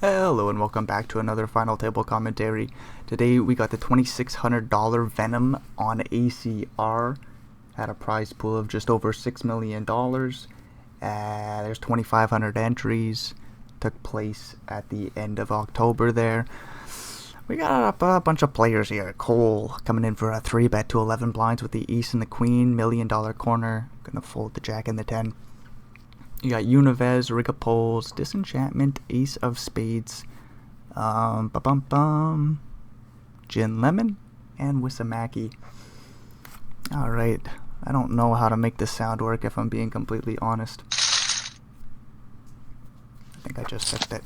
Hello and welcome back to another final table commentary. Today we got the $2,600 Venom on ACR. Had a prize pool of just over $6 million. There's 2,500 entries. Took place at the end of October there. We got a bunch of players here. Cole coming in for a 3-bet to 11 blinds with the ace and the queen. $1 million corner. Gonna fold the jack and the 10. You got Univez, Rigapoles, Disenchantment, Ace of Spades, Gin Lemon, and Wisamaki. Alright, I don't know how to make this sound work if I'm being completely honest. I think I just fixed it.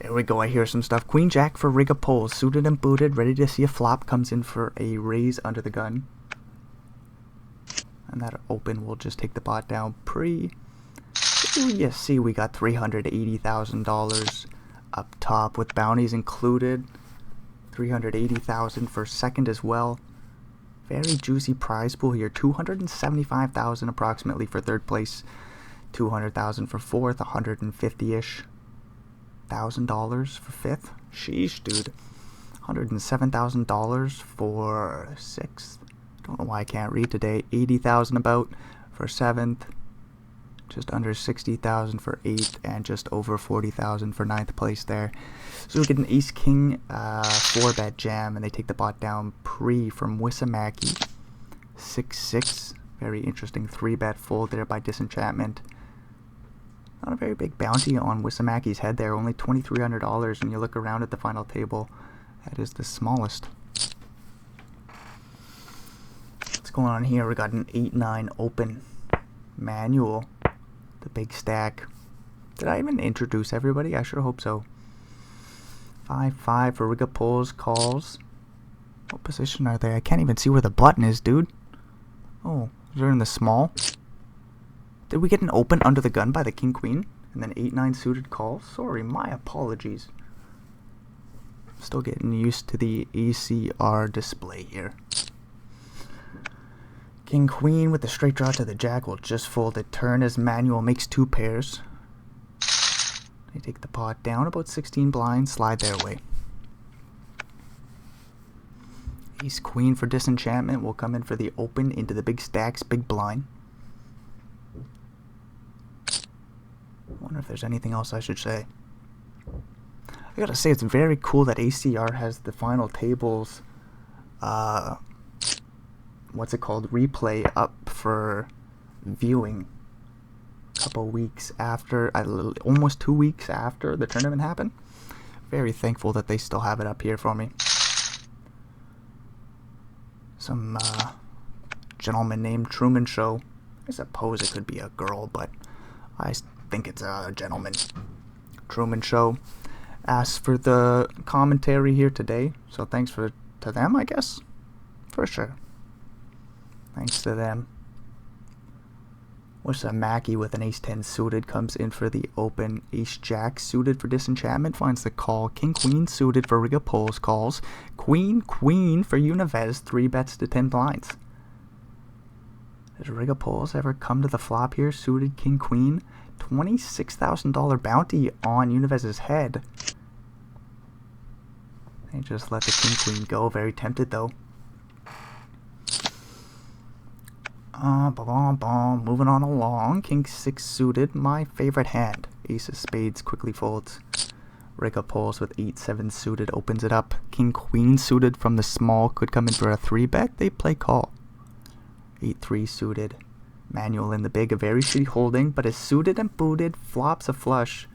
There we go, I hear some stuff. Queen Jack for Rigapoles, suited and booted, ready to see a flop, comes in for a raise under the gun. And that open will just take the pot down pre. You see we got $380,000 up top with bounties included. $380,000 for second as well. Very juicy prize pool here. $275,000 approximately for third place. $200,000 for fourth. $150-ish thousand for fifth. Sheesh, dude. $107,000 for sixth. Don't know why I can't read today. $80,000 about for seventh. Just under $60,000 for 8th, and just over $40,000 for 9th place there. So we get an ace-king 4-bet jam, and they take the pot down pre from Wisamaki. 6-6. Very interesting 3-bet fold there by Disenchantment. Not a very big bounty on Wisamaki's head there, only $2,300. When you look around at the final table, that is the smallest. What's going on here? We got an 8-9 open manual. The big stack. Did I even introduce everybody? I sure hope so. 5-5 for Rigapoles calls. What position are they? I can't even see where the button is, dude. Oh, they're in the small. Did we get an open under the gun by the king queen? And then 8-9 suited calls? Sorry, my apologies. Still getting used to the ACR display here. King Queen with the straight draw to the jack will just fold it. Turn as manual makes 2 pairs. They take the pot down about 16 blinds, slide their way. Ace Queen for Disenchantment will come in for the open into the big stacks, big blind. I wonder if there's anything else I should say. I gotta say, it's very cool that ACR has the final tables what's it called, replay up for viewing a couple weeks after, almost 2 weeks after the tournament happened. Very thankful that they still have it up here for me. Some gentleman named Truman Show. I suppose it could be a girl, but I think it's a gentleman. Truman Show asked for the commentary here today, so thanks to them, I guess, for sure. Thanks to them. Wisamaki with an ace-10 suited comes in for the open. Ace-jack suited for Disenchantment finds the call. King-queen suited for Rigapoles calls. Queen-queen for Univez, 3 bets to 10 blinds. Does Rigapoles ever come to the flop here? Suited king-queen. $26,000 bounty on Univez's head. They just let the king-queen go. Very tempted though. Moving on along. King 6 suited, my favorite hand. Ace of spades quickly folds. Rigapoles with 8-7 suited opens it up. King queen suited from the small could come in for a 3-bet. They play call. 8-3 suited. Manual in the big, a very shitty holding, but is suited and booted. Flops a flush.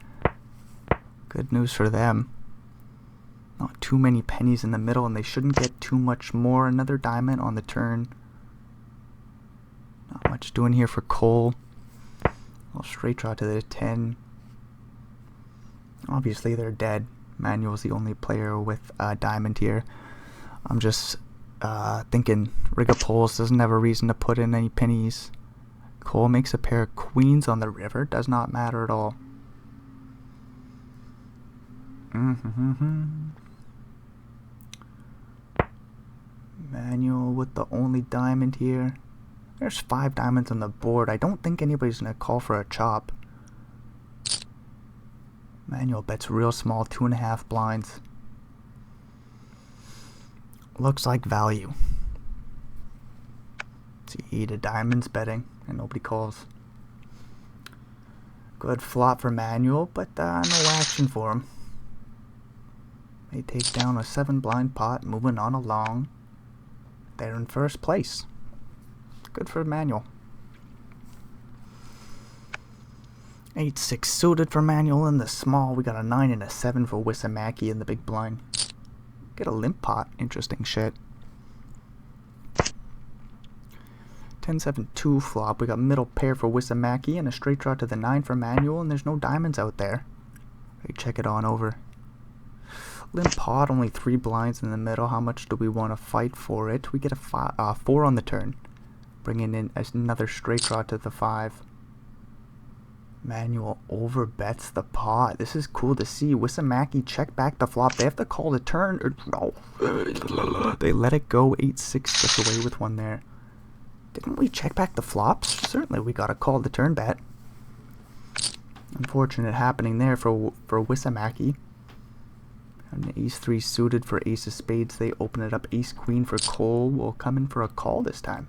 Good news for them. Not too many pennies in the middle, and they shouldn't get too much more. Another diamond on the turn. Not much doing here for Cole. I'll straight draw to the 10. Obviously they're dead. Manuel's the only player with a diamond here. I'm just thinking Rigapoles doesn't have a reason to put in any pennies. Cole makes a pair of queens on the river. Does not matter at all. Manuel with the only diamond here. There's 5 diamonds on the board. I don't think anybody's going to call for a chop. Manual bets real small, 2.5 blinds. Looks like value. See, 8 of diamonds betting, and nobody calls. Good flop for Manual, but no action for him. They take down a 7 blind pot, moving on along. They're in first place. Good for Manual. 8-6 suited for Manual in the small. We got a 9 and a 7 for Wisamaki in the big blind. Get a limp pot. Interesting shit. 10-7-2 flop. We got middle pair for Wisamaki and a straight draw to the 9 for Manual, and there's no diamonds out there. We check it on over. Limp pot, only 3 blinds in the middle. How much do we want to fight for it? We get a 4 on the turn. Bringing in another straight draw to the 5. Manual overbets the pot. This is cool to see. Wisamaki check back the flop. They have to call the turn. No. They let it go. 8-6 gets away with one there. Didn't we check back the flops? Certainly we got a call the turn bet. Unfortunate happening there for Wisamaki. An ace-3 suited for ace of spades. They open it up. Ace-queen for Cole. Will come in for a call this time.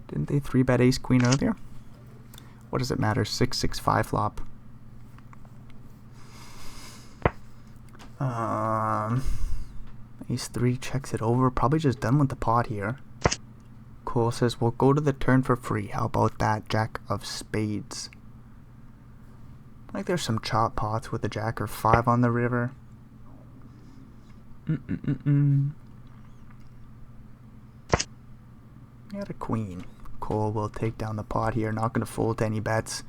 Didn't they 3-bet ace-queen earlier? What does it matter? 6-6-5 flop. Ace-3 checks it over. Probably just done with the pot here. Cole says, we'll go to the turn for free. How about that? Jack of spades. Like there's some chop pots with a jack or 5 on the river. Got a queen. Cole will take down the pot here. Not going to fold any bets.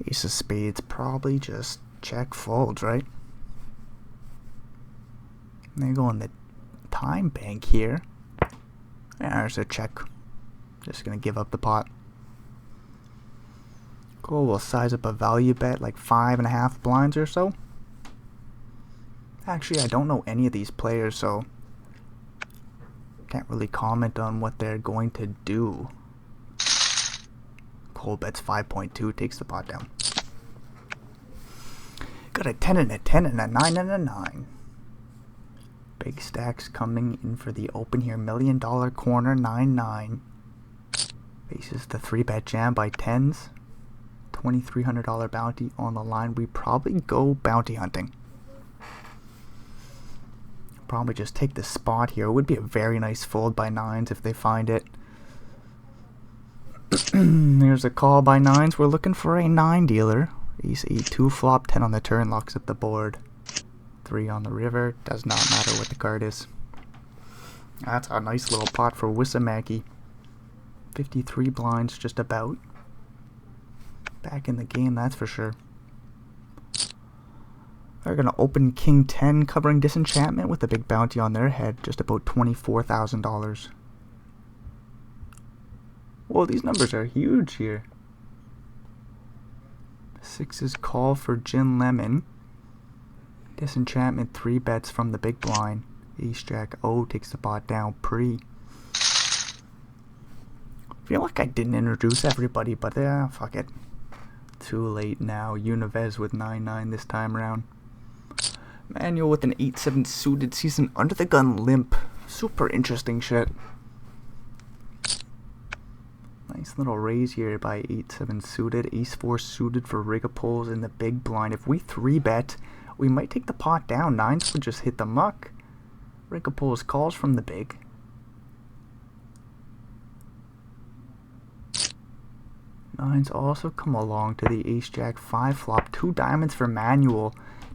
Ace of spades. Probably just check folds, right? They go on the time bank here. There's a check. Just going to give up the pot. Cole will size up a value bet, like 5.5 blinds or so. Actually, I don't know any of these players, so can't really comment on what they're going to do. Cole bets 5.2, takes the pot down. Got a 10 and a 10 and a 9 and a 9. Big stacks coming in for the open here. $1 million corner, 9-9. Faces the 3-bet jam by 10s. $2,300 bounty on the line. We probably go bounty hunting. Probably just take the spot here. It would be a very nice fold by 9s if they find it. There's a call by 9s. We're looking for a 9 dealer. Ace 8-2 flop, 10 on the turn, locks up the board. 3 on the river. Does not matter what the card is. That's a nice little pot for Wisamaki. 53 blinds just about. Back in the game, that's for sure. They're going to open King 10, covering Disenchantment with a big bounty on their head, just about $24,000. Whoa, these numbers are huge here. 6's call for Gin Lemon. Disenchantment 3 bets from the big blind. Ace Jack O takes the pot down pre. Feel like I didn't introduce everybody, but yeah, fuck it. Too late now. Univez with 9-9 this time around. Manual with an 8-7 suited, sees an under the gun limp. Super interesting shit. Nice little raise here by 8-7 suited. Ace-4 suited for Rigapoles in the big blind. If we 3-bet, we might take the pot down. 9s would just hit the muck. Rigapoles calls from the big. 9s also come along to the Ace-Jack 5 flop. 2 diamonds for Manual.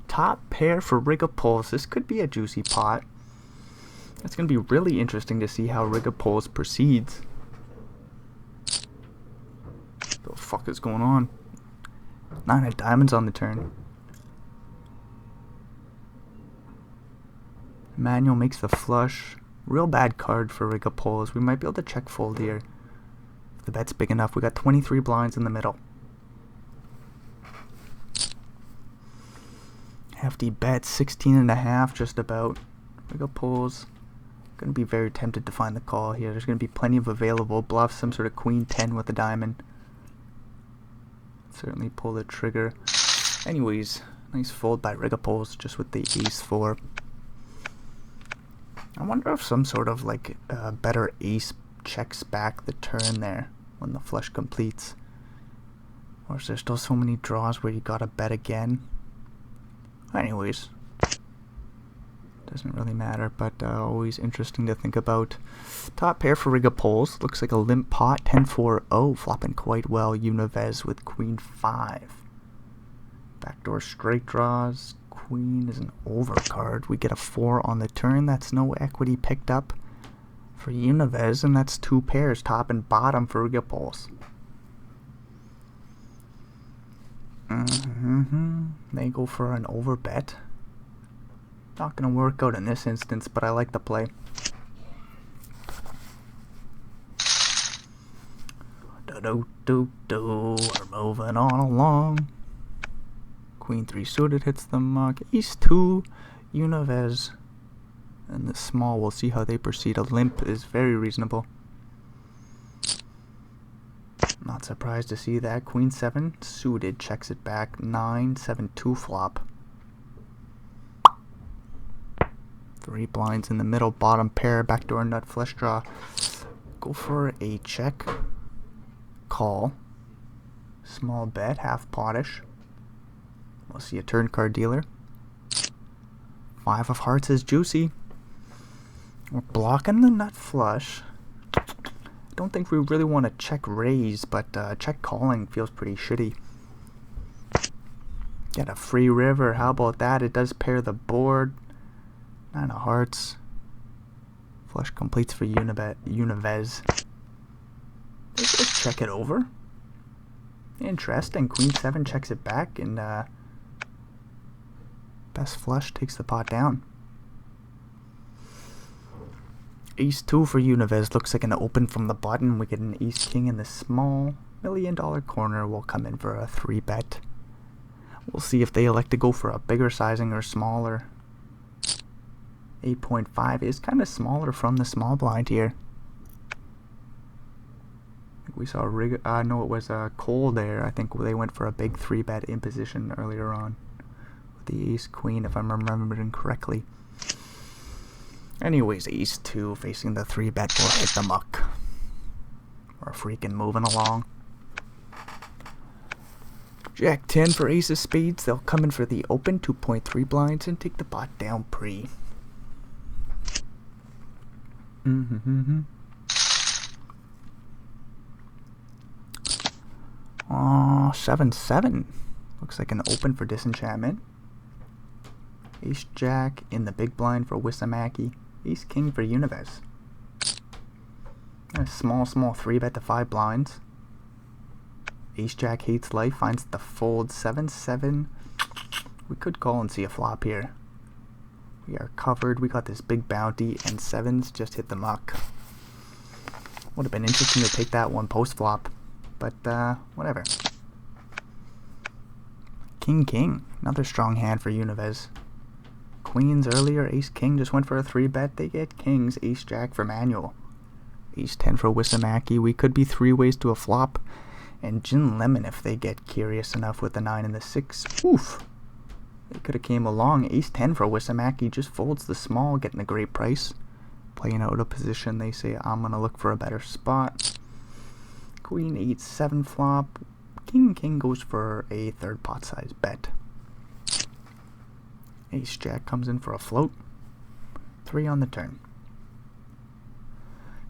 Top pair for Rigapoles. This could be a juicy pot. It's going to be really interesting to see how Rigapoles proceeds. What the fuck is going on? 9 of diamonds on the turn. Manual makes the flush. Real bad card for Rigapoles. We might be able to check fold here. If the bet's big enough. We got 23 blinds in the middle. Hefty bet, 16.5 just about. Rigapoles. Gonna be very tempted to find the call here. There's gonna be plenty of available bluffs. Some sort of queen 10 with a diamond. Certainly pull the trigger. Anyways, nice fold by Rigapoles just with the ace 4. I wonder if some sort of like better ace checks back the turn there when the flush completes. Or is there still so many draws where you gotta bet again? Anyways, doesn't really matter, but always interesting to think about. Top pair for Rigapoles. Looks like a limp pot. 10-4-0, flopping quite well. Univez with Queen 5. Backdoor straight draws. Queen is an overcard. We get a 4 on the turn. That's no equity picked up for Univez, and that's 2 pairs, top and bottom for Rigapoles. They go for an overbet. Not gonna work out in this instance, but I like the play. We're moving on along. Queen 3 suited hits the muck. Ace 2, Univez. And the small, we'll see how they proceed. A limp is very reasonable. Not surprised to see that. Queen 7 suited, checks it back. 9-7-2 flop. 3 blinds in the middle, bottom pair, backdoor nut flush draw. Go for a check. Call. Small bet, half pottish. We'll see a turn card dealer. 5 of hearts is juicy. We're blocking the nut flush. I don't think we really want to check raise, but check calling feels pretty shitty. Get a free river, how about that? It does pair the board. 9 of hearts. Flush completes for Univez. Let's just check it over. Interesting. Queen 7 checks it back, and best flush takes the pot down. Ace 2 for Univez. Looks like an open from the button. We get an ace king in the small. $1 million corner will come in for a 3 bet. We'll see if they elect to go for a bigger sizing or smaller. 8.5 is kind of smaller from the small blind here. We saw no, it was Cole there. I think they went for a big 3 bet in position earlier on with the ace queen, if I'm remembering correctly. Anyways, ace 2 facing the 3 bet will hit the muck. We're freaking moving along. Jack 10 for ace of spades. They'll come in for the open, 2.3 blinds, and take the pot down pre. 7-7. Looks like an open for disenchantment. Ace Jack in the big blind for Wisamaki. Ace King for Univez. A small 3 bet to 5 blinds. Ace Jack hates life, finds the fold. 7-7. We could call and see a flop here. We are covered. We got this big bounty, and 7s just hit the muck. Would have been interesting to take that one post flop, but whatever. King. Another strong hand for Univez. Queens earlier, ace king just went for a 3 bet. They get kings. Ace Jack for Manuel. Ace 10 for Wisamaki. We could be 3 ways to a flop. And Gin Lemon if they get curious enough with the 9 and the 6. Oof. They could have came along. Ace 10 for Wisamaki just folds the small, getting a great price. Playing out of position, they say, I'm going to look for a better spot. Queen 8-7 flop. King goes for a 3rd pot size bet. Ace Jack comes in for a float. 3 on the turn.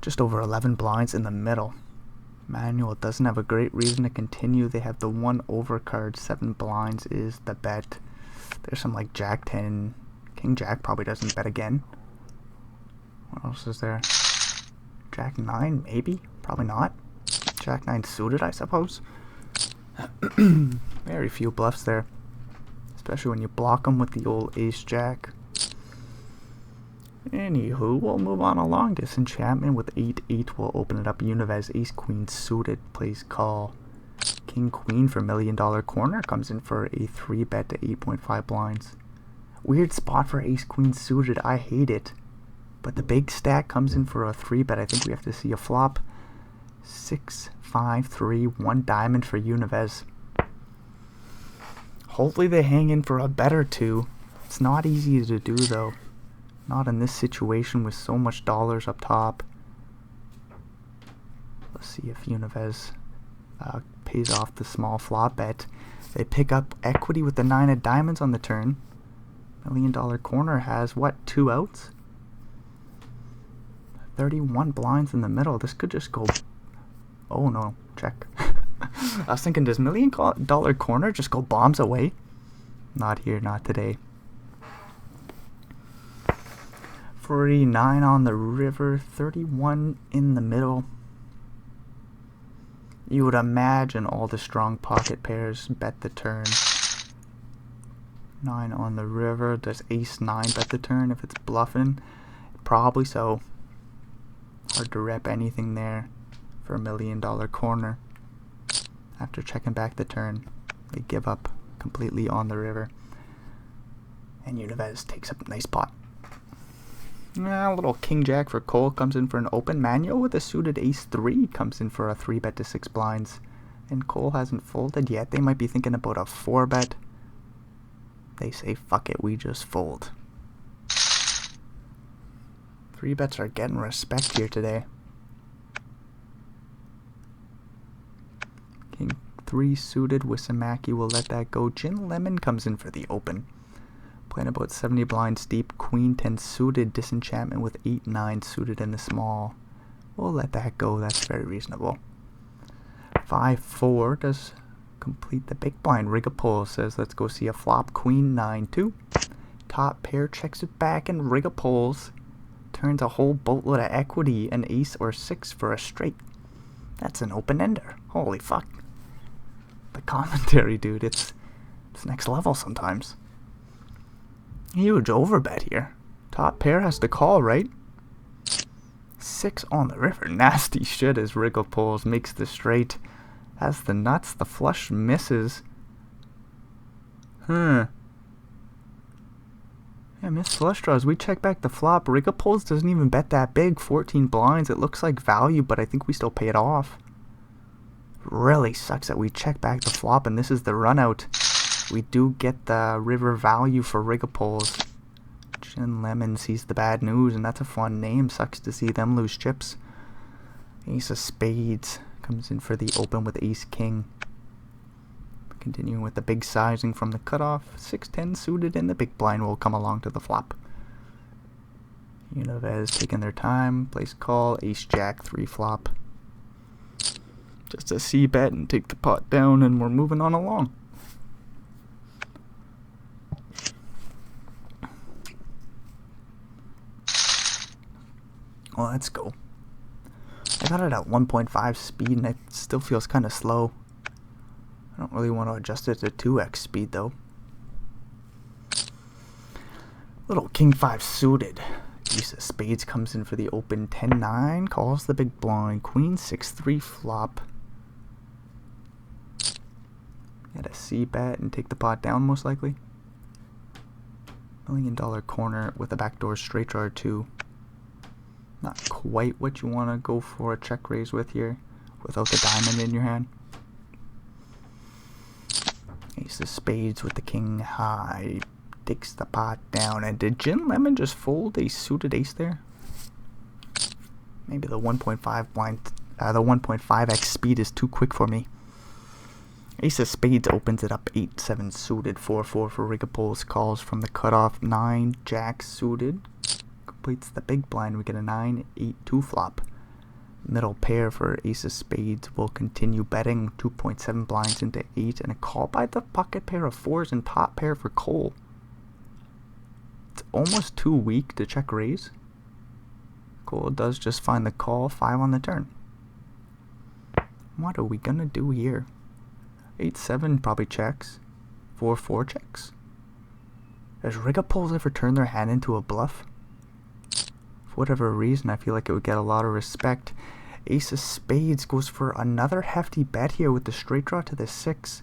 Just over 11 blinds in the middle. Manuel doesn't have a great reason to continue. They have the 1 overcard. 7 blinds is the bet. There's some like Jack 10. King Jack probably doesn't bet again. What else is there? Jack 9 maybe? Probably not. Jack 9 suited, I suppose. Very few bluffs there. Especially when you block them with the old Ace Jack. Anywho, we'll move on along. Disenchantment with 8-8. We'll open it up. Univez Ace Queen suited. Plays call. King Queen for $1 million corner. Comes in for a 3 bet to 8.5 blinds. Weird spot for Ace Queen suited. I hate it. But the big stack comes in for a 3 bet. I think we have to see a flop. 6, 5, 3, 1 diamond for Univez. Hopefully they hang in for a bet or two. It's not easy to do though. Not in this situation with so much dollars up top. Let's see if Univez pays off the small flop bet. They pick up equity with the 9 of diamonds on the turn. $1 million corner has what, 2 outs? 31 blinds in the middle. This could just go... Oh no, check. I was thinking, does $1 million corner just go bombs away? Not here, not today. 49 on the river, 31 in the middle. You would imagine all the strong pocket pairs bet the turn. 9 on the river. Does ace 9 bet the turn if it's bluffing? Probably so. Hard to rep anything there for $1 million corner. After checking back the turn, they give up completely on the river. And Univez takes up a nice pot. A little king jack for Cole comes in for an open. Manuel with a suited ace 3 comes in for a 3 bet to 6 blinds. And Cole hasn't folded yet. They might be thinking about a 4 bet. They say, fuck it, we just fold. 3 bets are getting respect here today. King 3 suited. Wisamaki will let that go. Gin Lemon comes in for the open. Playing about 70 blinds deep. Queen 10 suited. Disenchantment with 8-9 suited in the small. We'll let that go. That's very reasonable. 5-4 does complete the big blind. Rigapole says, let's go see a flop. Queen 9-2. Top pair checks it back and Rigapole's turns a whole boatload of equity, an ace or 6 for a straight. That's an open ender. Holy fuck. The commentary, dude, it's next level sometimes. Huge overbet here. Top pair has to call, right? 6 on the river. Nasty shit as Rigapoles makes the straight. Has the nuts. The flush misses. Yeah, missed flush draws. We check back the flop. Rigapoles doesn't even bet that big. 14 blinds. It looks like value, but I think we still pay it off. Really sucks that we check back the flop and this is the run out. We do get the river value for Rigapoles. Gin Lemon sees the bad news, and that's a fun name. Sucks to see them lose chips. Ace of Spades comes in for the open with Ace King. Continuing with the big sizing from the cutoff. 6-10 suited in the big blind will come along to the flop. Univez taking their time. Place call. Ace Jack 3 flop. Just a C bet and take the pot down, and we're moving on along. Well, let's go. I got it at 1.5 speed and it still feels kind of slow. I don't really want to adjust it to 2x speed though. Little King 5 suited. Ace of Spades comes in for the open. 10-9 calls the big blind. Queen 6-3 flop. Get a C bet and take the pot down most likely. $1 million corner with a backdoor straight draw 2. Not quite what you want to go for a check raise with here, without the diamond in your hand. Ace of Spades with the king high, takes the pot down. And did Gin Lemon just fold a suited ace there? Maybe the 1.5 blind, the 1.5x speed is too quick for me. Ace of Spades opens it up. 8-7 suited. 4-4 for Rigapoles. Calls from the cutoff. 9 Jack suited. Completes the big blind. We get a 9-8-2 flop. Middle pair for Ace of Spades will continue betting. 2.7 blinds into 8 and a call by the pocket pair of 4s and top pair for Cole. It's almost too weak to check raise. Cole does just find the call. 5 on the turn. What are we gonna do here? 8-7 probably checks. 4-4 checks. Does Rigapoles ever turn their hand into a bluff? For whatever reason, I feel like it would get a lot of respect. Ace of Spades goes for another hefty bet here with the straight draw to the 6.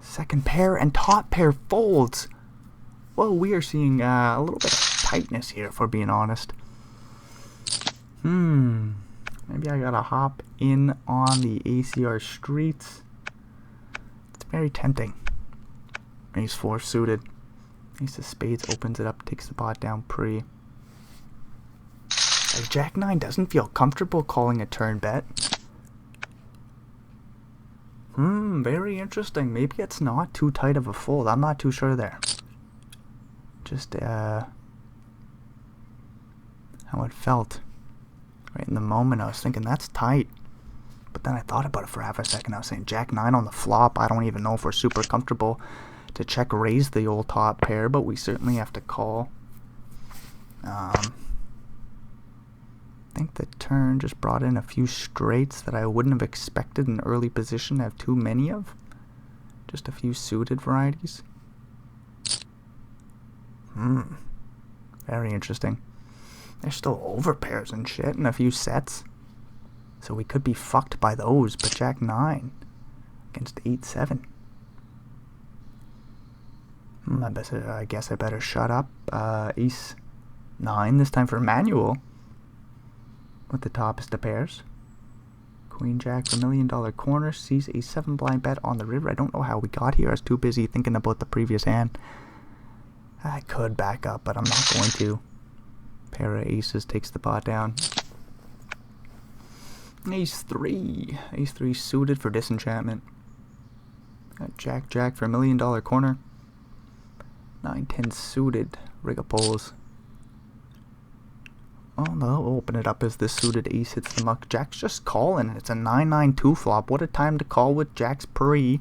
Second pair and top pair folds. Well, we are seeing a little bit of tightness here, if we're being honest. Maybe I gotta hop in on the ACR streets. It's very tempting. Ace 4 suited. Ace of spades opens it up, takes the pot down pre. Jack 9 doesn't feel comfortable calling a turn bet. Very interesting. Maybe it's not too tight of a fold. I'm not too sure there. Just how it felt. Right in the moment I was thinking that's tight. But then I thought about it for half a second. I was saying Jack 9 on the flop. I don't even know if we're super comfortable to check raise the old top pair, but we certainly have to call. I think the turn just brought in a few straights that I wouldn't have expected in early position to have too many of. Just a few suited varieties. Very interesting. There's still overpairs and shit and a few sets. So we could be fucked by those, but Jack 9 against 8-7. I guess I better shut up. Ace 9, this time for manual. With the toppest of pairs. Queen Jack for $1 million corner. Sees a 7 blind bet on the river. I don't know how we got here. I was too busy thinking about the previous hand. I could back up, but I'm not going to. Pair of aces takes the pot down. Ace 3. Ace 3 suited for disenchantment. Got Jack Jack for $1 million corner. 9-10 suited. Rig of poles. Oh no, open it up as this suited ace hits the muck. Jack's just calling. It's a 9-9-2 flop. What a time to call with Jack's pre.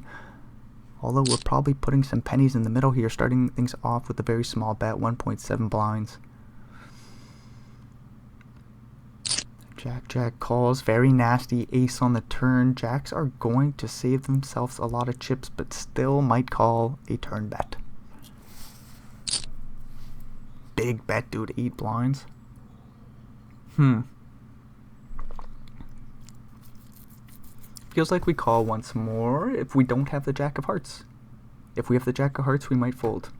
Although we're probably putting some pennies in the middle here, starting things off with a very small bet, 1.7 blinds. Jack Jack calls. Very nasty ace on the turn. Jacks are going to save themselves a lot of chips, but still might call a turn bet. Big bet, dude. 8 blinds. Feels like we call once more if we don't have the Jack of Hearts. If we have the Jack of Hearts, we might fold.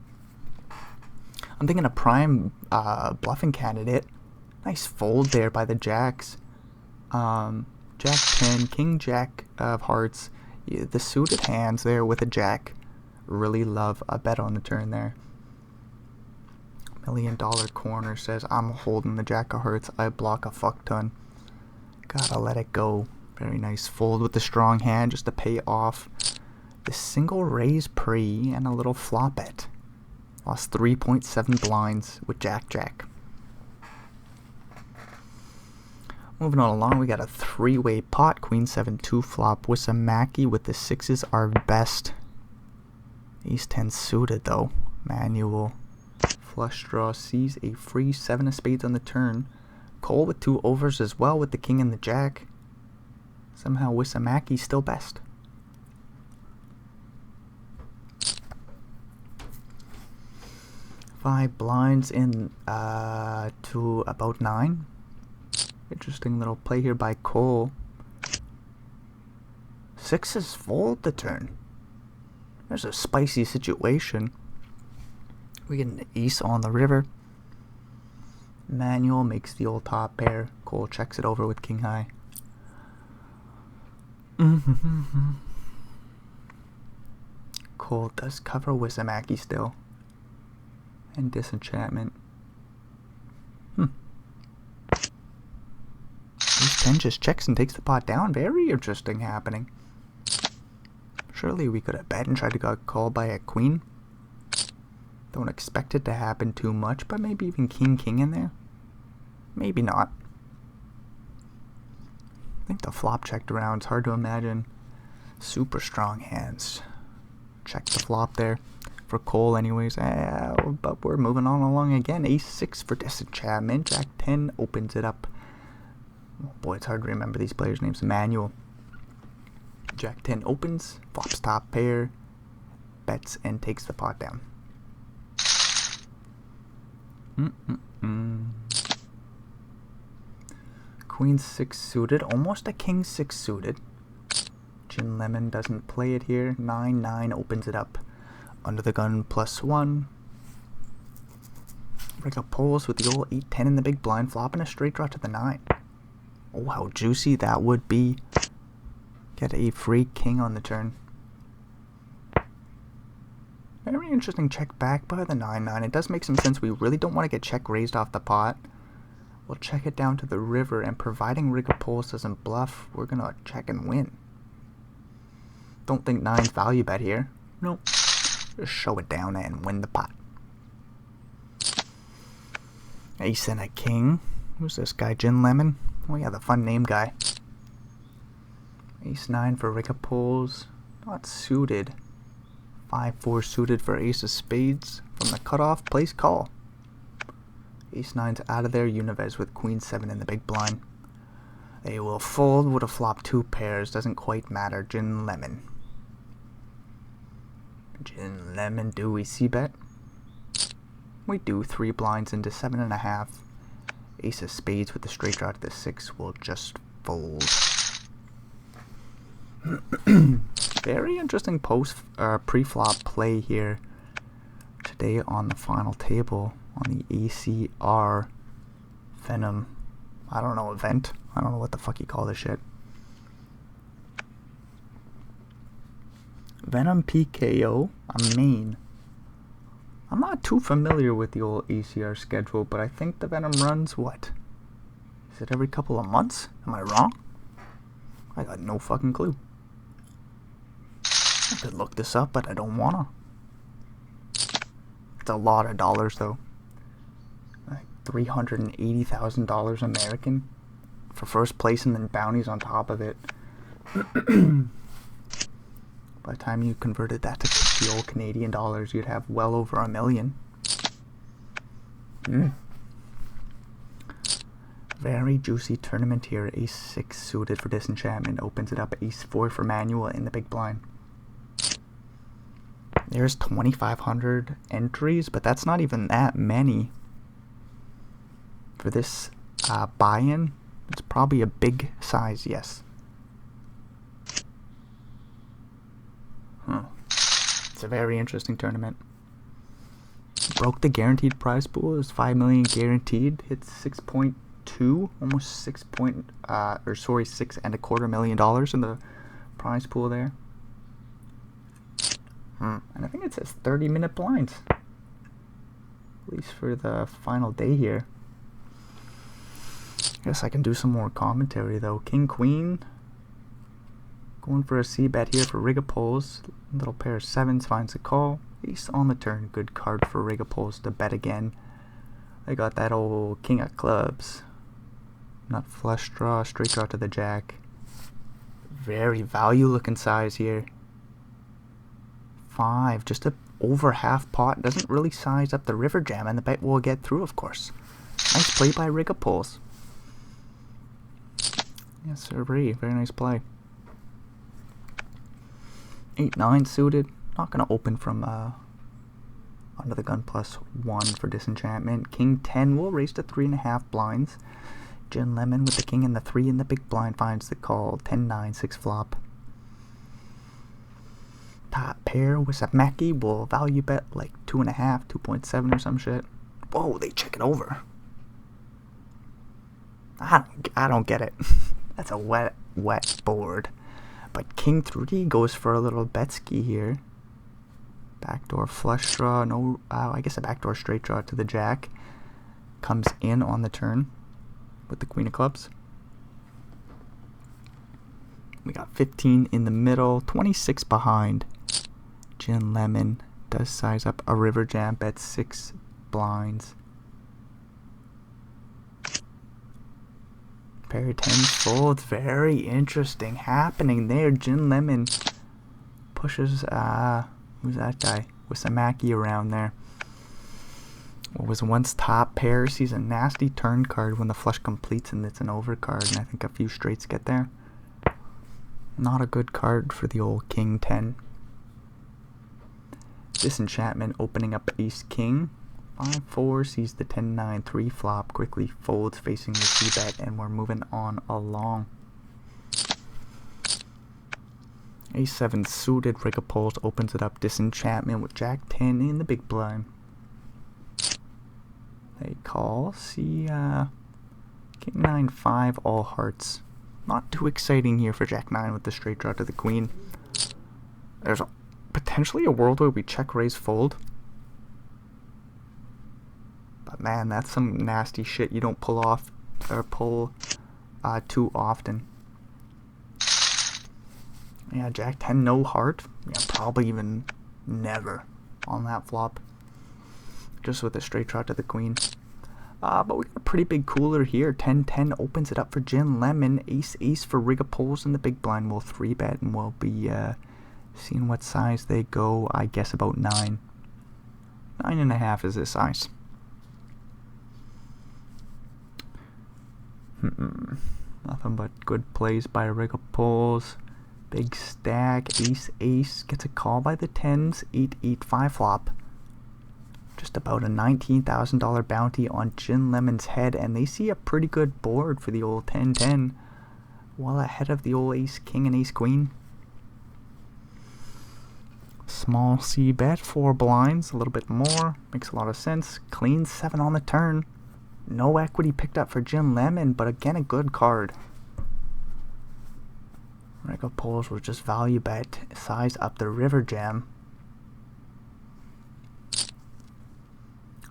I'm thinking a prime bluffing candidate. Nice fold there by the Jacks. Jack 10, King Jack of Hearts. Yeah, the suited hands there with a Jack. Really love a bet on the turn there. $1 million corner says I'm holding the Jack of Hearts. I block a fuck ton. Gotta let it go. Very nice fold with the strong hand just to pay off the single raise pre and a little flop bet. Lost 3.7 blinds with Jack Jack. Moving on along, we got a 3-way pot. Queen 7-2 flop. Wissamaki with the sixes are best. Ace 10 suited though. Manual. Flush draw sees a free 7 of spades on the turn. Cole with 2 overs as well with the king and the jack. Somehow Wissamaki still best. Five blinds in to about 9. Interesting little play here by Cole. Sixes fold the turn. There's a spicy situation. We get an ace on the river. Manual makes the old top pair. Cole checks it over with king high. Cole does cover Wissamaki still. And disenchantment. Ace 10 just checks and takes the pot down. Very interesting happening. Surely we could have bet and tried to get called by a queen. Don't expect it to happen too much, but maybe even king in there. Maybe not. I think the flop checked around. It's hard to imagine super strong hands. Check the flop there for Cole anyways. But we're moving on along again. Ace 6 for disenchantment. Jack 10 opens it up. Oh boy, it's hard to remember these players' names. Manual. Jack 10 opens. Flops top pair. Bets and takes the pot down. Queen 6 suited, almost a king 6 suited. Gin Lemon doesn't play it here. 9-9 opens it up. Under the gun +1. Break up poles with the old 8-10 in the big blind, flopping a straight draw to the 9. Oh, how juicy that would be. Get a free king on the turn. Very interesting check back by the 9-9. It does make some sense. We really don't want to get check raised off the pot. We'll check it down to the river, and providing Rigopoulos doesn't bluff, we're going to check and win. Don't think 9's value bet here. Nope. Just show it down and win the pot. Ace and a king. Who's this guy? Gin Lemon? Oh yeah, the fun name guy. Ace 9 for Rigopoulos. Not suited. 5-4 suited for ace of spades. From the cutoff, place call. Ace 9's out of there. Unives with queen 7 in the big blind. They will fold. Would have flopped 2 pairs. Doesn't quite matter. Gin Lemon. Gin Lemon. Do we see bet? We do. 3 blinds into 7.5. Ace of spades with the straight draw to the 6 will just fold. Very interesting pre-flop play here today on the final table on the ACR Venom. I don't know, event. I don't know what the fuck you call this shit. Venom PKO, a main. I'm not too familiar with the old ACR schedule, but I think the Venom runs, what? Is it every couple of months? Am I wrong? I got no fucking clue. I could look this up, but I don't wanna. It's a lot of dollars, though. Like $380,000 American for first place, and then bounties on top of it. By the time you converted that to the old Canadian dollars, you'd have well over $1 million. Very juicy tournament here. Ace 6 suited for Disenchantment. Opens it up. Ace 4 for Manuel in the big blind. There's 2,500 entries, but that's not even that many. For this buy-in, it's probably a big size, yes. It's a very interesting tournament. Broke the guaranteed prize pool. It was 5 million guaranteed. Hit 6.2, almost 6.25 million dollars in the prize pool there. And I think it says 30-minute blinds, at least for the final day here. Guess I can do some more commentary though. King Queen. Going for a c-bet here for Rigopoulos. Little pair of 7s finds a call. Ace on the turn. Good card for Rigopoulos to bet again. They got that old king of clubs. Not flush draw. Straight draw to the jack. Very value looking size here. 5. Just over half pot. Doesn't really size up the river jam, and the bet will get through, of course. Nice play by Rigopoulos. Yes, sir. Very nice play. 8-9 suited. Not going to open from under the gun +1 for Disenchantment. King 10 will raise to 3.5 blinds. Gin Lemon with the king and the 3 in the big blind finds the call. 10-9, 6 flop. Top pair with Mackie will value bet like 2.5, 2.7 or some shit. Whoa, they check it over. I don't get it. That's a wet board. But King 3 goes for a little Betsky here. Backdoor flush draw. No, I guess a backdoor straight draw to the jack. Comes in on the turn with the queen of clubs. We got 15 in the middle, 26 behind. Gin Lemon does size up a river jam, bet 6 blinds. Pair of 10 folds. Very interesting happening there. Gin Lemon pushes, who's that guy? With some Mackie around there. What was once top pair sees a nasty turn card when the flush completes, and it's an overcard, and I think a few straights get there. Not a good card for the old King 10. Disenchantment opening up Ace King. 5-4 sees the 10-9 3 flop, quickly folds facing the c-bet, and we're moving on along. Ace 7 suited. Rigopoulos opens it up. Disenchantment with Jack 10 in the big blind. They call. See, King 9 5 all hearts. Not too exciting here for Jack 9 with the straight draw to the queen. There's a potentially a world where we check, raise, fold. But man, that's some nasty shit you don't pull off or pull too often. Yeah, Jack 10, no heart. Yeah, probably even never on that flop. Just with a straight shot to the queen. But we got a pretty big cooler here. 10-10 opens it up for Gin Lemon. Ace-Ace for Rigapoles in the big blind. We'll 3-bet and we'll be seeing what size they go. I guess about 9. 9.5 is this size. Nothing but good plays by Rigapoles. Big stack. Ace-Ace gets a call by the 10s. 8-8-5 flop. Just about a $19,000 bounty on Gin Lemon's head, and they see a pretty good board for the old 10-10, well ahead of the old Ace-King and Ace-Queen. Small C bet, 4 blinds, a little bit more, makes a lot of sense. Clean 7 on the turn. No equity picked up for Gin Lemon, but again a good card. Rigapoles will just value bet, size up the river jam.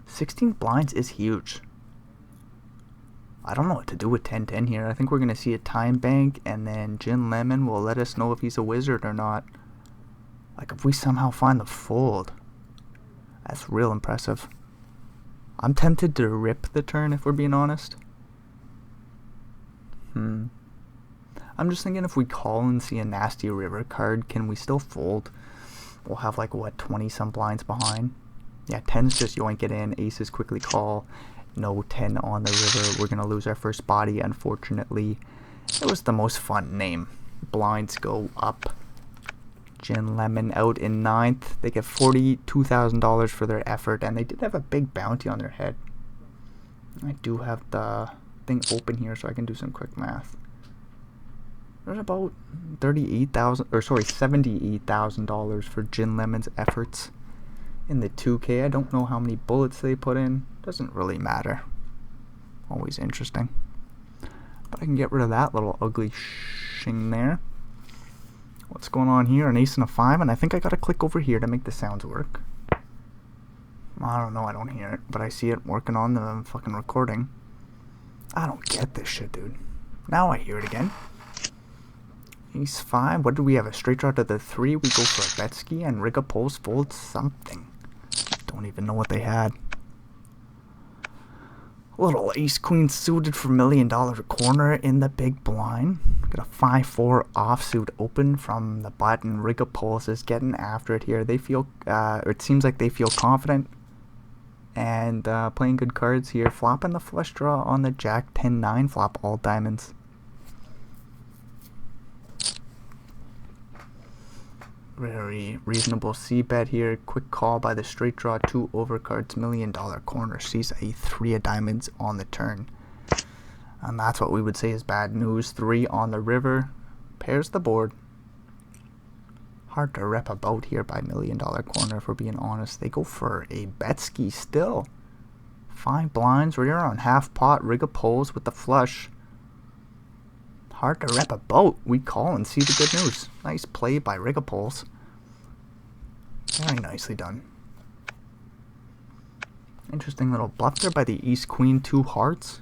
16 blinds is huge. I don't know what to do with 10-10 here. I think we're going to see a time bank, and then Gin Lemon will let us know if he's a wizard or not. Like, if we somehow find the fold, that's real impressive. I'm tempted to rip the turn, if we're being honest. I'm just thinking if we call and see a nasty river card, can we still fold? We'll have, like, what, 20-some blinds behind? Yeah, 10s just yoink it in, aces quickly call, no 10 on the river. We're going to lose our first body, unfortunately. It was the most fun name. Blinds go up. Gin Lemon out in 9th. They get $42,000 for their effort, and they did have a big bounty on their head. I do have the thing open here so I can do some quick math. There's about $78,000 for Gin Lemon's efforts. In the 2K, I don't know how many bullets they put in. Doesn't really matter. Always interesting. But I can get rid of that little ugly shing there. What's going on here? An ace and a 5, and I think I gotta click over here to make the sounds work. I don't know, I don't hear it, but I see it working on the fucking recording. I don't get this shit, dude. Now I hear it again. Ace 5, what do we have? A straight draw to the 3, we go for a Betsky, and Rigapoles folds something. Don't even know what they had. Little Ace-Queen suited for $1 million corner in the big blind. Got a 5-4 offsuit open from the button. Rigapoles is getting after it here. They feel, or it seems like they feel confident and playing good cards here. Flopping the flush draw on the Jack 10-9 flop, all diamonds. Very reasonable C-bet here. Quick call by the straight draw, 2 overcards, $1 million corner. Sees a 3 of diamonds on the turn. And that's what we would say is bad news. 3 on the river. Pairs the board. Hard to rep a boat here by $1 million corner, if we're being honest. They go for a Betsky still. 5 blinds. We're on half pot. Rigapoles with the flush. Hard to rep a boat. We call and see the good news. Nice play by Rigapoles. Very nicely done. Interesting little bluff there by the East Queen, 2 hearts.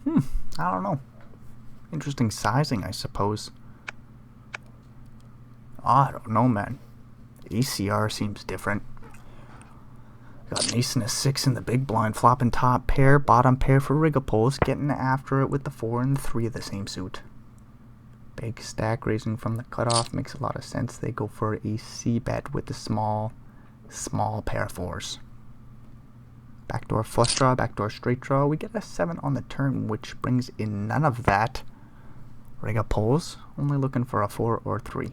I don't know. Interesting sizing, I suppose. I don't know, man. ACR seems different. Got an ace and a 6 in the big blind, flopping top pair, bottom pair for Rigapoles, getting after it with the 4 and the 3 of the same suit. Big stack raising from the cutoff, makes a lot of sense. They go for a C-bet with the small pair of 4s. Backdoor flush draw, backdoor straight draw. We get a 7 on the turn, which brings in none of that. Rigapoles, only looking for a 4 or 3.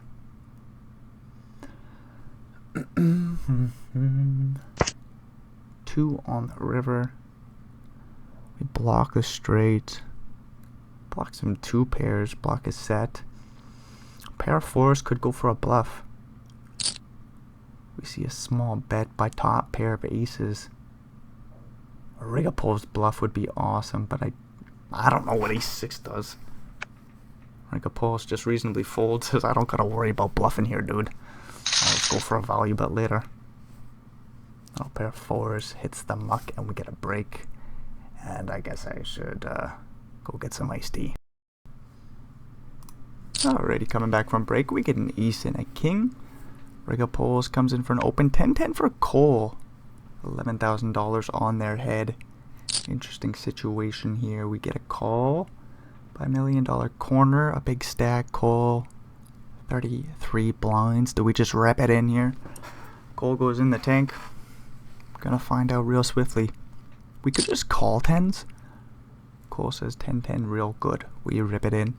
2 on the river. We block the straight. Block some 2 pairs. Block a set. Pair of 4s could go for a bluff. We see a small bet by top pair of aces. A Rigapoles bluff would be awesome, but I don't know what ace 6 does. Rigapoles just reasonably folds, says I don't gotta worry about bluffing here, dude. Go for a value bet later. Little pair of fours hits the muck and we get a break. And I guess I should go get some iced tea. Alrighty, coming back from break, we get an ace and a king. Rigapoles comes in for an open 10-10 for Cole. $11,000 on their head. Interesting situation here. We get a call by $1 million corner, a big stack. Cole, 33 blinds. Do we just rep it in here? Cole goes in the tank. Gonna find out real swiftly. We could just call tens. Cole says 10-10 real good. We rip it in.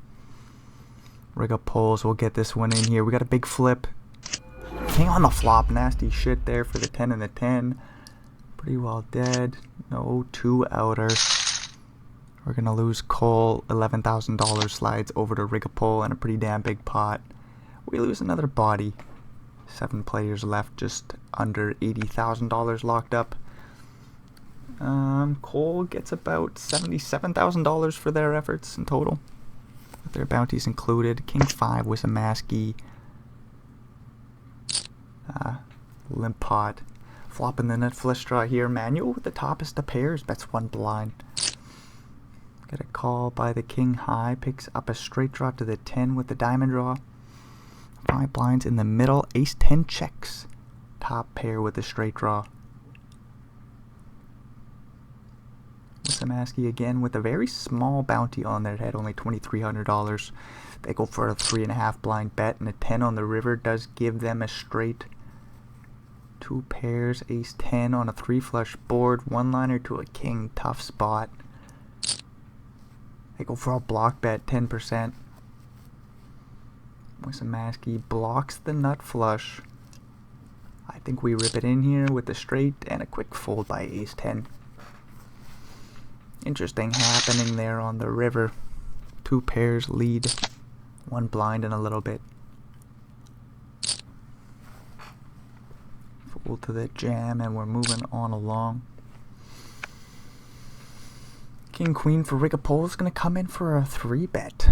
Rigapoles will get this one in here. We got a big flip. King on the flop. Nasty shit there for the 10 and the 10. Pretty well dead. No, 2 outer. We're gonna lose Cole. $11,000 slides over to Rigapole and a pretty damn big pot. We lose another body. 7 players left, just under $80,000 locked up. Cole gets about $77,000 for their efforts in total, with their bounties included. King 5 with a masky. Limp pot. Flopping the nut flush draw here. Manual with the toppest of pairs. Bets 1 blind. Get a call by the king high. Picks up a straight draw to the 10 with the diamond draw. 5 blinds in the middle. Ace 10 checks. Top pair with the straight draw. Samaski again with a very small bounty on their head. Only $2,300. They go for a 3.5 blind bet. And a 10 on the river does give them a straight. 2 pairs. Ace 10 on a 3 flush board. 1 liner to a king. Tough spot. They go for a block bet, 10%. Samaski blocks the nut flush. I think we rip it in here with the straight and a quick fold by ace 10. Interesting happening there on the river. 2 pairs lead. 1 blind in a little bit. Fold to the jam and we're moving on along. King Queen for Rigapole is going to come in for a 3 bet.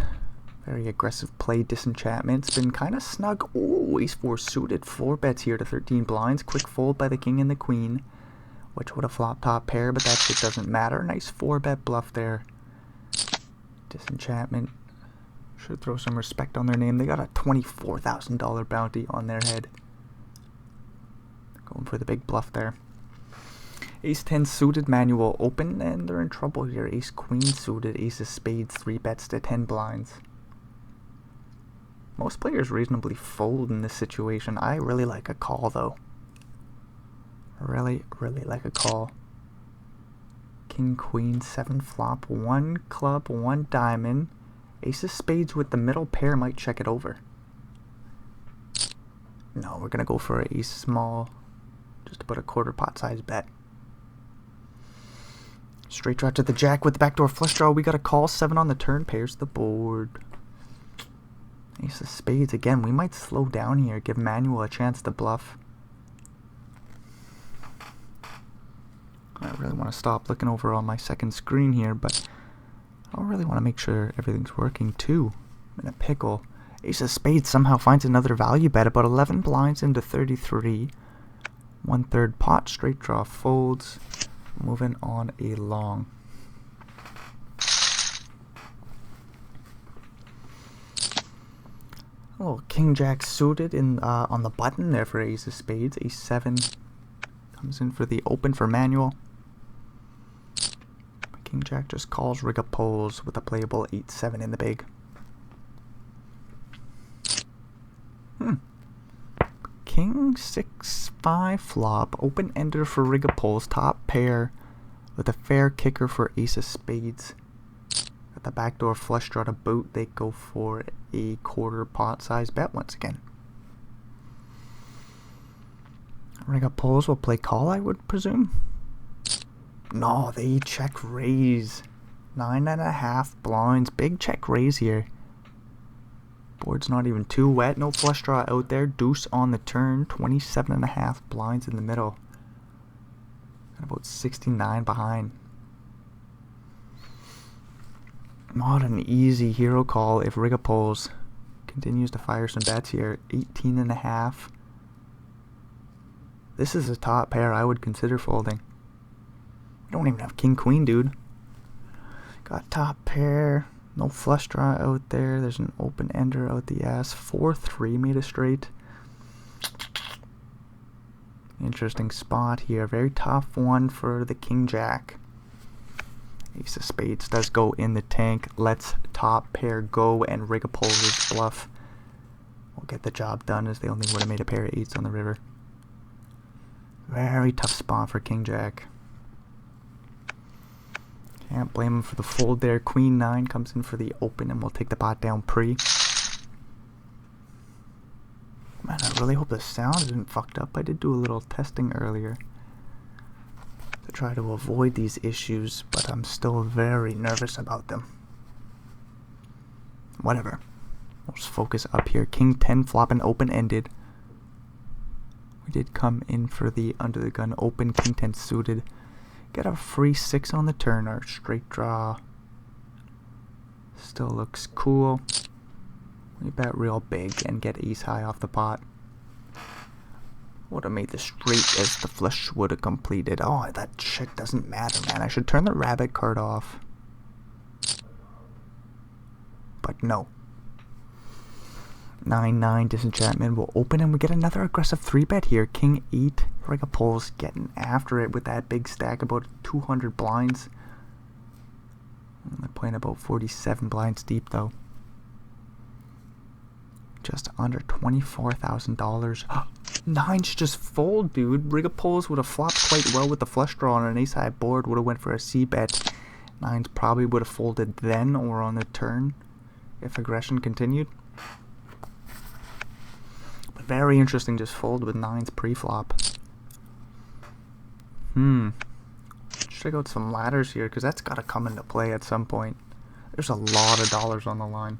Very aggressive play. Disenchantment's been kind of snug. Oh, ace 4 suited. 4 bets here to 13 blinds. Quick fold by the king and the queen, which would have flopped top pair, but that shit doesn't matter. Nice 4 bet bluff there. Disenchantment should throw some respect on their name. They got a $24,000 bounty on their head. Going for the big bluff there. Ace 10 suited, manual open, and they're in trouble here. Ace queen suited, ace of spades, 3 bets to 10 blinds. Most players reasonably fold in this situation. I really like a call though. Really like a call. King queen 7 flop, 1 club, 1 diamond. Ace of spades with the middle pair might check it over. No, we're gonna go for an ace small, just to put a quarter pot size bet. Straight draw to the jack with the backdoor flush draw. We got a call. 7 on the turn. Pairs the board. Ace of spades again. We might slow down here. Give Manuel a chance to bluff. I really want to stop looking over on my second screen here, but I really want to make sure everything's working too. I'm in a pickle. Ace of spades somehow finds another value bet. About 11 blinds into 33. 1/3 pot. Straight draw folds. Moving on along. A little king jack suited in on the button there for ace of spades. Ace 7 comes in for the open for manual. King jack just calls Rigapoles with a playable 8-7 in the big. King 6-5 flop. Open ender for Rigapoles. Top pair with a fair kicker for ace of spades. At the backdoor flush draw to boot, they go for a quarter pot size bet once again. Rigapoles will play call, I would presume. No, they check raise. 9.5 blinds. Big check raise here. Board's not even too wet. No flush draw out there. Deuce on the turn. 27.5 blinds in the middle. And about 69 behind. Not an easy hero call if Rigapoles continues to fire some bets here. 18.5. This is a top pair I would consider folding. We don't even have king queen, dude. Got top pair. No flush draw out there. There's an open ender out the ass. 4-3 made a straight. Interesting spot here. Very tough one for the king jack. Ace of spades does go in the tank. Let's top pair go and rig a Polar's bluff. We'll get the job done, as they only would have made a pair of eights on the river. Very tough spot for king jack. Can't blame him for the fold there. Queen 9 comes in for the open, and we'll take the pot down pre. Man, I really hope the sound isn't fucked up. I did do a little testing earlier to try to avoid these issues, but I'm still very nervous about them. Whatever. We'll just focus up here. King 10 flopping open-ended. We did come in for the under the gun open. King 10 suited. Get a free 6 on the turn. Our straight draw still looks cool. We bet real big and get ace high off the pot. Would have made the straight as the flush would have completed. Oh, that shit doesn't matter, man. I should turn the rabbit card off. But no. 9-9 disenchantment will open, and we get another aggressive 3-bet here. King 8. Rigapol's getting after it with that big stack, about 200 blinds. They're playing about 47 blinds deep, though. Just under $24,000. Nines just fold, dude. Rigapol's would have flopped quite well with the flush draw on an ace-high board. Would have went for a c-bet. Nines probably would have folded then or on the turn if aggression continued. But very interesting, just fold with nines pre-flop. Check out some ladders here, because that's got to come into play at some point. There's a lot of dollars on the line.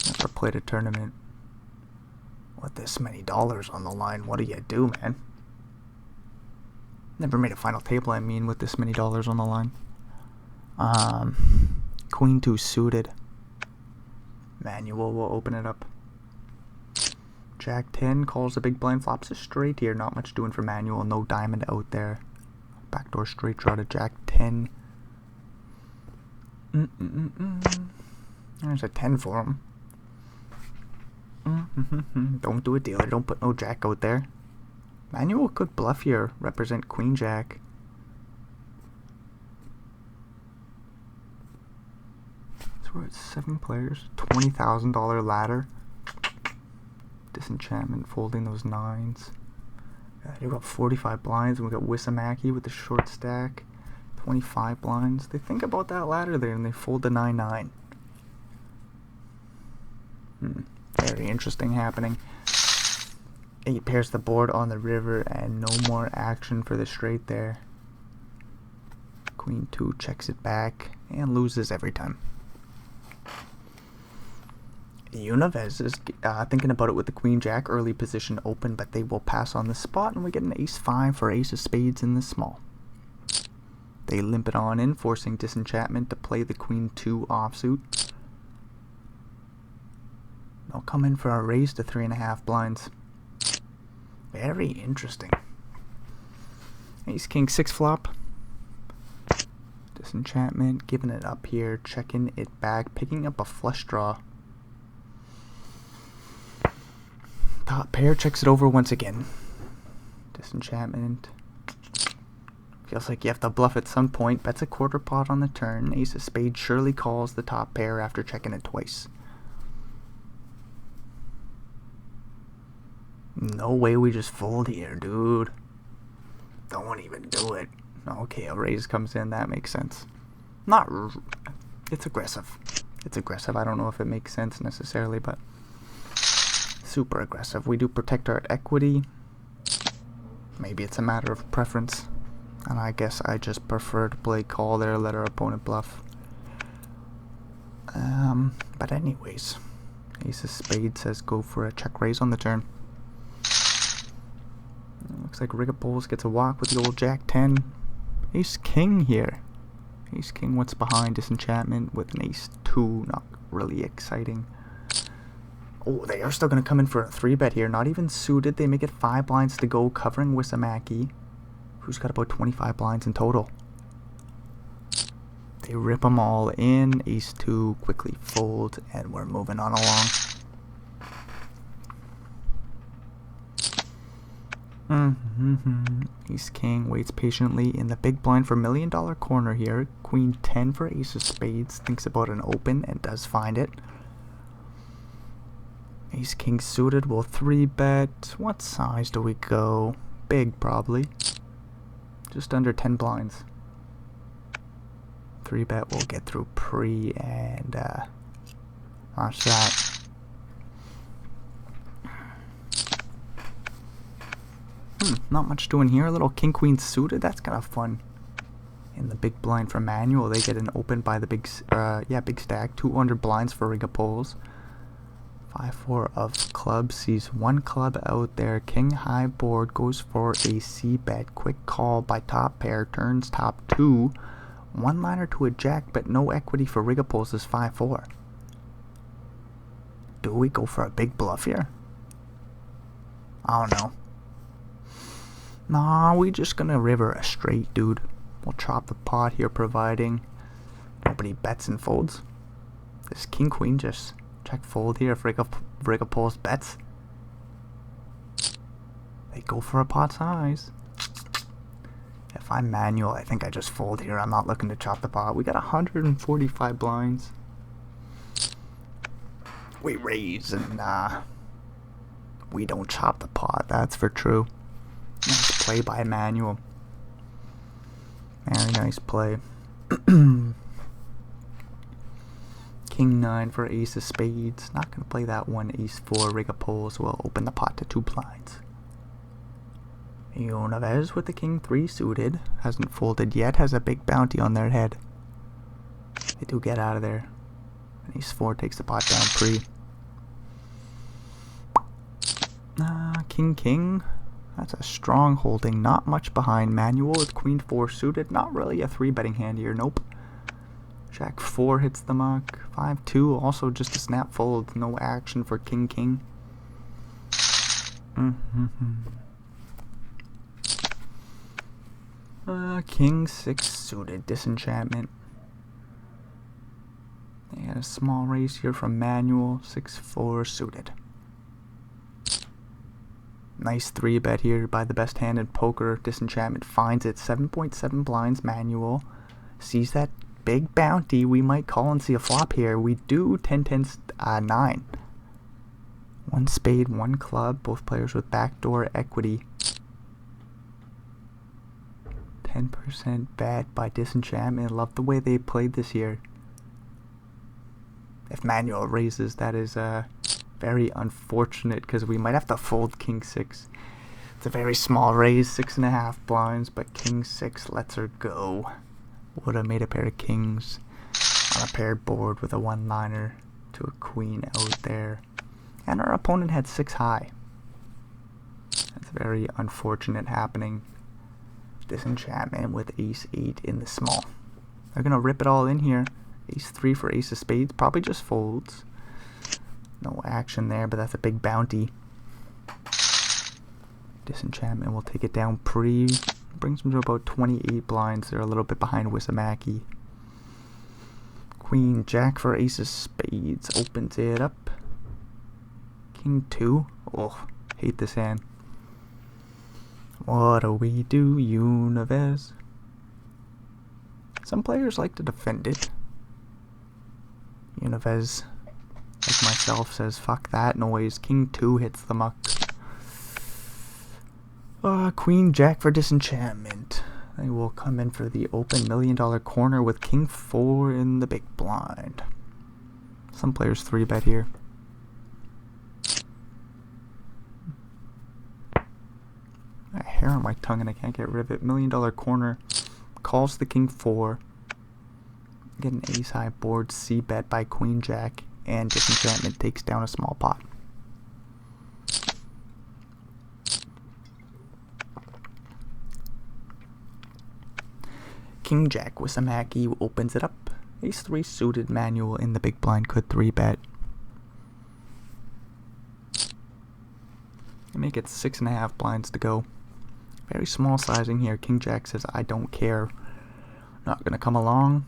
Never played a tournament with this many dollars on the line. What do you do, man? Never made a final table, I mean, with this many dollars on the line. Queen 2 suited. Manual will open it up. Jack 10 calls the big blind, flops a straight here. Not much doing for Manuel. No diamond out there. Backdoor straight draw to Jack 10. There's a 10 for him. Don't do a dealer. Don't put no jack out there. Manuel could bluff here. Represent Queen Jack. So we're at 7 players. $20,000 ladder. Disenchantment folding those nines. You got 45 blinds, and we got Wissamaki with the short stack. 25 blinds. They think about that ladder there, and they fold the 9-9. Very interesting happening. 8 pairs the board on the river, and no more action for the straight there. Queen 2 checks it back and loses every time. Univez is thinking about it with the Queen Jack early position open, but they will pass on the spot, and we get an ace 5 for ace of spades in the small. They limp it on in, forcing disenchantment to play the Queen 2 offsuit. They'll come in for a raise to 3.5 blinds. Very interesting. Ace King 6 flop. Disenchantment, giving it up here, checking it back, picking up a flush draw. Top pair checks it over once again. Disenchantment. Feels like you have to bluff at some point. Bets a quarter pot on the turn. Ace of spades surely calls the top pair after checking it twice. No way we just fold here, dude. Don't even do it. Okay, a raise comes in. That makes sense. It's aggressive. It's aggressive. I don't know if it makes sense necessarily, but super aggressive. We do protect our equity. Maybe it's a matter of preference. And I guess I just prefer to play call there, let our opponent bluff. But anyways, ace of spades says go for a check raise on the turn. Looks like Rigapol's gets a walk with the old Jack 10. Ace King here. Ace King, what's behind disenchantment with an ace 2? Not really exciting. Oh, they are still going to come in for a 3-bet here. Not even suited. They make it 5 blinds to go, covering Wisamaki, who's got about 25 blinds in total. They rip them all in. Ace 2 quickly fold, and we're moving on along. Ace King waits patiently in the big blind for $1 million corner here. Queen 10 for Ace of Spades. Thinks about an open and does find it. Ace King suited will 3-bet. What size do we go? Big, probably. Just under 10 blinds. 3-bet will get through pre and watch that. Not much doing here. A little King Queen suited. That's kind of fun. In the big blind for manual, they get an open by the big stack. 200 blinds for Rigapoles. 5-4 of clubs, sees one club out there. King high board goes for a c-bet. Quick call by top pair, turns top 2. One liner to a jack, but no equity for Rigapoles is 5-4. Do we go for a big bluff here? I don't know. Nah, we just gonna river a straight, dude. We'll chop the pot here, providing nobody bets and folds. This King Queen just check fold here if Rigapoles bets. They go for a pot size. If I'm manual, I think I just fold here. I'm not looking to chop the pot. We got 145 blinds. We raise and we don't chop the pot. That's for true. Nice play by manual. Very nice play. King 9 for Ace of Spades. Not going to play that one. Ace 4, Rigapoles will open the pot to 2 blinds. Yonaves with the King 3 suited. Hasn't folded yet. Has a big bounty on their head. They do get out of there. And Ace 4 takes the pot down pre. King. That's a strong holding. Not much behind. Manual with Queen 4 suited. Not really a 3-betting hand here. Nope. Jack 4 hits the muck. 5-2, also just a snap fold. No action for King. King 6 suited. Disenchantment. They had a small raise here from manual. 6-4 suited. Nice 3-bet here by the best hand in poker. Disenchantment finds it. 7.7 blinds manual. Sees that big bounty. We might call and see a flop here. We do. 10-10 9. 1 spade, 1 club. Both players with backdoor equity. 10% bet by Disenchantment. Love the way they played this here. If manual raises, that is very unfortunate because we might have to fold King 6. It's a very small raise, 6.5 blinds, but King 6 lets her go. Would have made a pair of kings on a paired board with a one-liner to a queen out there. And our opponent had 6 high. That's very unfortunate happening. Disenchantment with Ace 8 in the small. They're going to rip it all in here. Ace 3 for Ace of Spades. Probably just folds. No action there, but that's a big bounty. Disenchantment will take it down pre. Brings them to about 28 blinds. They're a little bit behind Wisamaki. Queen Jack for Ace of Spades. Opens it up. King 2. Oh, hate this hand. What do we do, Yonaves? Some players like to defend it. Yonaves, like myself, says fuck that noise. King 2 hits the muck. Queen Jack for Disenchantment. They will come in for the open $1 million corner with King 4 in the big blind. Some players 3-bet here. A hair on my tongue and I can't get rid of it. $1 million corner. Calls the King 4. Get an ace high board. C-bet by Queen Jack. And Disenchantment takes down a small pot. King Jack Wisamaki opens it up. Ace 3 suited manual in the big blind could 3-bet. make it 6.5 blinds to go. Very small sizing here. King Jack says, I don't care. Not gonna come along.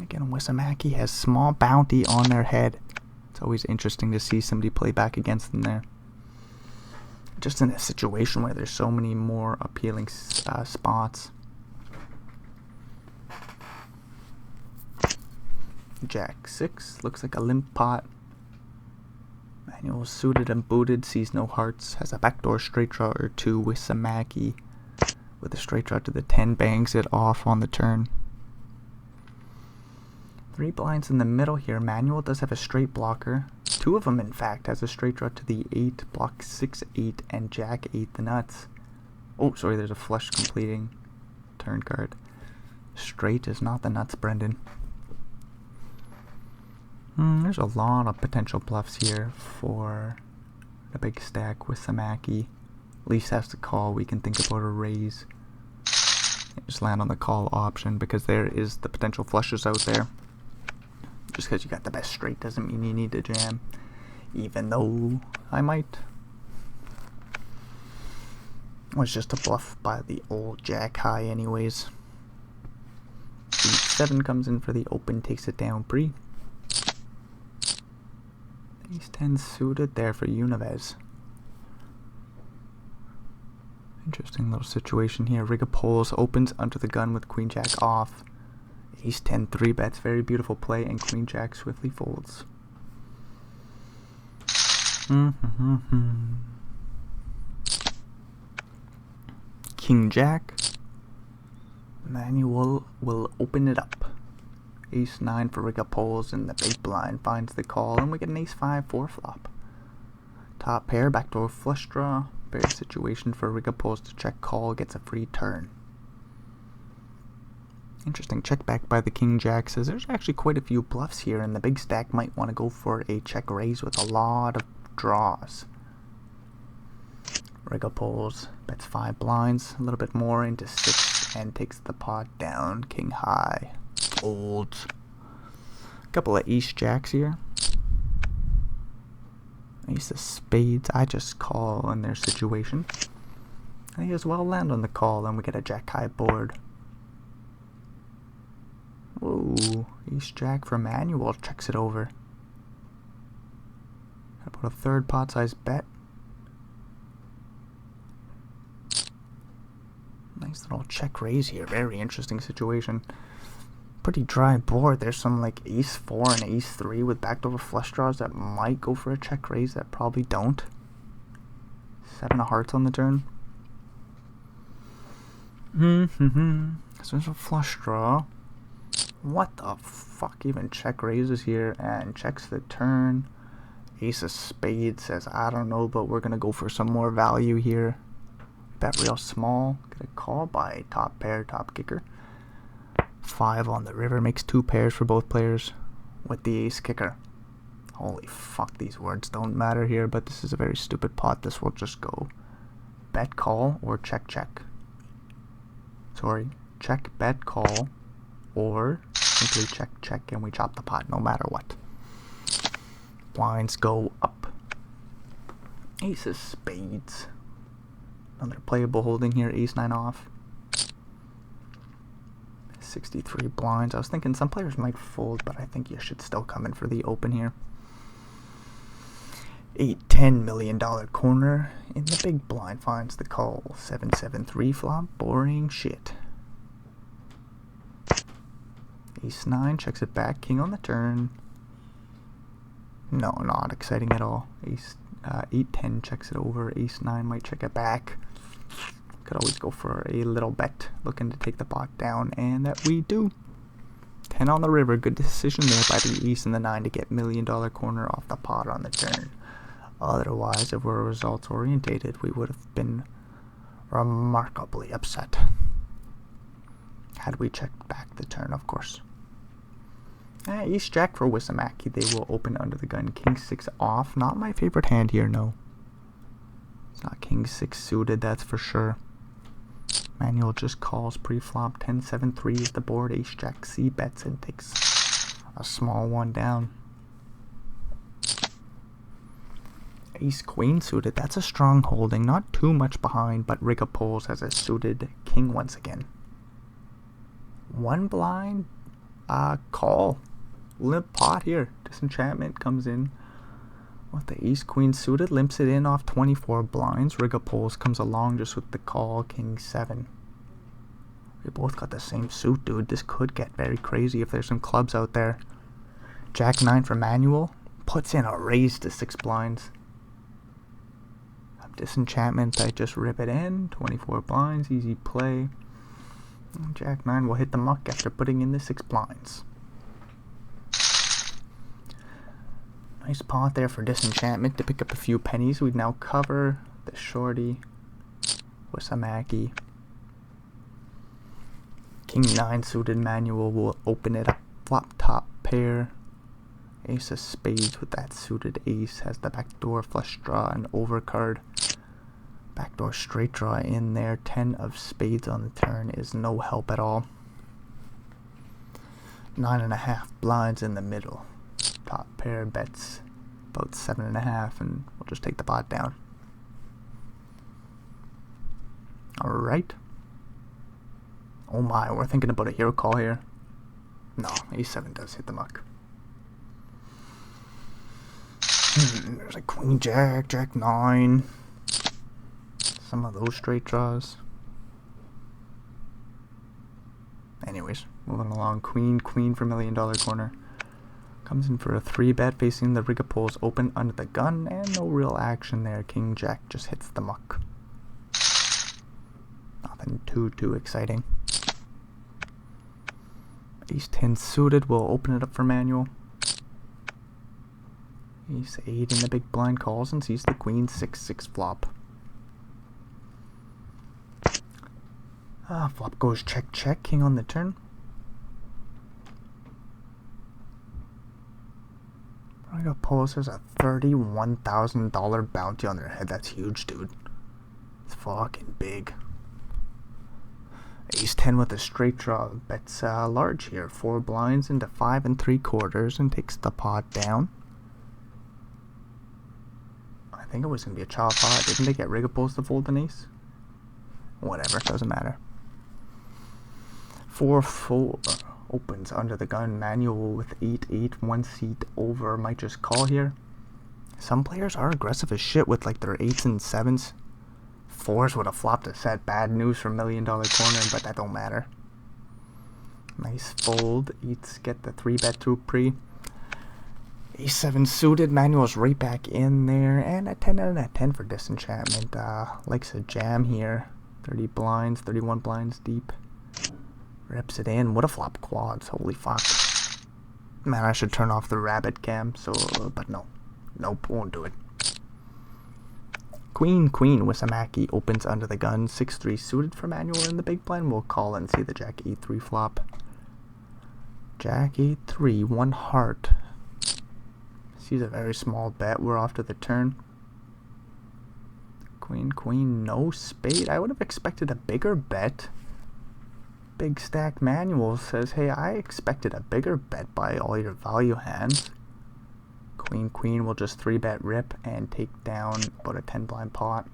Again, Wisamaki has small bounty on their head. It's always interesting to see somebody play back against them there. Just in a situation where there's so many more appealing spots. Jack 6, looks like a limp pot. Manuel suited and booted, sees no hearts, has a backdoor straight draw or two with Samaki. With a straight draw to the 10, bangs it off on the turn. 3 blinds in the middle here. Manuel does have a straight blocker. 2 of them, in fact, has a straight draw to the 8, block 6, 8, and Jack 8 the nuts. Oh, sorry, there's a flush completing turn card. Straight is not the nuts, Brendan. There's a lot of potential bluffs here for the big stack with Samaki. Least has to call. We can think about a raise. Just land on the call option because there is the potential flushes out there. Just because you got the best straight doesn't mean you need to jam. Even though I might. It was just a bluff by the old Jack high anyways. 7 comes in for the open, takes it down pre. Ace 10 suited there for Unives. Interesting little situation here. Rigapoles opens under the gun with Queen Jack off. Ace 10 3 bets. Very beautiful play, and Queen Jack swiftly folds. King Jack. Manuel will open it up. Ace 9 for Rigapoles, and the big blind finds the call, and we get an Ace 5 4 flop. Top pair, backdoor flush draw. Fair situation for Rigapoles to check call, gets a free turn. Interesting check back by the King Jack. Says there's actually quite a few bluffs here, and the big stack might want to go for a check raise with a lot of draws. Rigapoles bets 5 blinds, a little bit more into 6, and takes the pot down. King high. Folds. Couple of ace jacks here. Ace of spades. I just call in their situation. They as well land on the call, and we get a jack high board. Whoa, ace jack for Manuel checks it over. How about a third pot size bet? Nice little check raise here. Very interesting situation. Pretty dry board. There's some like ace 4 and ace 3 with backdoor flush draws that might go for a check raise that probably don't. 7 of hearts on the turn. So there's a flush draw. What the fuck? Even check raises here and checks the turn. Ace of spades says, I don't know, but we're gonna go for some more value here. Bet real small. Get a call by top pair, top kicker. 5 on the river makes 2 pairs for both players with the ace kicker. Holy fuck, these words don't matter here, but this is a very stupid pot. This will just go bet call or check check. Sorry, check bet call or simply check check, and we chop the pot no matter what. Blinds go up. Ace of spades. Another playable holding here, ace 9 off. 63 blinds. I was thinking some players might fold, but I think you should still come in for the open here. $10 million corner in the big blind finds the call. 7-7-3 flop. Boring shit. Ace 9 checks it back. King on the turn. No, not exciting at all. Ace 8-10 checks it over. Ace 9 might check it back. Could always go for a little bet, looking to take the pot down, and that we do. 10 on the river. Good decision there by the ace and the 9 to get $1 million corner off the pot on the turn. Otherwise, if we're results orientated, we would have been remarkably upset had we checked back the turn, of course. Ace jack for Wisamaki. They will open under the gun. King 6 off. Not my favorite hand here, no. It's not King 6 suited, that's for sure. Manuel just calls pre-flop. 10-7-3 is the board. Ace jack C bets and takes a small one down. Ace queen suited. That's a strong holding. Not too much behind, but Rigopolz has a suited king once again. One blind. Call. Limp pot here. Disenchantment comes in with the ace queen suited. Limps it in off 24 blinds. Rigopolz comes along just with the call. King 7. We both got the same suit, dude. This could get very crazy if there's some clubs out there. Jack 9 for manual. Puts in a raise to 6 blinds. Disenchantment, I just rip it in. 24 blinds, easy play. Jack 9 will hit the muck after putting in the 6 blinds. Nice pot there for disenchantment to pick up a few pennies. We now cover the shorty. Wasamaki. King 9 suited manual will open it up. Flop top pair. Ace of spades with that suited ace has the backdoor flush draw and overcard. Backdoor straight draw in there. 10 of spades on the turn is no help at all. 9.5 blinds in the middle. Top pair bets about 7.5, and we'll just take the pot down. Alright. Oh my, we're thinking about a hero call here. No, A7 does hit the muck. There's a queen jack, jack 9. Some of those straight draws. Anyways, moving along. Queen for $1 million corner. Comes in for a 3-bet facing the Rigopolz open under the gun, and no real action there. King jack just hits the muck. Nothing too exciting. Ace 10 suited will open it up for manual. Ace 8 in the big blind calls and sees the queen 6-6 flop. Flop goes check, king on the turn. Rigopolz has a $31,000 bounty on their head. That's huge, dude. It's fucking big. Ace 10 with a straight draw. Bets large here. 4 blinds into 5 3/4 and takes the pot down. I think it was going to be a chop pot. Didn't they get Rigopolz to fold an ace? Whatever, doesn't matter. 4-4 opens under the gun. Manual with 8-8. 1 seat over. Might just call here. Some players are aggressive as shit with like their 8s and 7s. 4s would have flopped a set. Bad news for $1 million corner, but that don't matter. Nice fold. 8s get the 3-bet through pre. A7 suited. Manual's right back in there. And a 10 and a 10 for disenchantment. Likes a jam here. 30 blinds. 31 blinds deep. Rips it in. What a flop quads. Holy fuck. Man, I should turn off the rabbit cam. But no. Nope, won't do it. Queen, Wasamaki opens under the gun. 6-3 suited for manual in the big blind. We'll call and see the Jack 8-3 flop. Jack 8-3, 1 heart. Sees a very small bet. We're off to the turn. Queen, no spade. I would have expected a bigger bet. Big stack manual says, hey, I expected a bigger bet by all your value hands. Queen will just 3-bet rip and take down about a 10 blind pot.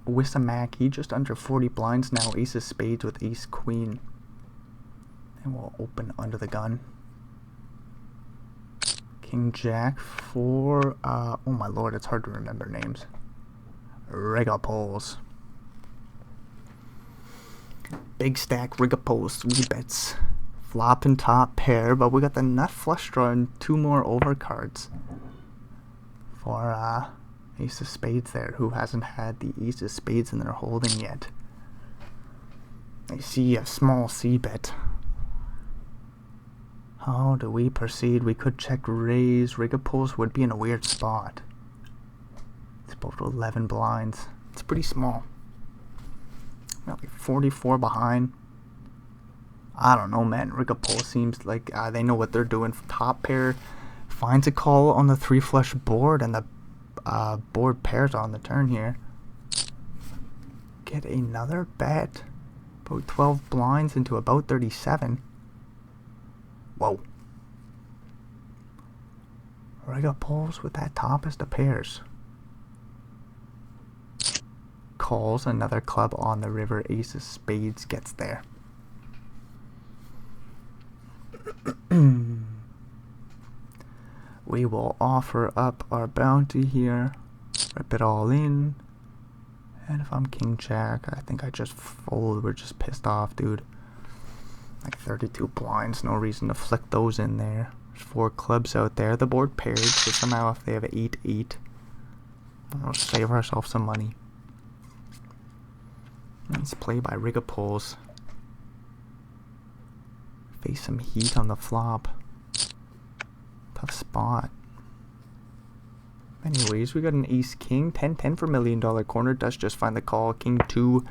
Wasamaki just under 40 blinds now. Ace of spades with ace queen. And we'll open under the gun. King jack for, oh my lord, it's hard to remember names. Rigopolz. Big stack Rigopolz, 3 bets. Flop and top pair, but we got the nut flush draw and 2 more overcards for ace of spades there, who hasn't had the ace of spades in their holding yet. I see a small C bet. How do we proceed? We could check raise. Rigopolz would be in a weird spot. It's about 11 blinds. It's pretty small. Got like 44 behind. I don't know, man. Rigopolz seems like they know what they're doing. Top pair finds a call on the 3 flush board, and the board pairs on the turn here. Get another bet. About 12 blinds into about 37. Whoa. Riga pulls with that top is the pairs. Calls another club on the river. Ace of spades gets there. We will offer up our bounty here. Rip it all in. And if I'm king jack, I think I just fold. We're just pissed off, dude. Like 32 blinds, no reason to flick those in there. There's 4 clubs out there. The board paired, so somehow if they have 8-8, we'll save ourselves some money. Nice play by Riga pulls. Face some heat on the flop. Tough spot. Anyways, we got an ace king. 10-10 for $1 million corner. Does just find the call. King 2.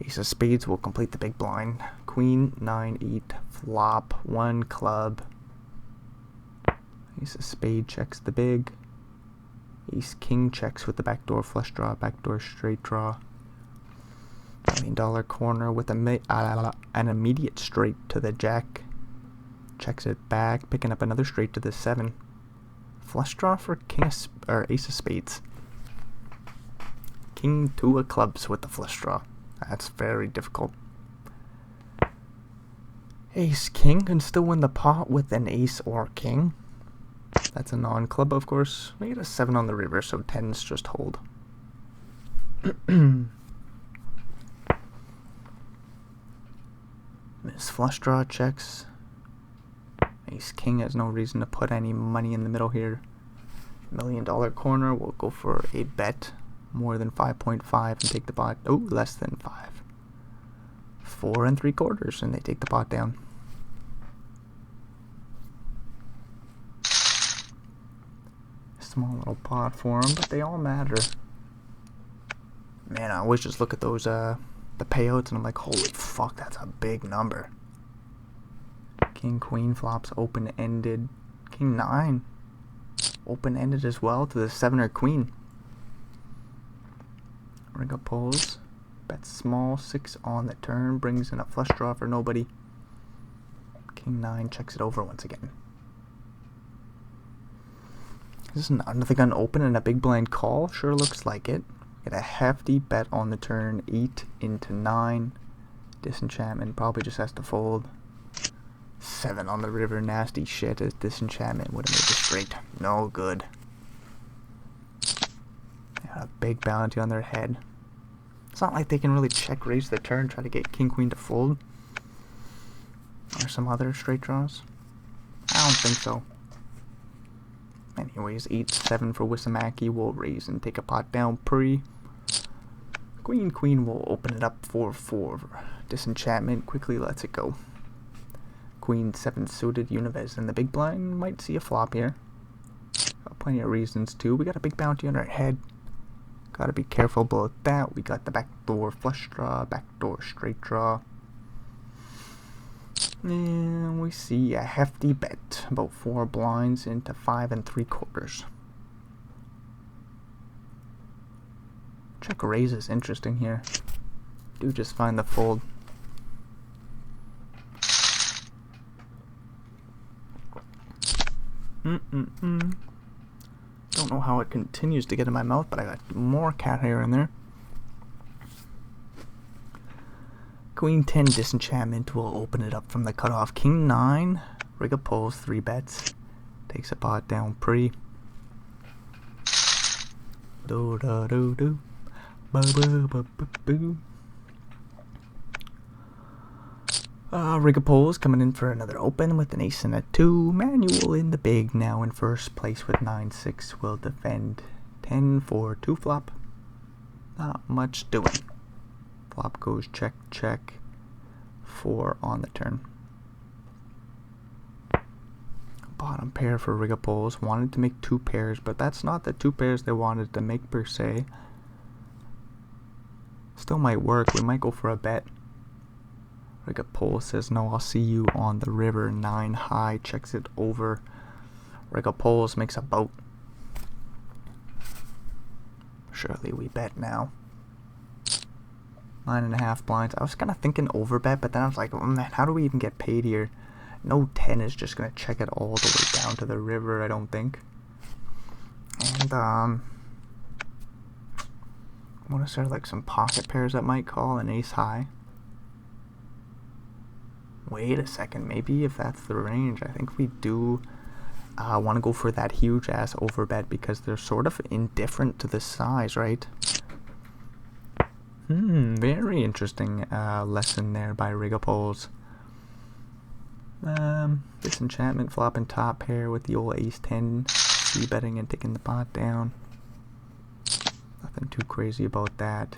Ace of spades will complete the big blind. Queen 9-8 flop. 1 club. Ace of spade checks the big. Ace king checks with the backdoor flush draw. Backdoor straight draw. $1 million corner with an immediate straight to the jack. Checks it back, picking up another straight to the 7. Flush draw for ace of spades. King 2 of clubs with the flush draw. That's very difficult. Ace king can still win the pot with an ace or king. That's a non-club, of course. We get a 7 on the river, so 10s just hold. Miss flush draw checks. Ace king has no reason to put any money in the middle here. $1 million corner, we'll go for a bet. More than 5.5 and take the pot. Oh, less than 5. 4 3/4 and they take the pot down. Small little pot for them, but they all matter. Man, I always just look at those the payouts and I'm like, holy fuck, that's a big number. King queen flops open-ended. King 9 open-ended as well to the 7 or queen. Riga pulls, bets small, 6 on the turn, brings in a flush draw for nobody. King 9 checks it over once again. This is another gun open and a big blind call. Sure looks like it. Get a hefty bet on the turn, 8 into 9. Disenchantment probably just has to fold. 7 on the river, nasty shit as disenchantment would have made the straight. No good. They got a big bounty on their head. It's not like they can really check raise the turn, try to get king queen to fold. Or some other straight draws. I don't think so. Anyways, 8-7 for Wisamaki. We'll raise and take a pot down pre. Queen will open it up 4-4. Disenchantment quickly lets it go. Queen 7 suited Univez in the big blind. Might see a flop here. Got plenty of reasons too. We got a big bounty on our head. Gotta be careful about that. We got the backdoor flush draw, backdoor straight draw. And we see a hefty bet. About 4 blinds into 5 3/4. Check raise is interesting here. Do just find the fold. Don't know how it continues to get in my mouth, but I got more cat hair in there. Queen 10 disenchantment will open it up from the cutoff. King 9, Riga pulls 3 bets. Takes a pot down pre. Do da do do. Ba ba ba ba boo. Riga pulls coming in for another open with an ace and a 2. Manual in the big now in first place with 9-6 will defend. 10-4 2 flop. Not much doing. Flop goes check check. 4 on the turn. Bottom pair for Riga pulls. Wanted to make 2 pairs, but that's not the 2 pairs they wanted to make per se. Still might work. We might go for a bet. Riga pulls says no, I'll see you on the river. 9 high checks it over. Riga pulls makes a boat. Surely we bet now. 9.5 blinds. I was kind of thinking over bet, but then I was like, oh man, how do we even get paid here? No 10 is just gonna check it all the way down to the river, I don't think. And I want to start like some pocket pairs that might call an ace high. Wait a second, maybe if that's the range, I think we do want to go for that huge ass overbet because they're sort of indifferent to the size, right? Very interesting lesson there by Rigapoles. Disenchantment flopping top pair with the old ace 10, c-betting and taking the pot down. Nothing too crazy about that.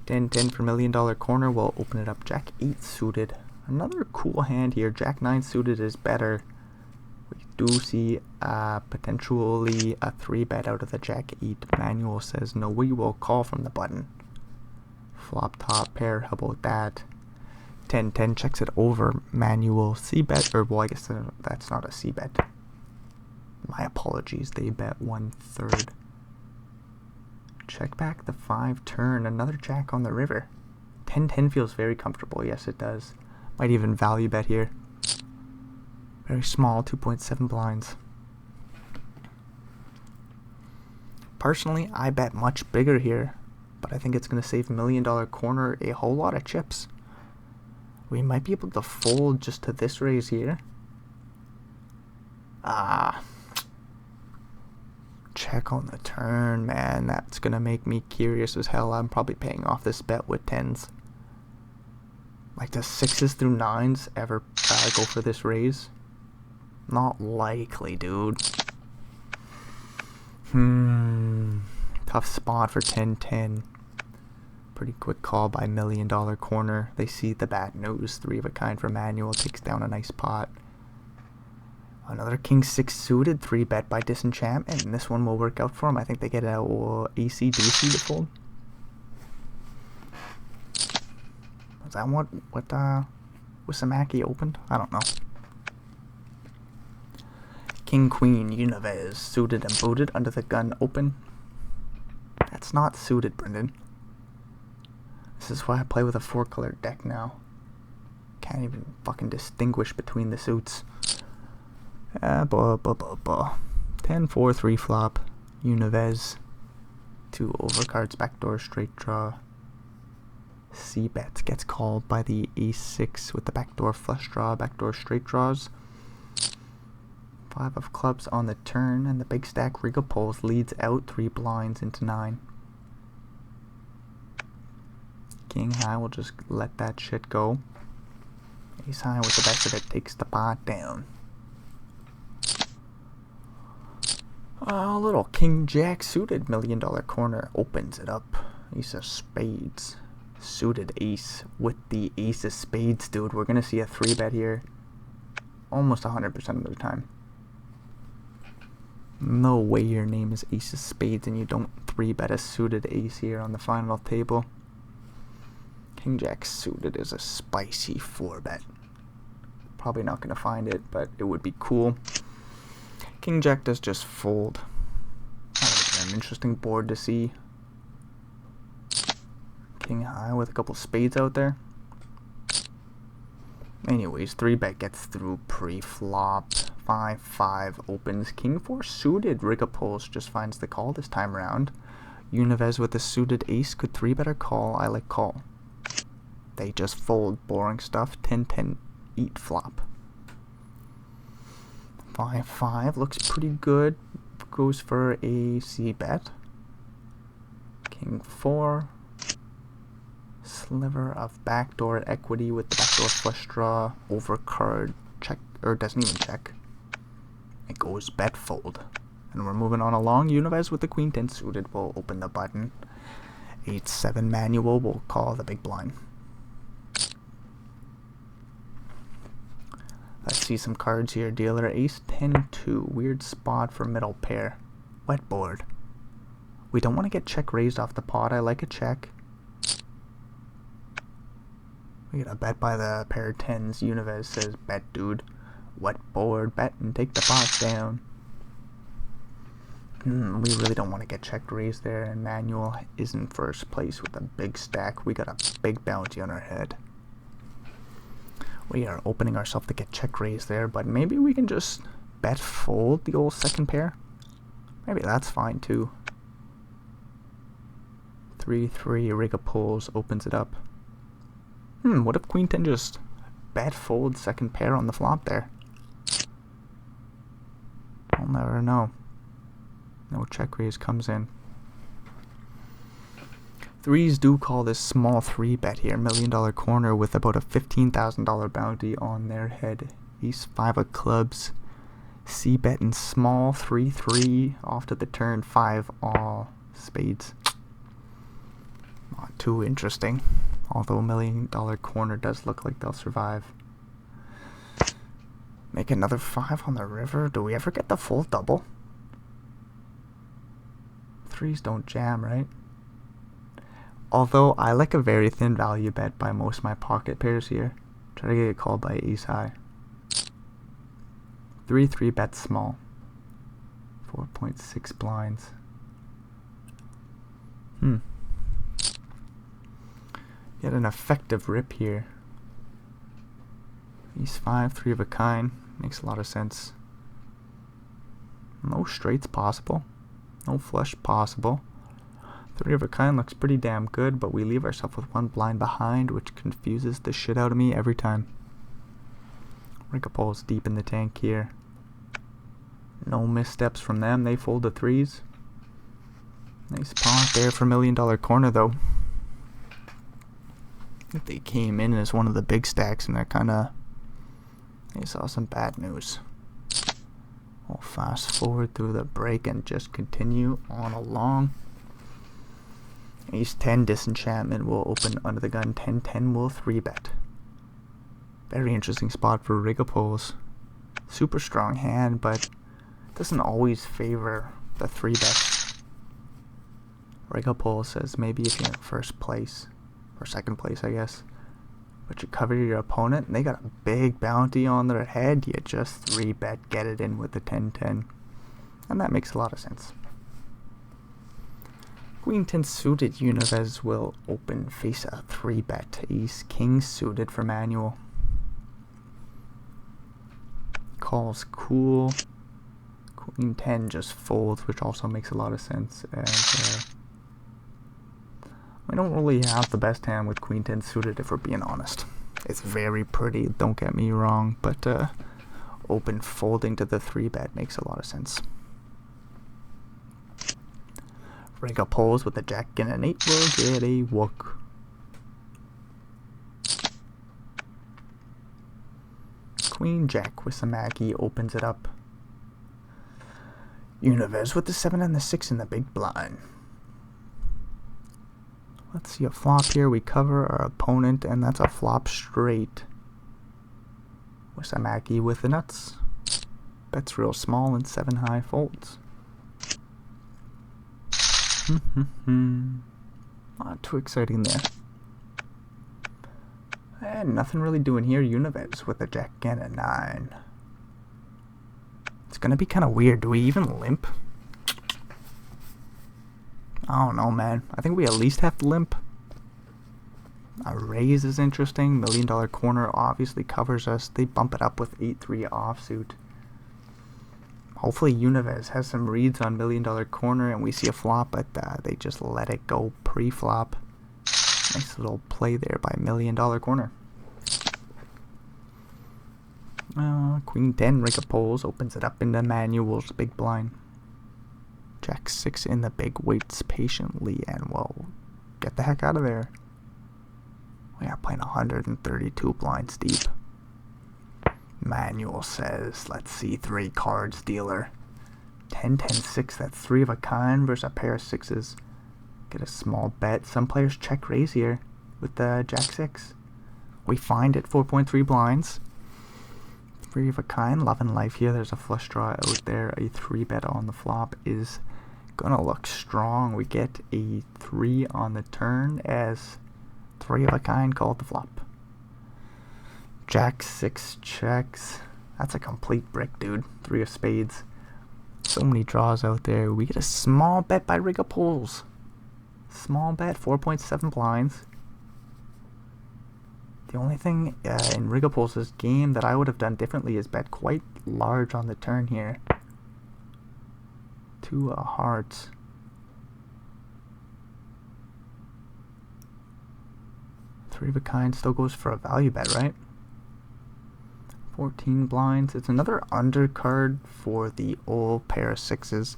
10-10 for $1 million corner, we'll open it up. Jack 8 suited. Another cool hand here. Jack 9 suited is better. We do see potentially a 3-bet out of the Jack 8. Manual says no, we will call from the button. Flop top pair, how about that? 10-10 checks it over. Manual c-bet, or well, I guess that's not a c-bet. My apologies, they bet 1/3. Check back the 5 turn, another jack on the river. 10-10 feels very comfortable, yes it does. Might even value bet here. Very small, 2.7 blinds. Personally, I bet much bigger here, but I think it's going to save $1 million corner a whole lot of chips. We might be able to fold just to this raise here. Check on the turn, man. That's going to make me curious as hell. I'm probably paying off this bet with 10s. Like, does 6s through 9s ever go for this raise? Not likely, dude. Tough spot for 10-10. Pretty quick call by $1 million corner. They see the bad news. 3 of a kind for Manuel. Takes down a nice pot. Another king 6 suited. 3-bet by Disenchantment. And this one will work out for him. I think they get a AC-DC to fold. Is that what Wisamaki opened? I don't know. King Queen Univez suited and booted under the gun open. That's not suited, Brendan. This is why I play with a 4-color deck now. Can't even fucking distinguish between the suits. 10-4 3 flop. Univez. 2 overcards, backdoor straight draw. C-bet gets called by the ace-6 with the backdoor flush draw, backdoor straight draws. 5 of clubs on the turn, and the big stack Rigapoles leads out 3 blinds into 9. King high will just let that shit go. Ace high with the best of it takes the pot down. A little king jack suited $1 million corner opens it up. Ace of spades. Suited ace with the ace of spades, dude. We're gonna see a 3-bet here almost 100% of the time. No way your name is ace of spades and you don't 3-bet a suited ace here on the final table. King jack suited is a spicy 4-bet. Probably not gonna find it, but it would be cool. King jack does just fold. That would be an interesting board to see. King high with a couple spades out there. Anyways, 3-bet gets through pre-flop. 5-5 opens. King 4 suited. Rigapoles just finds the call this time around. Univez with a suited ace could 3-bet or call. I like call. They just fold. Boring stuff. 10-10 eat flop. 5-5 looks pretty good. Goes for a c-bet. King 4. Sliver of backdoor equity with the backdoor flush draw, overcard, check, or doesn't even check. It goes bet fold. And we're moving on along. Univez with the queen 10 suited will open the button. 8-7 manual will call the big blind. Let's see some cards here. Dealer ace 10-2. Weird spot for middle pair. Wet board. We don't want to get check raised off the pot. I like a check. We get a bet by the pair of 10s. Univez says, bet dude. Wet board, bet and take the pot down. We really don't want to get check raised there. And Manuel is in first place with a big stack. We got a big bounty on our head. We are opening ourselves to get check raised there. But maybe we can just bet fold the old second pair. Maybe that's fine too. 3-3 Riga pulls, opens it up. What if Queen 10 just bet fold second pair on the flop there? I'll never know. No check raise comes in. Threes do call this small 3-bet here. $1 million corner with about a $15,000 bounty on their head. Ace 5 of clubs. C-bet and small 3-3 off to the turn. 5 all spades. Not too interesting. Although $1 million corner does look like they'll survive. Make another 5 on the river. Do we ever get the full double? Threes don't jam, right? Although I like a very thin value bet by most of my pocket pairs here. Try to get it called by ace high. 3-3 bet small. 4.6 blinds. Get an effective rip here. Ace 5, 3 of a kind. Makes a lot of sense. No straights possible. No flush possible. 3 of a kind looks pretty damn good, but we leave ourselves with 1 blind behind, which confuses the shit out of me every time. Riga pulls deep in the tank here. No missteps from them. They fold the 3s. Nice pot there for $1 million corner, though. If they came in as one of the big stacks, and they saw some bad news. We'll fast forward through the break and just continue on along. Ace 10 disenchantment will open under the gun. 10-10 will 3-bet. Very interesting spot for Riga pulls. Super strong hand, but doesn't always favor the 3-bet. Riga pull says maybe if you're in first place, or second place I guess, but you cover your opponent and they got a big bounty on their head, you just 3-bet, get it in with the 10-10. And that makes a lot of sense. Queen 10 suited Unives will open face a 3-bet. Ace King suited for manual. Calls cool. Queen 10 just folds, which also makes a lot of sense, as we don't really have the best hand with Queen 10 suited, if we're being honest. It's very pretty, don't get me wrong, but open folding to the 3-bet makes a lot of sense. Riga pulls with a jack and an 8 will get a wook. Queen Jack with some Aggie opens it up. Unives with the 7 and the 6 in the big blind. Let's see a flop here. We cover our opponent, and that's a flop straight. With some Aggie with the nuts. Bets real small and 7 high folds. Not too exciting there. And nothing really doing here. Unives with a jack and a 9. It's gonna be kind of weird. Do we even limp? I don't know, man. I think we at least have to limp. A raise is interesting. $1 million corner obviously covers us. They bump it up with 8-3 offsuit. Hopefully Unives has some reads on $1 million corner and we see a flop, but they just let it go pre-flop. Nice little play there by $1 million corner. Queen 10 Riga pulls, opens it up into manuals, big blind. Jack 6 in the big, waits patiently and will get the heck out of there. We are playing 132 blinds deep. Manual says, let's see, 3 cards dealer. 10-10-6, that's 3 of a kind versus a pair of 6s. Get a small bet. Some players check raise here with the Jack 6. We find it 4.3 blinds. 3 of a kind, love and life here. There's a flush draw out there. A 3-bet on the flop is gonna look strong. We get a 3 on the turn as 3 of a kind called the flop. Jack 6 checks. That's a complete brick, dude. 3 of spades. So many draws out there. We get a small bet by Riga pulls. Small bet, 4.7 blinds. The only thing in Riga pulls' game that I would have done differently is bet quite large on the turn here 2 hearts. Three of a kind still goes for a value bet, right? 14 blinds. It's another undercard for the old pair of sixes.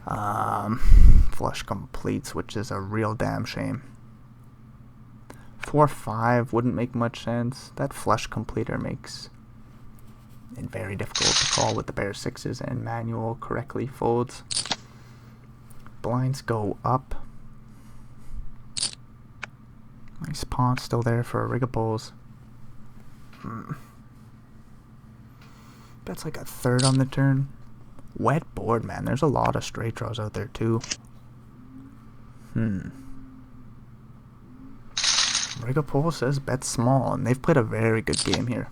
Flush completes, which is a real damn shame. 4-5 wouldn't make much sense. That flush completer makes it very difficult to call with the pair of sixes, and manual correctly folds. Blinds go up. Nice pot still there for a Rigapolls. That's like a third on the turn. Wet board, man. There's a lot of straight draws out there too. Rigapolls says bet small, and they've played a very good game here.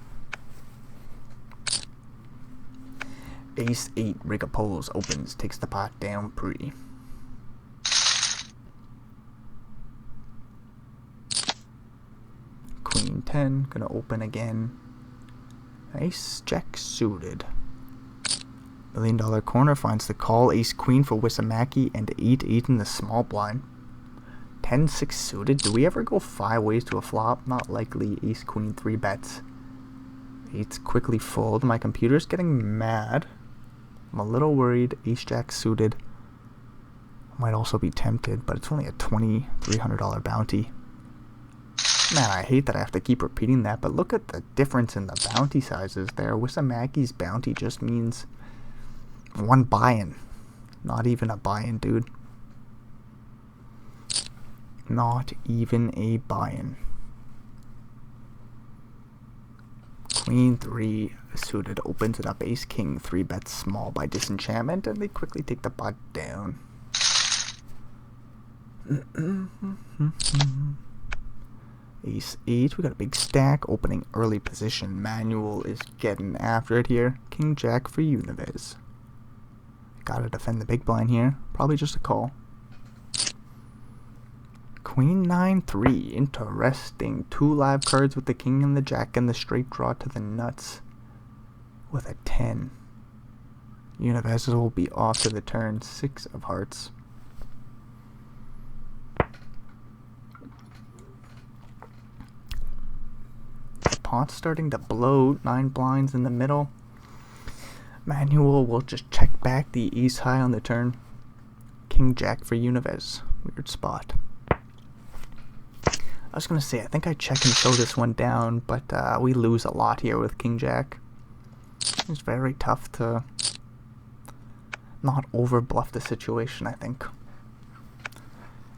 Ace 8 Rigapolls opens, takes the pot down pre. Queen 10, gonna open again. Ace Jack suited. $1 million corner finds the call. Ace Queen for Wisamaki and 8-8 in the small blind. 10-6 suited. Do we ever go 5 ways to a flop? Not likely. Ace Queen 3 bets. 8's quickly fold. My computer's getting mad. I'm a little worried. Ace Jack suited. Might also be tempted, but it's only a $2,300 bounty. Man, I hate that I have to keep repeating that, but look at the difference in the bounty sizes there. Wisamaki's bounty just means one buy-in. Not even a buy-in, dude. Not even a buy-in. Queen 3 suited opens it up. Ace King 3 bets small by disenchantment, and they quickly take the pot down. Ace 8, we got a big stack, opening early position. Manual is getting after it here. King Jack for Unives. Gotta defend the big blind here. Probably just a call. Queen 9-3, interesting. 2 live cards with the king and the jack, and the straight draw to the nuts with a 10. Unives will be off to the turn. 6 of hearts. Pot's starting to bloat. 9 blinds in the middle. Manual will just check back the ace high on the turn. King Jack for Unives. Weird spot. I was gonna say, I think I check and show this one down, but we lose a lot here with King Jack. It's very tough to not over bluff the situation, I think.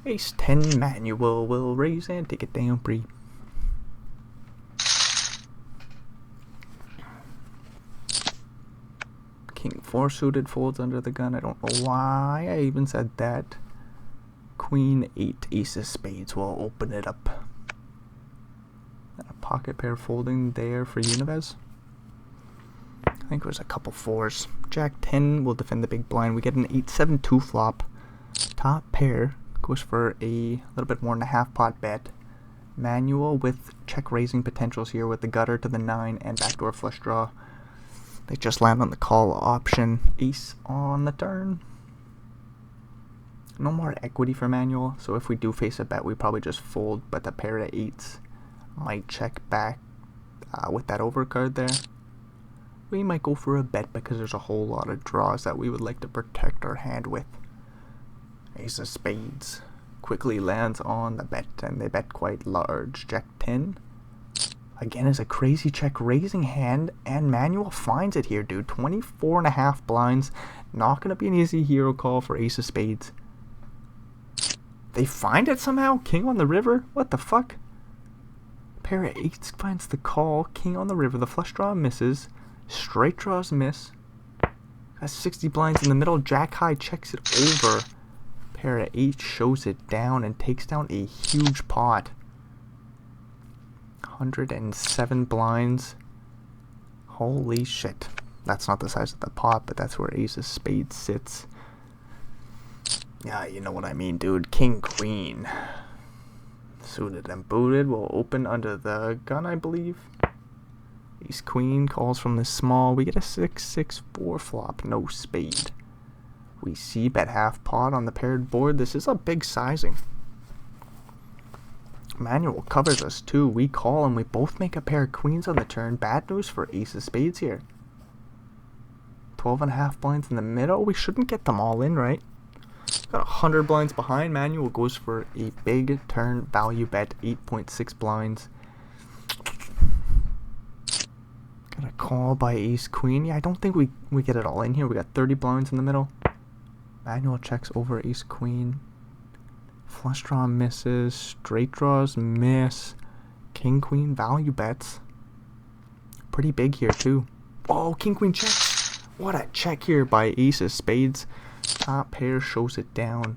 Ace 10 Manual will raise and take it down pre. King 4 suited folds under the gun. I don't know why I even said that. Queen 8 ace of spades will open it up. And a pocket pair folding there for Unives. I think it was a couple 4s. Jack 10 will defend the big blind. We get an 8-7-2 flop. Top pair goes for a little bit more than a half pot bet. Manual with check raising potentials here with the gutter to the 9 and backdoor flush draw. They just land on the call option. Ace on the turn. No more equity for Manual, so if we do face a bet, we probably just fold, but the pair of 8s might check back with that overcard there. We might go for a bet because there's a whole lot of draws that we would like to protect our hand with. Ace of spades quickly lands on the bet, and they bet quite large. Jack 10. Again, is a crazy check raising hand, and Manual finds it here, dude. 24.5 blinds. Not going to be an easy hero call for ace of spades. They find it somehow? King on the river? What the fuck? Pair of 8s finds the call. King on the river. The flush draw misses. Straight draws miss. Has 60 blinds in the middle. Jack high checks it over. Pair of 8 shows it down and takes down a huge pot. 107 blinds. Holy shit. That's not the size of the pot, but that's where ace of spades sits. Yeah, you know what I mean, dude. King Queen. Suited and booted will open under the gun, I believe. Ace Queen calls from the small. We get a 6-6-4 flop. No spade. We see bet half pot on the paired board. This is a big sizing. Manual covers us too. We call and we both make a pair of queens on the turn. Bad news for ace of spades here. 12.5 blinds in the middle. We shouldn't get them all in, right? Got 100 blinds behind. Manual goes for a big turn value bet, 8.6 blinds. Got a call by ace queen. Yeah, I don't think we get it all in here. We got 30 blinds in the middle. Manual checks over ace queen. Flush draw misses. Straight draws miss. King queen value bets. Pretty big here too. Oh, king queen checks. What a check here by ace of spades. Top pair shows it down.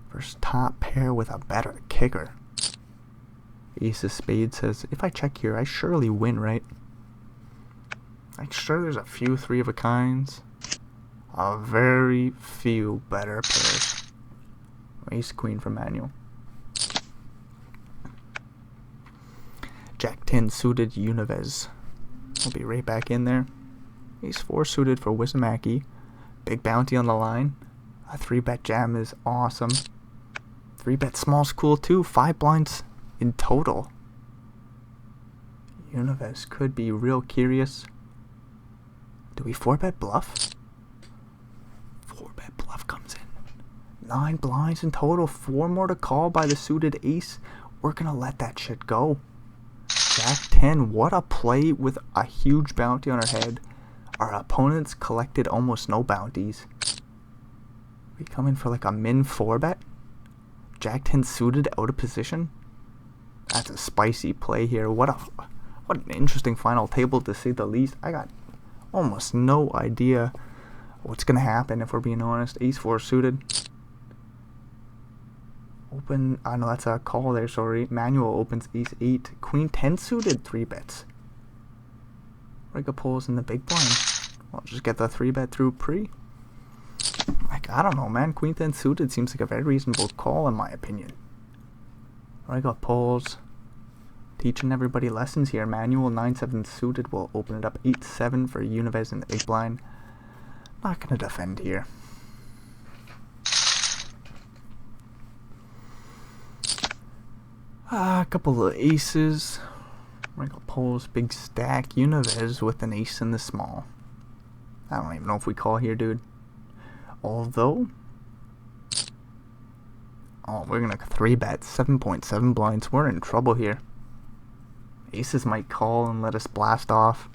First top pair with a better kicker. Ace of spades says, if I check here, I surely win, right? I'm sure there's a few three of a kinds. A very few better pairs. Ace queen from Manual. Jack 10 suited Unives. We'll be right back in there. Ace 4 suited for Wissamaki. Big bounty on the line. A 3-bet jam is awesome. 3-bet small's cool too. 5 blinds in total. Unives could be real curious. Do we 4-bet bluff? 4-bet bluff comes in. 9 blinds in total. 4 more to call by the suited ace. We're gonna let that shit go. Jack 10. What a play with a huge bounty on our head. Our opponents collected almost no bounties. We come in for like a min 4-bet. Jack 10 suited out of position. That's a spicy play here. What an interesting final table to say the least. I got almost no idea what's gonna happen if we're being honest. Ace 4 suited. Open. I know that's a call there. Sorry. Manual opens ace 8. Queen 10 suited. 3 bets. Riga pulls in the big blind. I'll just get the 3-bet through pre. Like, I don't know, man. Queen 10 suited seems like a very reasonable call in my opinion. Riga pulls. Teaching everybody lessons here. Manual 9-7 suited will open it up 8-7 for Unives in the big blind. Not gonna defend here. A couple of aces. Riga pulls, big stack. Unives with an ace in the small. I don't even know if we call here, dude. Although, oh, we're gonna 3-bet 7.7 blinds. We're in trouble here. Aces might call and let us blast off.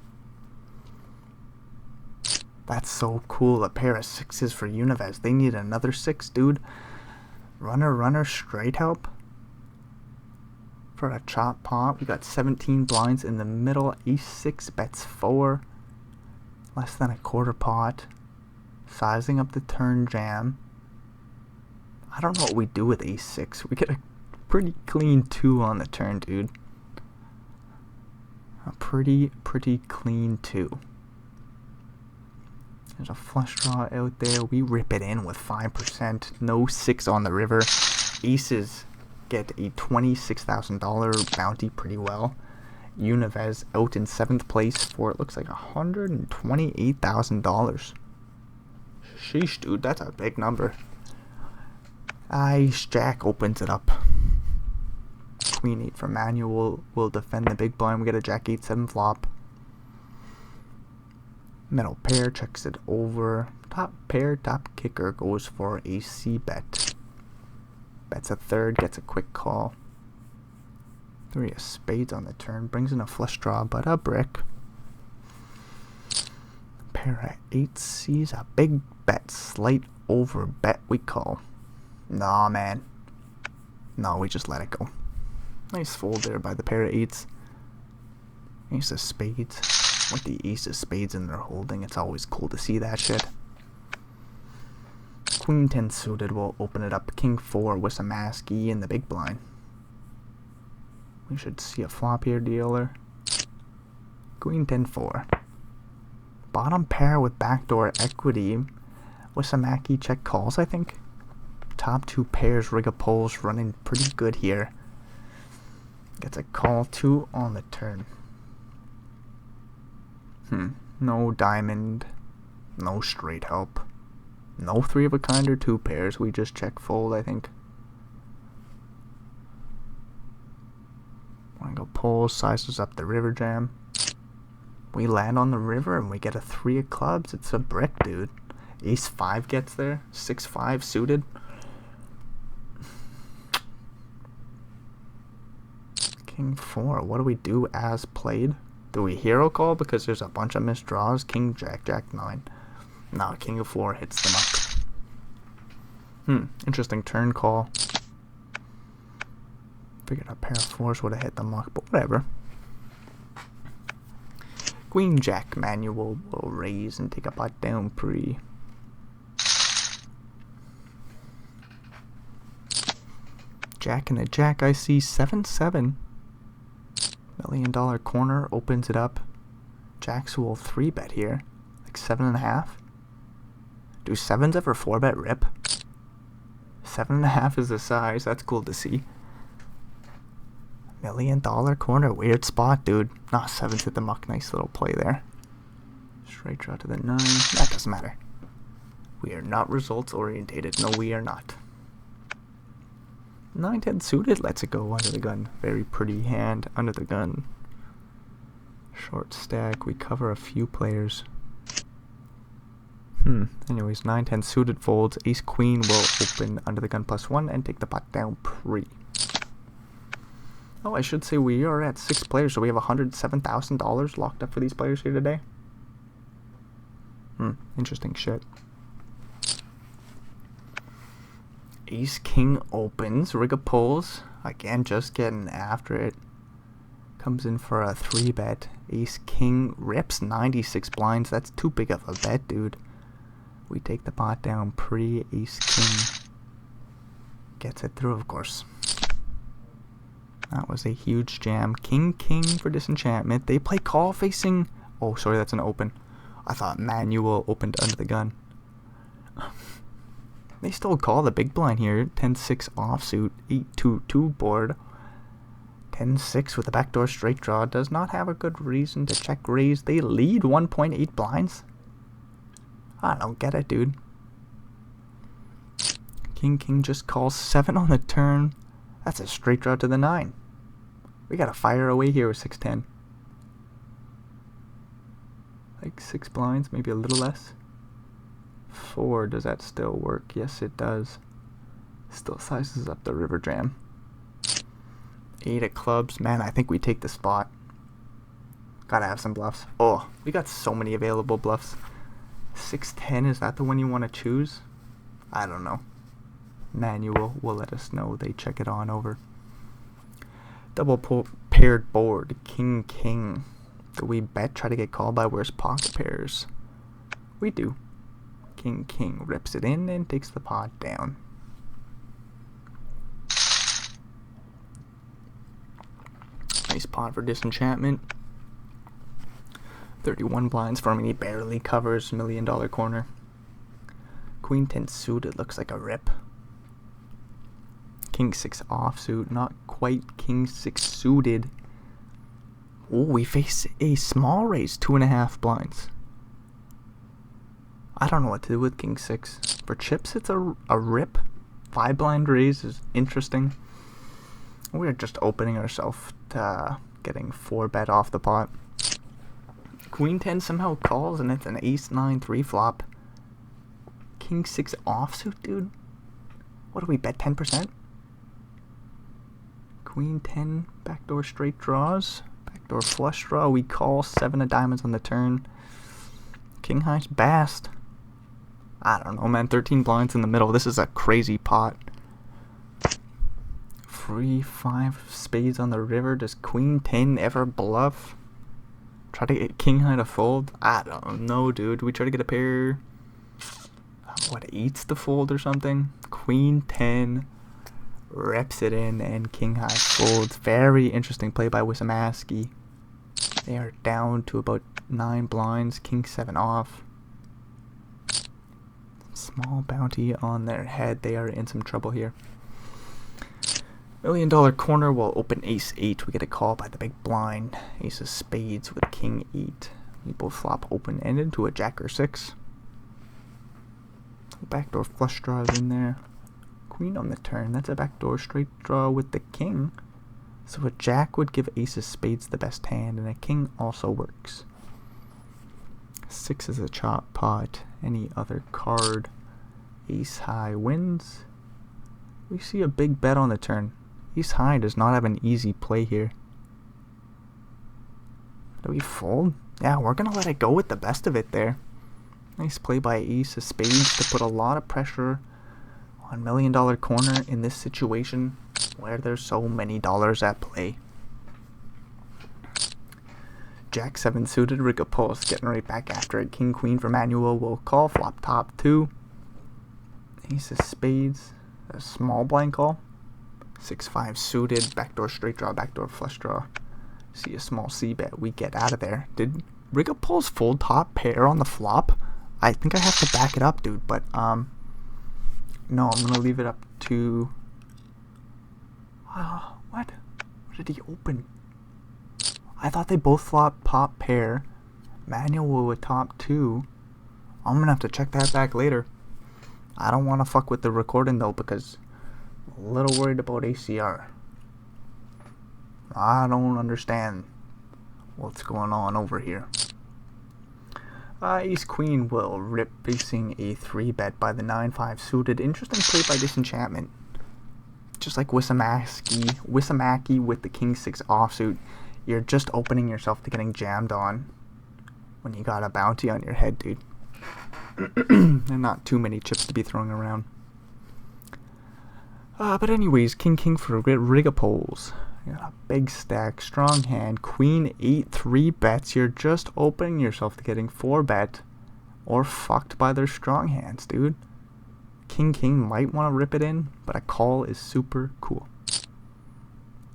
That's so cool. A pair of 6s for Unives. They need another 6, dude. Runner, straight help. For a chop pot, we got 17 blinds in the middle. Ace 6 bets 4. Less than a quarter pot. Sizing up the turn jam. I don't know what we do with ace 6. We get a pretty clean 2 on the turn, dude. A pretty clean 2. There's a flush draw out there. We rip it in with 5%. No 6 on the river. Aces get a $26,000 bounty pretty well. Unives out in 7th place for it looks like $128,000. Sheesh, dude, that's a big number. Ace Jack opens it up. Queen 8 for Manual will defend the big blind. We get a Jack 8-7 flop. Middle pair checks it over. Top pair, top kicker goes for a C bet. Bets a third, gets a quick call. 3 of spades on the turn, brings in a flush draw, but a brick. Pair of 8 sees a big bet, slight over bet we call. Nah, man. No, we just let it go. Nice fold there by the pair of 8s. Ace of spades. With the ace of spades in their holding, it's always cool to see that shit. Queen 10 suited will open it up. King 4 with some Wissamaki in the big blind. We should see a flop here, dealer. Queen 10-4. Bottom pair with backdoor equity. Wissamaki check calls, I think. Top 2 pairs, Riga pulls running pretty good here. Gets a call 2 on the turn. No diamond. No straight help. No three of a kind or two pairs. We just check fold, I think. Wanna go pull, sizes up the river jam. We land on the river and we get a 3 of clubs. It's a brick, dude. Ace 5 gets there. 6-5 suited. King 4. What do we do as played? Do we hero call because there's a bunch of missed draws? King Jack Jack 9. No, King of 4 hits the muck. Interesting turn call. Figured a pair of 4s would have hit the muck, but whatever. Queen Jack manual will raise and take a pot down pre. Jack and a jack, I see 7-7. $1 million corner, opens it up. Jacks will 3-bet here. Like 7.5. Do 7s ever 4-bet rip? 7.5 is the size, that's cool to see. $1 million corner, weird spot, dude. Nah, 7s hit the muck, nice little play there. Straight draw to the 9, that doesn't matter. We are not results orientated, no we are not. 9-10 suited, lets it go under the gun. Very pretty hand, under the gun. Short stack, we cover a few players. Anyways, 9-10 suited folds. Ace Queen will open under the gun +1 and take the pot down pre. Oh, I should say we are at 6 players, so we have $107,000 locked up for these players here today. Interesting shit. Ace King opens, Riga pulls, again just getting after it. Comes in for a 3-bet. Ace King rips 96 blinds, that's too big of a bet, dude. We take the pot down pre. Ace King gets it through, of course. That was a huge jam. King King for disenchantment. They play call facing. Oh, sorry, that's an open. I thought manual opened under the gun. They still call the big blind here. 10-6 offsuit. 8-2-2 board. 10-6 with a backdoor straight draw. Does not have a good reason to check raise. They lead 1.8 blinds. I don't get it, dude. King King just calls 7 on the turn. That's a straight draw to the 9. We gotta fire away here with 6-10. Like 6 blinds, maybe a little less. 4, does that still work? Yes, it does. Still sizes up the river jam. 8 of clubs. Man, I think we take the spot. Gotta have some bluffs. Oh, we got so many available bluffs. 6-10, is that the one you want to choose? I don't know. Manual will let us know. They check it on over. Double paired board. King King. Do we bet? Try to get called by worse pocket pairs? We do. King King rips it in and takes the pot down. Nice pot for disenchantment. 31 blinds for him, and he barely covers $1 million corner. Queen 10 suited looks like a rip. King 6 offsuit, not quite King 6 suited. Oh, we face a small raise, 2.5 blinds. I don't know what to do with King 6. For chips, it's a rip. 5 blind raise is interesting. We're just opening ourselves to getting 4-bet off the pot. Queen 10 somehow calls, and it's an Ace 9 3-flop. King 6 offsuit, dude. What do we bet, 10%? Queen 10, backdoor straight draws. Backdoor flush draw. We call 7 of diamonds on the turn. King high's bast. I don't know, man. 13 blinds in the middle. This is a crazy pot. Free 5 spades on the river. Does Queen 10 ever bluff? Try to get King high to fold? I don't know, dude. We try to get a pair. What, 8s to fold or something? Queen 10 reps it in and King high folds. Very interesting play by Wisamaski. They are down to about 9 blinds. King 7 off. Small bounty on their head. They are in some trouble here. $1 million corner will open Ace 8. We get a call by the big blind. Ace of spades with King 8. We both flop open-ended to a Jack or 6. Backdoor flush draw is in there. Queen on the turn. That's a backdoor straight draw with the king. So a jack would give ace of spades the best hand, and a king also works. 6 is a chop pot. Any other card. Ace high wins. We see a big bet on the turn. Ace high does not have an easy play here. Do we fold? Yeah, we're going to let it go with the best of it there. Nice play by ace of spades to put a lot of pressure on $1 million corner in this situation where there's so many dollars at play. Jack 7 suited, Rick Pulse getting right back after it. King Queen for Manuel will call, flop top 2. Ace of spades, a small blind call. 6-5 suited, backdoor straight draw, backdoor flush draw. See a small C bet, we get out of there. Did Rick Pulse fold top pair on the flop? I think I have to back it up, dude, but no, I'm gonna leave it up to what did he open? I thought they both flopped top pair. Manuel with top 2. I'm gonna have to check that back later. I don't want to fuck with the recording though, because I'm a little worried about ACR. I don't understand what's going on over here. Ace Queen will rip facing a 3-bet by the 9-5 suited. Interesting play by Disenchantment. Just like Wissamaki with the King 6 offsuit. You're just opening yourself to getting jammed on when you got a bounty on your head, dude. There are not too many chips to be throwing around. But anyways, King for Rigapoles. You got a big stack, strong hand, Queen 8 3-bets. You're just opening yourself to getting 4-bet or fucked by their strong hands, dude. King might want to rip it in, but a call is super cool.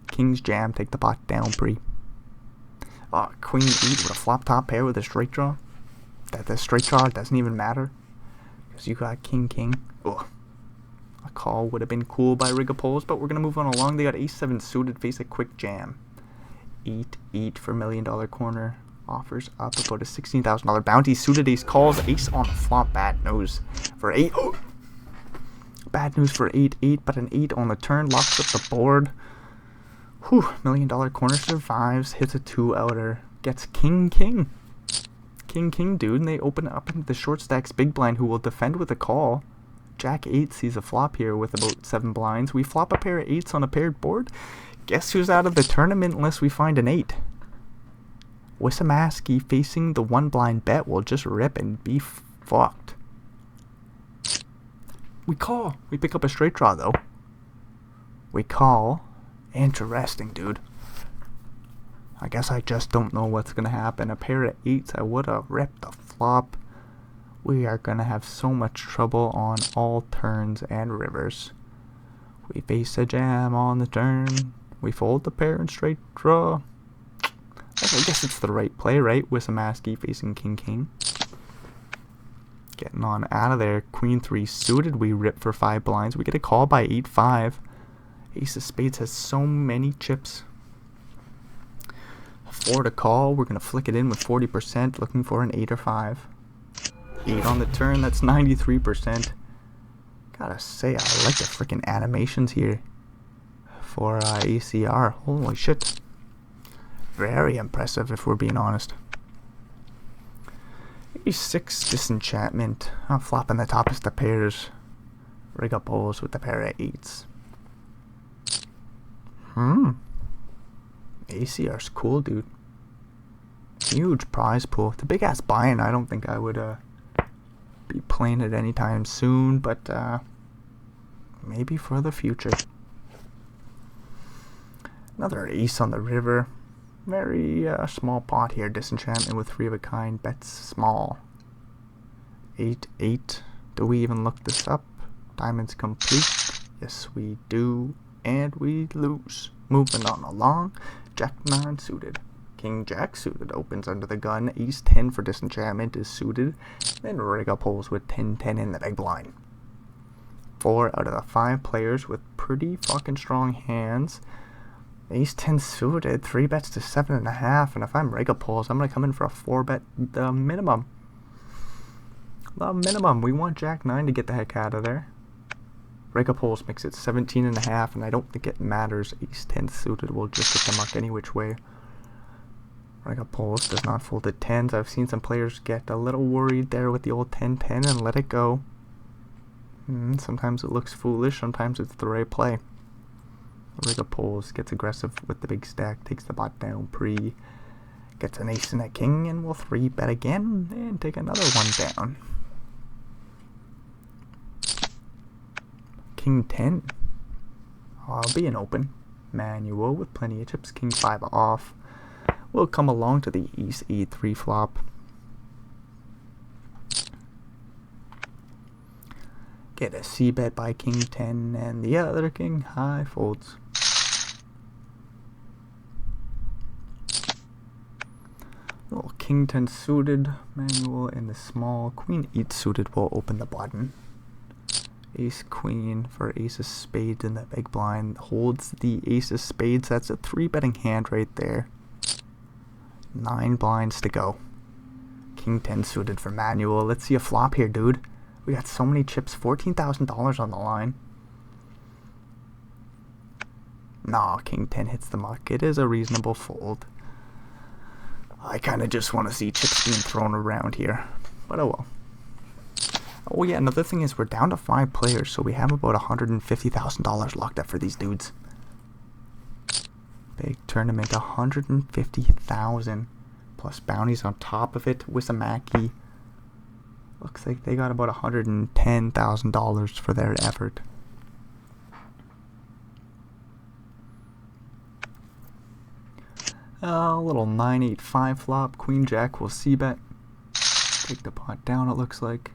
King's jam, take the pot down pre. Queen 8 with a flop top pair with a straight draw. That the straight draw doesn't even matter because you got King. Ugh. A call would have been cool by Rigapoles, but we're going to move on along. They got ace 7 suited, face a quick jam. 8 for $1 million corner. Offers up about a $16,000 bounty. Suited ace calls, ace on the flop. Bad news for 8. Oh! Bad news for 8, but an 8 on the turn locks up the board. Whew, $1 million corner survives, hits a 2-outer, gets King, dude, and they open up into the short stacks big blind, who will defend with a call. Jack 8 sees a flop here with about 7 blinds. We flop a pair of 8s on a paired board. Guess who's out of the tournament unless we find an 8? Wissamaki facing the 1 blind bet will just rip and be fucked. We call. We pick up a straight draw though. We call. Interesting, dude. I guess I just don't know what's gonna happen. A pair of 8s, I would have ripped the flop. We are gonna have so much trouble on all turns and rivers. We face a jam on the turn. We fold the pair and straight draw. I guess it's the right play, right? Wissamaki facing King. Getting on out of there. Queen 3 suited. We rip for 5 blinds. We get a call by 8-5. Ace of spades has so many chips. 4 to call. We're going to flick it in with 40%. Looking for an 8 or 5. 8 on the turn. That's 93%. Gotta say, I like the freaking animations here for ACR. Holy shit. Very impressive if we're being honest. Ace 6 Disenchantment. I'm flopping the top of the pairs. Rigapoles with the pair of 8s. ACR's cool, dude. Huge prize pool. It's a big ass buy-in. I don't think I would be playing it anytime soon, but maybe for the future. Another ace on the river. Very small pot here. Disenchantment with 3 of a kind. Bets small. 8. Do we even look this up? Diamonds complete. Yes, we do. And we lose. Moving on along. Jack 9 suited. King Jack suited opens under the gun. Ace 10 for Disenchantment is suited. Then Rigapoles with 10-10 in the big blind. 4 out of the 5 players with pretty fucking strong hands. Ace 10 suited, 3 bets to 7.5, and if I'm Rigapoles, I'm going to come in for a 4-bet minimum. the minimum. We want Jack 9 to get the heck out of there. Break up holes makes it 17.5, and I don't think it matters. Ace 10 suited will just hit the muck any which way. Break up holes does not fold at 10s. I've seen some players get a little worried there with the old 10-10 and let it go. Sometimes it looks foolish, sometimes it's the right play. Rig up holes, gets aggressive with the big stack, takes the bot down pre, gets an ace and a king, and we'll 3-bet again and take another one down. King 10. I'll be an open. Manual with plenty of chips. King 5 off. We'll come along to the ace e3 flop. Get a c-bet by king 10, and the other king high folds. Little king 10 suited, manual in the small. Queen 8 suited will open the button. Ace queen for ace of spades in the big blind. Holds the ace of spades. That's a 3-betting hand right there. 9 blinds to go. King 10 suited for manual. Let's see a flop here, dude. We got so many chips. $14,000 on the line. Nah, king 10 hits the muck. It is a reasonable fold. I kind of just want to see chips being thrown around here. But oh well. Oh yeah, another thing is we're down to 5 players, so we have about $150,000 locked up for these dudes. Big tournament, 150,000 plus bounties on top of it. Wisamaki. Looks like they got about $110,000 for their effort. A little 9-8-5 flop. Queen Jack will c-bet. Take the pot down, it looks like.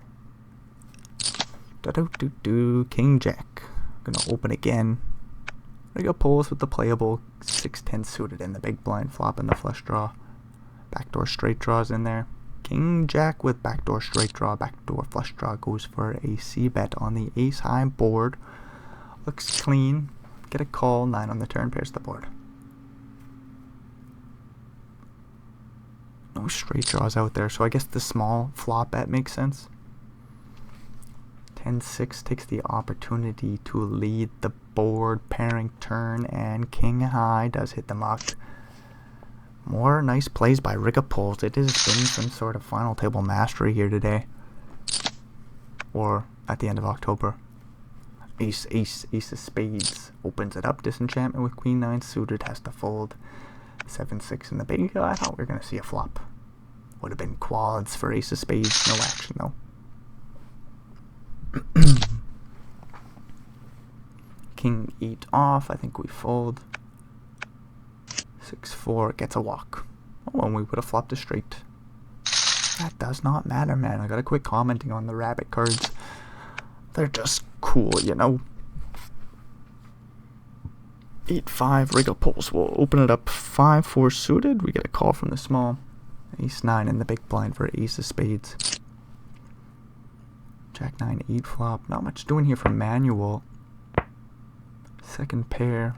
King Jack. Gonna open again. We got pulls with the playable 6-10 suited in the big blind flop and the flush draw. Backdoor straight draws in there. King Jack with backdoor straight draw, backdoor flush draw goes for a c-bet on the ace high board. Looks clean. Get a call. 9 on the turn, pairs the board. No straight draws out there, so I guess the small flop bet makes sense. 10-6 takes the opportunity to lead the board, pairing turn, and king high does hit the muck. More nice plays by Riga Pulls. It has been some sort of final table mastery here today. Or at the end of October. Ace of spades opens it up. Disenchantment with queen 9 suited has to fold. 7-6 in the big. I thought we were going to see a flop. Would have been quads for ace of spades. No action though. King 8 off. I think we fold. 6-4 gets a walk. Oh, and we would have flopped a straight. That does not matter, man. I gotta quit commenting on the rabbit cards. They're just cool, you know. 8-5 Riga Pulse will open it up. 5-4 suited. We get a call from the small. Ace 9 in the big blind for ace of spades. Jack 9 8 flop. Not much doing here for manual. Second pair.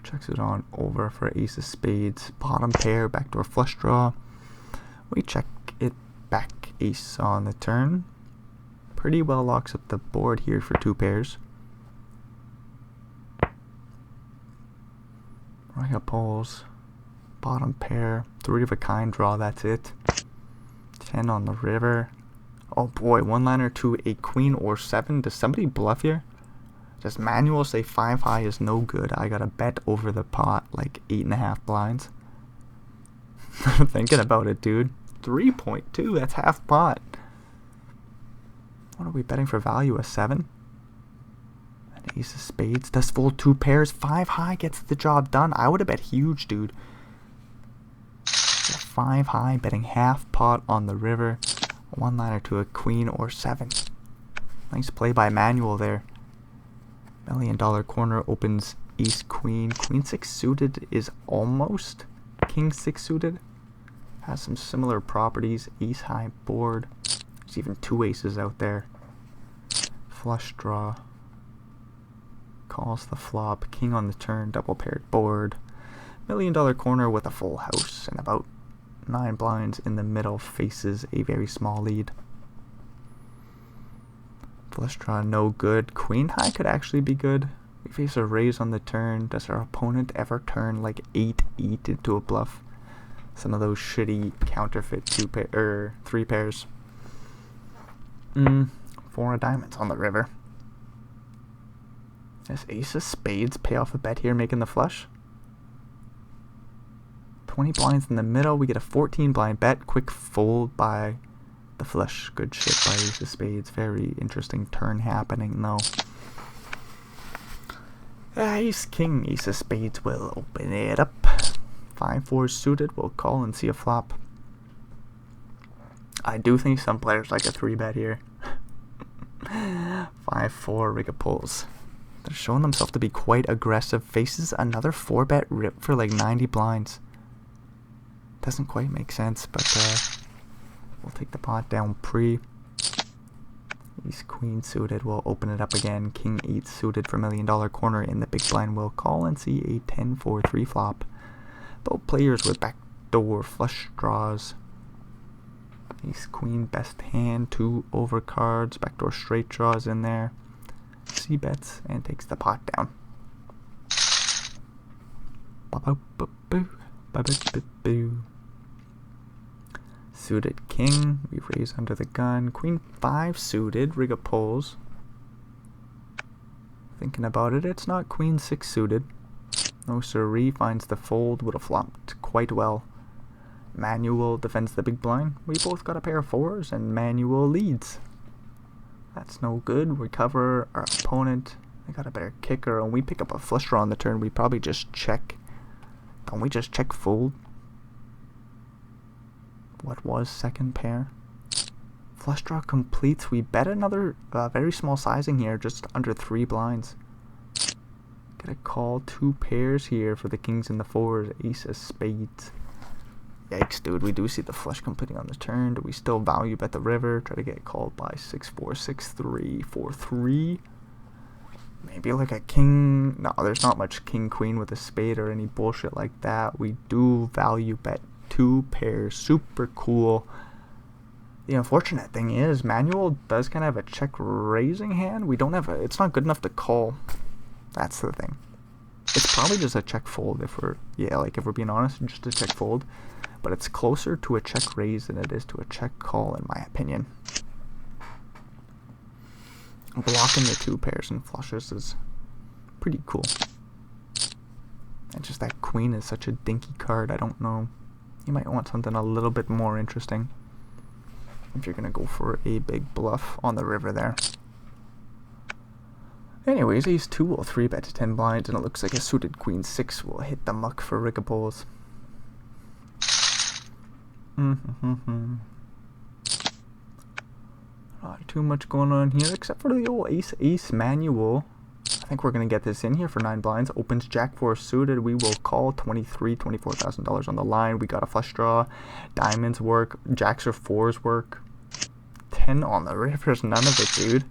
Checks it on over for ace of spades. Bottom pair, backdoor flush draw. We check it back, ace on the turn. Pretty well locks up the board here for 2 pairs. Right up pulls. Bottom pair. 3 of a kind draw, that's it. 10 on the river. Oh boy, 1-liner to a queen or 7. Does somebody bluff here? Does manual say 5 high is no good? I gotta bet over the pot like 8.5 blinds. Thinking about it, dude. 3.2, that's half pot. What are we betting for value? A 7? An ace of spades. Does fold 2 pairs. 5 high gets the job done. I would have bet huge, dude. 5 high, betting half pot on the river. 1-liner to a queen or 7. Nice play by manual there. $1 million corner opens ace queen. Queen 6 suited is almost king 6 suited. Has some similar properties. Ace high board. There's even 2 aces out there. Flush draw. Calls the flop. King on the turn. Double paired board. $1 million corner with a full house and about 9 blinds in the middle faces a very small lead. Flush draw, no good. Queen high could actually be good. We face a raise on the turn. Does our opponent ever turn like 8-8 into a bluff? Some of those shitty counterfeit 3 pairs. 4 of diamonds on the river. Does ace of spades pay off a bet here, making the flush? 20 blinds in the middle. We get a 14 blind bet. Quick fold by the flush. Good shit by ace of spades. Very interesting turn happening though. Ace king, ace of spades will open it up. 5-4 suited, we'll call and see a flop. I do think some players like a 3-bet here. 5-4 rig a pulls. They're showing themselves to be quite aggressive. Faces another 4-bet rip for like 90 blinds. Doesn't quite make sense, but we'll take the pot down pre. Ace queen suited, we'll open it up again. King 8 suited for $1 million corner in the big blind. We'll call and see a 10-4-3 flop. Both players with backdoor flush draws. Ace queen best hand, 2 overcards, backdoor straight draws in there. C bets and takes the pot down. Suited king, we raise under the gun. Queen 5 suited, rig a pulls. Thinking about it, it's not queen 6 suited. No siree, finds the fold, would have flopped quite well. Manuel defends the big blind. We both got a pair of 4s and Manuel leads. That's no good. We cover our opponent. They got a better kicker and we pick up a flush draw on the turn. We probably just check. Don't we just check fold? What was second pair? Flush draw completes. We bet another very small sizing here, just under 3 blinds. Get a call, 2 pairs here for the kings and the 4s. Ace of spades. Yikes, dude. We do see the flush completing on the turn. Do we still value bet the river? Try to get called by 6-4, 6-3, 4-3. Maybe like a king. No, there's not much king queen with a spade or any bullshit like that. We do value bet 2 pairs. Super cool. The unfortunate thing is Manuel does kind of have a check raising hand. We don't have a, it's not good enough to call. That's the thing. It's probably just a check fold if we're, if we're being honest, just a check fold. But it's closer to a check raise than it is to a check call in my opinion. Blocking the 2 pairs and flushes is pretty cool. And just that queen is such a dinky card, I don't know. You might want something a little bit more interesting if you're going to go for a big bluff on the river there. Anyways, ace 2 will 3-bet to 10 blinds, and it looks like a suited queen 6 will hit the muck for rigapolls. Not too much going on here, except for the old ace manual. I think we're going to get this in here for 9 blinds. Opens jack 4 suited. We will call $24,000 on the line. We got a flush draw. Diamonds work. Jacks or 4s work. 10 on the river's none of it, dude.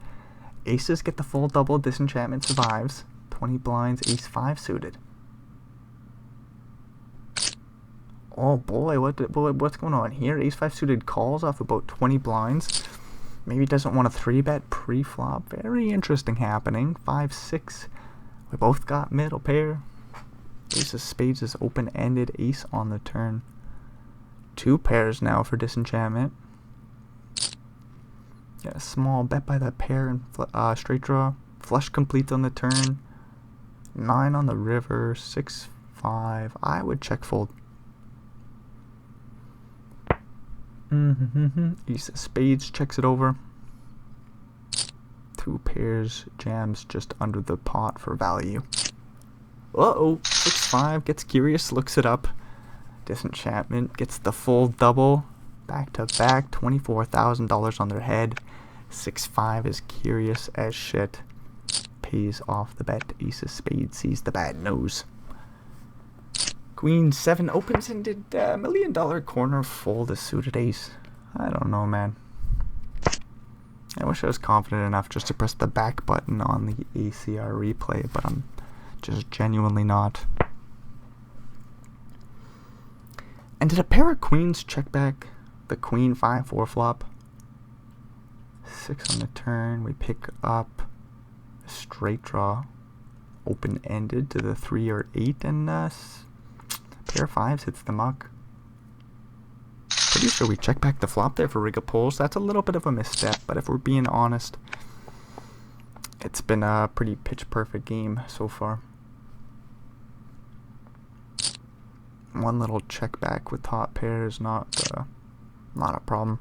Aces get the full double. Disenchantment survives. 20 blinds. Ace 5 suited. Oh boy, what's going on here? Ace 5 suited calls off about 20 blinds. Maybe doesn't want a 3-bet pre-flop. Very interesting happening. 5-6. We both got middle pair. Ace of spades is open-ended. Ace on the turn. 2 pairs now for disenchantment. Get a small bet by the pair and straight draw. Flush completes on the turn. 9 on the river. 6-5. I would check fold. Ace of spades checks it over. 2 pairs jams just under the pot for value. Uh-oh. 6-5 gets curious, looks it up. Disenchantment gets the full double. Back to back. $24,000 on their head. 6-5 is curious as shit. Pays off the bet. Ace of spades sees the bad nose. Queen 7 opens and did $1 million corner fold a suited ace. I don't know, man. I wish I was confident enough just to press the back button on the ACR replay, but I'm just genuinely not. And did a pair of queens check back the queen 5-4 flop? 6 on the turn. We pick up a straight draw, open-ended to the 3 or 8, and pair of 5s hits the muck. Pretty sure we check back the flop there for Rigapolls. That's a little bit of a misstep, but if we're being honest, it's been a pretty pitch-perfect game so far. One little check back with top pair is not a problem.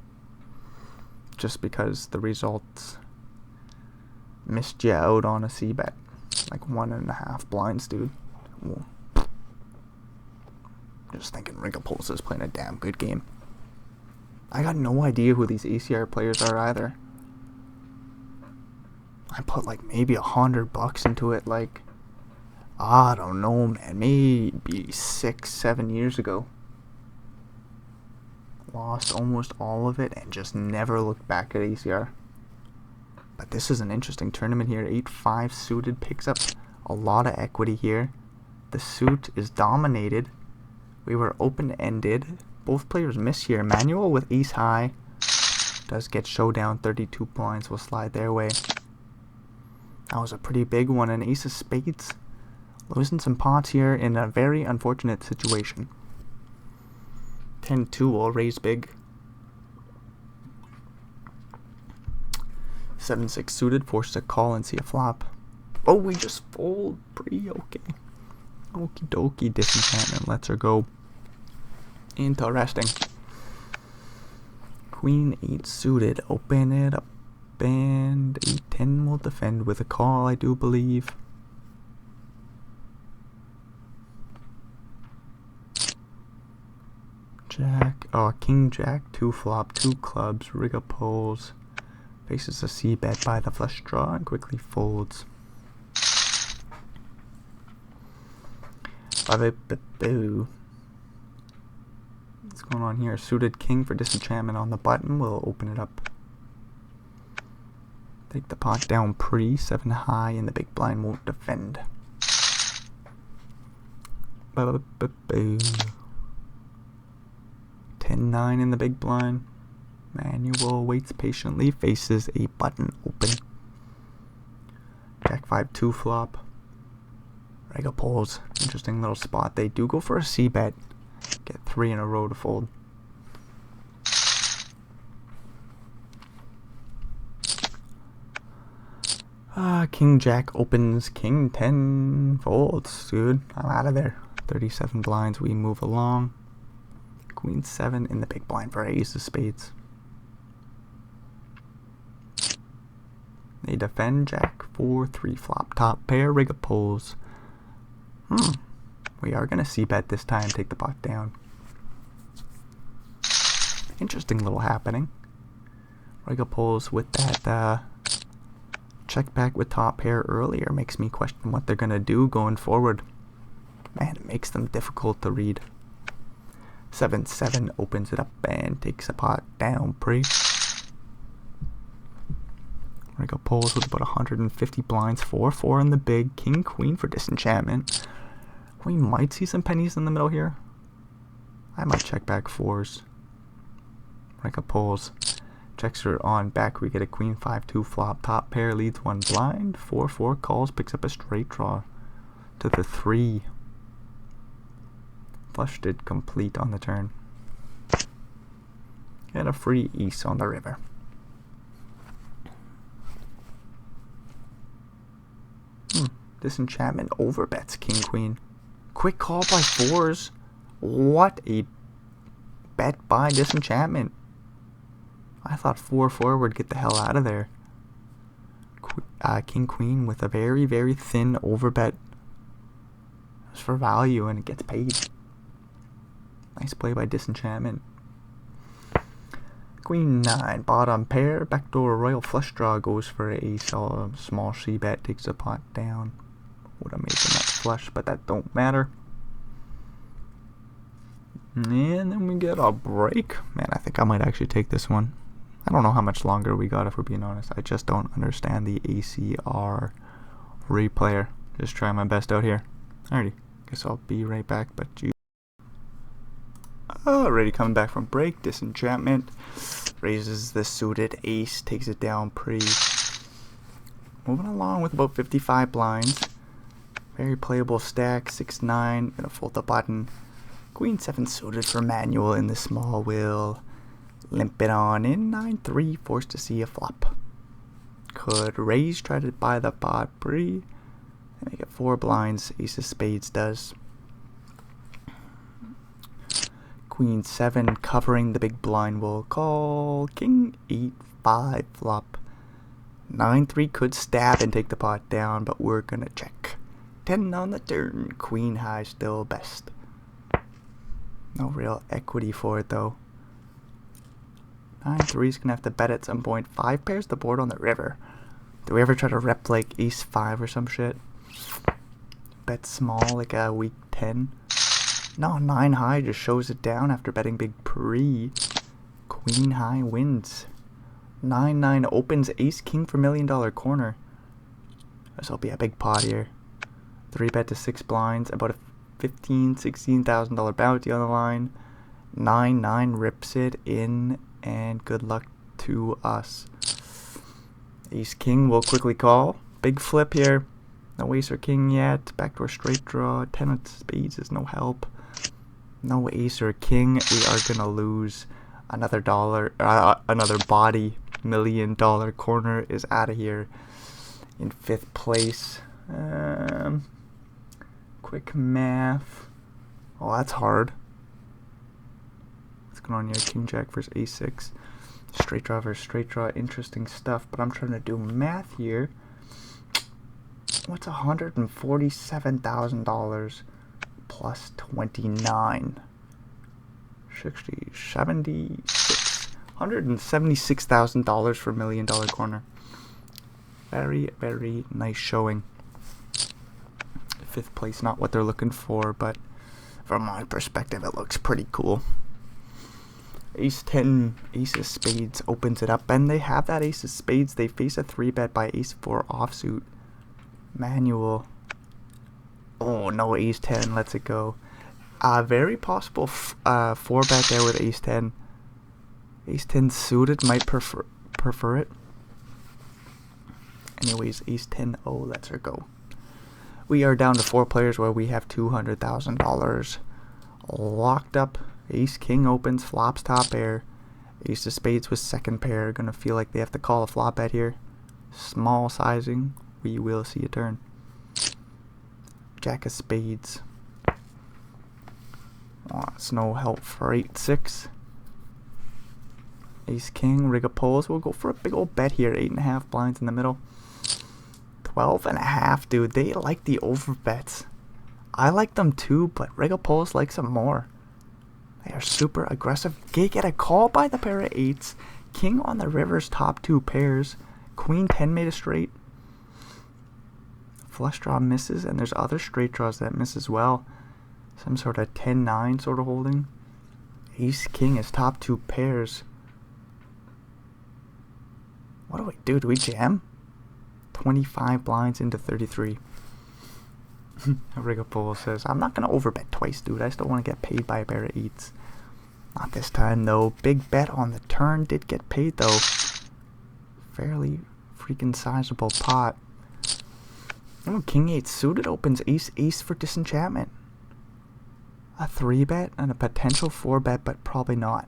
Just because the results missed you out on a c-bet. Like 1.5 blinds, dude. Whoa. Just thinking Rigapolls is playing a damn good game. I got no idea who these ACR players are either. I put like maybe $100 into it, like, I don't know, man, maybe 6-7 years ago. Lost almost all of it and just never looked back at ACR. But this is an interesting tournament here. 8-5 suited picks up a lot of equity here. The suit is dominated. We were open-ended. Both players miss here. Manuel with ace high does get showdown. 32 blinds will slide their way. That was a pretty big one. An ace of spades. Losing some pots here in a very unfortunate situation. 10-2 will raise big. 7-6 suited, forced to call and see a flop. Oh, we just fold. Pretty okay. Okie dokie, disenchantment lets her go. Interesting. Queen 8 suited, open it up, and 8-10 will defend with a call, I do believe. Jack, King Jack, 2 flop, 2 clubs, Rigapolls. Faces a c-bet by the flush draw and quickly folds. Boo. What's going on here? Suited king for disenchantment on the button. We'll open it up. Take the pot down pre. 7 high and the big blind won't defend. Boo. 10-9 in the big blind. Manuel waits patiently, faces a button open. Jack 5 2 flop. Rigapolls, interesting little spot. They do go for a c-bet. Get 3 in a row to fold. King Jack opens, King 10 folds. Dude, I'm out of there. 37 blinds, we move along. Queen 7 in the big blind for ace of spades. They defend. Jack 4 3 flop, top pair, Rigapolls. We are gonna c-bet this time, take the pot down. Interesting little happening. Rigapolls with that check back with top pair earlier makes me question what they're gonna do going forward. Man, it makes them difficult to read. 7-7 opens it up and takes a pot down pre. Rigapolls with about 150 blinds, 4-4 in the big, king queen for disenchantment. We might see some pennies in the middle here. I might check back 4s. Rigapolls checks her on back. We get a queen 5-2 flop. Top pair leads 1 blind. 4-4 calls, picks up a straight draw to the 3. Flush did complete on the turn. And a free ace on the river. Disenchantment overbets king queen. Quick call by 4s. What a bet by disenchantment. I thought 4-4 would get the hell out of there. King queen with a very, very thin overbet. It's for value and it gets paid. Nice play by disenchantment. Queen 9, bottom pair, backdoor royal flush draw goes for a small c-bet, takes the pot down. Would have made the nut flush, but that don't matter. And then we get a break. Man, I think I might actually take this one. I don't know how much longer we got, if we're being honest. I just don't understand the ACR replayer. Just trying my best out here. Alrighty, guess I'll be right back, but you... Alrighty, coming back from break, disenchantment. Raises the suited ace, takes it down pretty. Moving along with about 55 blinds. Very playable stack, 6-9, gonna fold the button. Queen 7 suited for manual in the small wheel. Limp it on in, 9-3, forced to see a flop. Could raise, try to buy the pot pre. Make it 4 blinds, ace of spades does. Queen 7 covering the big blind will call. King 8-5 flop. 9-3 could stab and take the pot down, but we're gonna check. 10 on the turn, queen high still best. No real equity for it though. 9-3's gonna have to bet at some point. 5 pairs the board on the river. Do we ever try to rep like ace 5 or some shit? Bet small like a weak 10. No, 9 high just shows it down after betting big pre. Queen high wins. 9-9 opens ace king for $1 million corner. This will be a big pot here. 3 bet to 6 blinds, about a $16,000 bounty on the line. 9-9 rips it in, and good luck to us. Ace king will quickly call. Big flip here. No ace or king yet. Backdoor straight draw. 10 of spades is no help. No ace or king. We are gonna lose another dollar. Another body. $1 million corner is out of here. In 5th place. Quick math. Oh, that's hard. What's going on here? King jack versus a6. Straight draw versus straight draw. Interesting stuff. But I'm trying to do math here. What's $147,000 plus 29? 60, 76. $176,000 for $1 million corner. Very, very nice showing. 5th place, not what they're looking for, but from my perspective, it looks pretty cool. Ace 10, ace of spades opens it up, and they have that ace of spades. They face a 3-bet by ace 4 offsuit. Manual. Oh, no ace 10, lets it go. Very possible 4-bet there with ace 10. Ace 10 suited might prefer it. Anyways, ace 10, oh, lets her go. We are down to 4 players where we have $200,000 locked up. Ace king opens, flops top pair. Ace of spades with 2nd pair. Gonna feel like they have to call a flop bet here. Small sizing. We will see a turn. Jack of spades. Oh, it's no help for 8-6. Ace king, rig a pose. We'll go for a big old bet here. 8.5 blinds in the middle. 12.5, dude. They like the over bets. I like them too, but Rigopoulos likes them more. They are super aggressive. They get a call by the pair of 8s. King on the river's top 2 pairs. Queen 10 made a straight. Flush draw misses, and there's other straight draws that miss as well. Some sort of 10-9 sort of holding. Ace king is top 2 pairs. What do we do? Do we jam? 25 blinds into 33. Rigopoulos says, I'm not going to overbet twice, dude. I still want to get paid by a pair of 8s. Not this time, though. Big bet on the turn. Did get paid, though. Fairly freaking sizable pot. Oh, king 8 suited opens ace for disenchantment. A 3-bet and a potential 4-bet, but probably not.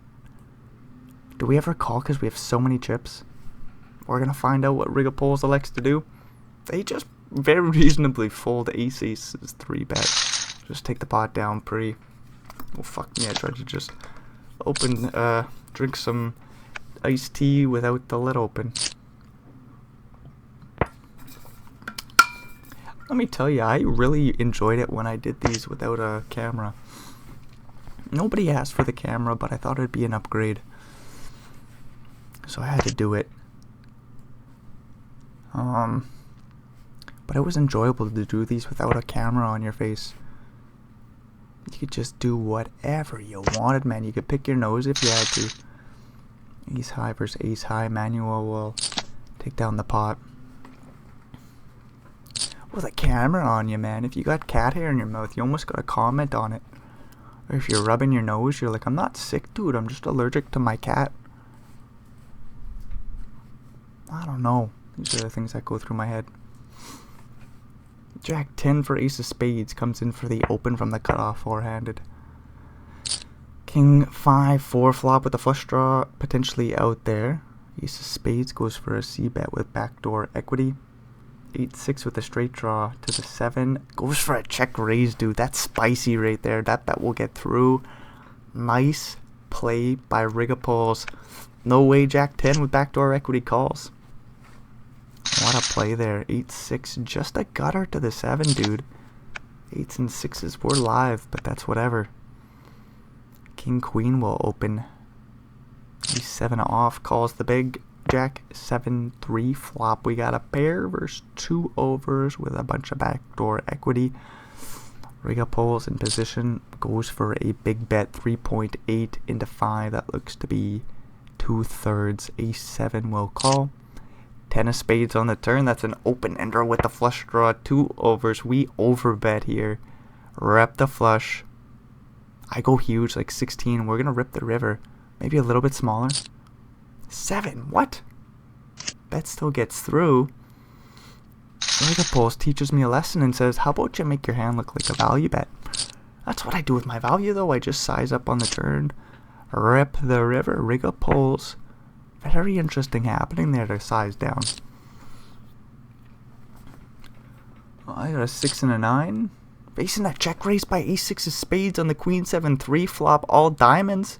Do we ever call because we have so many chips? We're going to find out what Rigopoulos elects to do. They just very reasonably fold ace-ace's 3-bet. Just take the pot down pre. Oh, fuck me. I tried to just open, drink some iced tea without the lid open. Let me tell you, I really enjoyed it when I did these without a camera. Nobody asked for the camera, but I thought it'd be an upgrade. So I had to do it. But it was enjoyable to do these without a camera on your face. You could just do whatever you wanted, man. You could pick your nose if you had to. Ace high versus ace high. Manuel will take down the pot. With a camera on you, man. If you got cat hair in your mouth, you almost got to comment on it. Or if you're rubbing your nose, you're like, I'm not sick, dude. I'm just allergic to my cat. I don't know. These are the things that go through my head. Jack 10 for ace of spades comes in for the open from the cutoff four-handed. King 5 4 flop with a flush draw potentially out there. Ace of spades goes for a c-bet with backdoor equity. 8-6 with a straight draw to the 7. Goes for a check raise, dude. That's spicy right there. That bet will get through. Nice play by Rigapoles. No way Jack 10 with backdoor equity calls. What a play there. 8-6. Just a gutter to the 7, dude. 8s and 6s were live, but that's whatever. King Queen will open. E7 off. Calls the big. Jack 7-3 flop. We got a pair versus 2 overs with a bunch of backdoor equity. Rigapoles in position. Goes for a big bet. 3.8 into 5. That looks to be 2/3. Ace-7 will call. 10 of spades on the turn. That's an open ender with the flush draw. 2 overs. We overbet here. Rep the flush. I go huge, like 16. We're going to rip the river. Maybe a little bit smaller. 7. What? Bet still gets through. Rigapoles teaches me a lesson and says, how about you make your hand look like a value bet? That's what I do with my value, though. I just size up on the turn. Rip the river. Rigapoles. Very interesting happening there to size down. I got a 6 and a 9. Facing a check raise by ace-6 of spades on the queen 7-3 flop. All diamonds.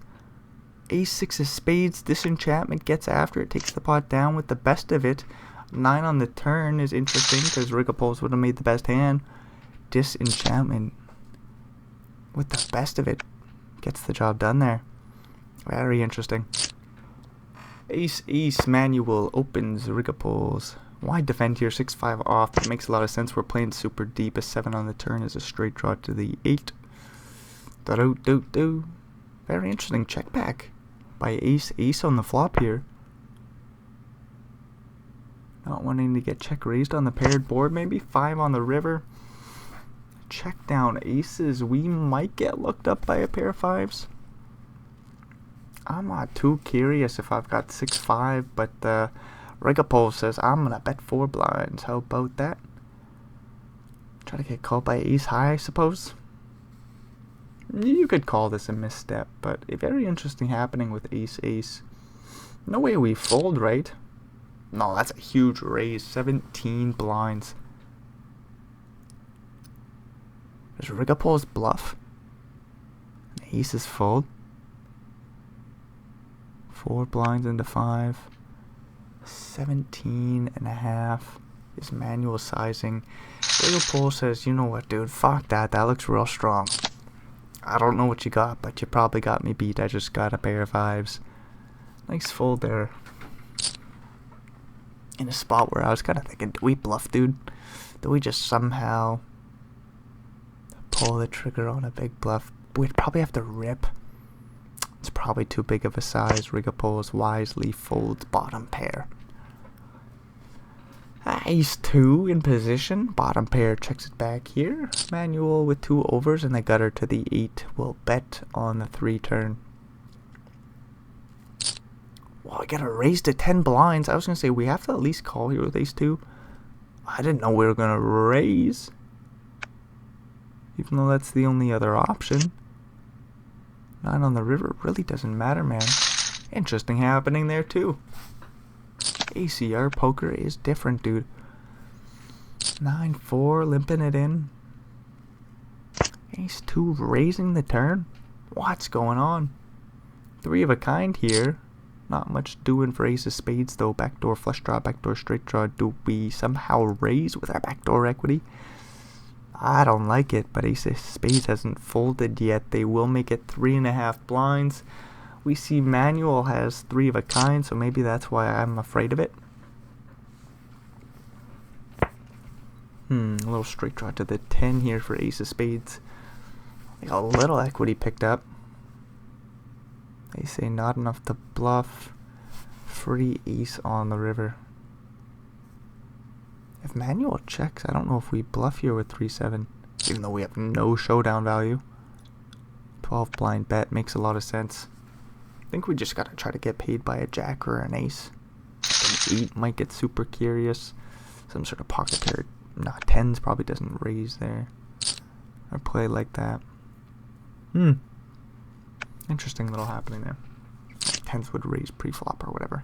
Ace-6 of spades. Disenchantment gets after it. Takes the pot down with the best of it. 9 on the turn is interesting because Rigapoles would have made the best hand. Disenchantment with the best of it. Gets the job done there. Very interesting. Ace-Ace Manual opens Rigapoles. Why defend here? 6-5 off. That makes a lot of sense. We're playing super deep. A 7 on the turn is a straight draw to the 8. Do-do-do-do. Very interesting check back by Ace-Ace on the flop here. Not wanting to get check raised on the paired board. Maybe 5 on the river. Check down aces. We might get looked up by a pair of 5s. I'm not too curious if I've got 6-5, but Rigapole says I'm going to bet 4 blinds. How about that? Try to get called by ace high, I suppose. You could call this a misstep, but a very interesting happening with ace-ace. No way we fold, right? No, that's a huge raise. 17 blinds. Does Rigapole's bluff? Aces fold. 4 blinds into 5. 17.5 is manual sizing. Rigapole says, you know what, dude, fuck that. That looks real strong. I don't know what you got, but you probably got me beat. I just got a pair of 5s. Nice fold there. In a spot where I was kind of thinking, do we bluff, dude? Do we just somehow pull the trigger on a big bluff? We'd probably have to rip. It's probably too big of a size. Rigapoles wisely folds bottom pair. Ace-2 in position. Bottom pair checks it back here. Manual with 2 overs and the gutter to the 8 will bet on the 3 turn. Well, I got to raise to 10 blinds. I was going to say we have to at least call here with ace-2. I didn't know we were going to raise. Even though that's the only other option. 9 on the river really doesn't matter, man. Interesting happening there, too. ACR poker is different, dude. 9-4, limping it in. Ace-2 raising the turn. What's going on? 3 of a kind here. Not much doing for ace of spades, though. Backdoor flush draw, backdoor straight draw. Do we somehow raise with our backdoor equity? I don't like it, but ace of spades hasn't folded yet. They will make it 3.5 blinds. We see Manuel has 3 of a kind, so maybe that's why I'm afraid of it. A little straight draw to the 10 here for ace of spades. A little equity picked up. They say not enough to bluff. Free ace on the river. If Manuel checks, I don't know if we bluff here with 3-7, even though we have no showdown value. 12 blind bet makes a lot of sense. I think we just gotta try to get paid by a jack or an ace. 8 might get super curious. Some sort of pocket pair. Nah, 10s probably doesn't raise there. Or play like that. Interesting little happening there. 10s would raise pre-flop or whatever.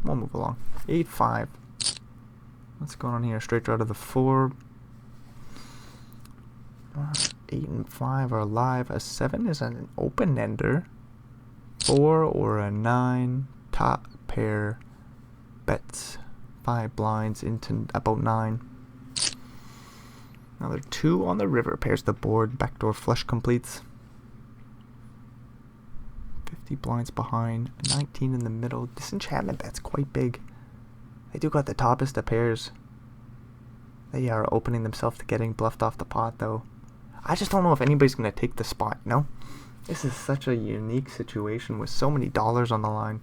We'll move along. 8-5. What's going on here? Straight draw to the 4. 8 and 5 are live. A 7 is an open-ender. 4 or a 9. Top pair. Bets 5 blinds into about 9. Another 2 on the river. Pairs the board. Backdoor flush completes. 50 blinds behind. 19 in the middle. Disenchantment bet's quite big. They do got the toppest of pairs. They are opening themselves to getting bluffed off the pot, though. I just don't know if anybody's going to take the spot, no? This is such a unique situation with so many dollars on the line.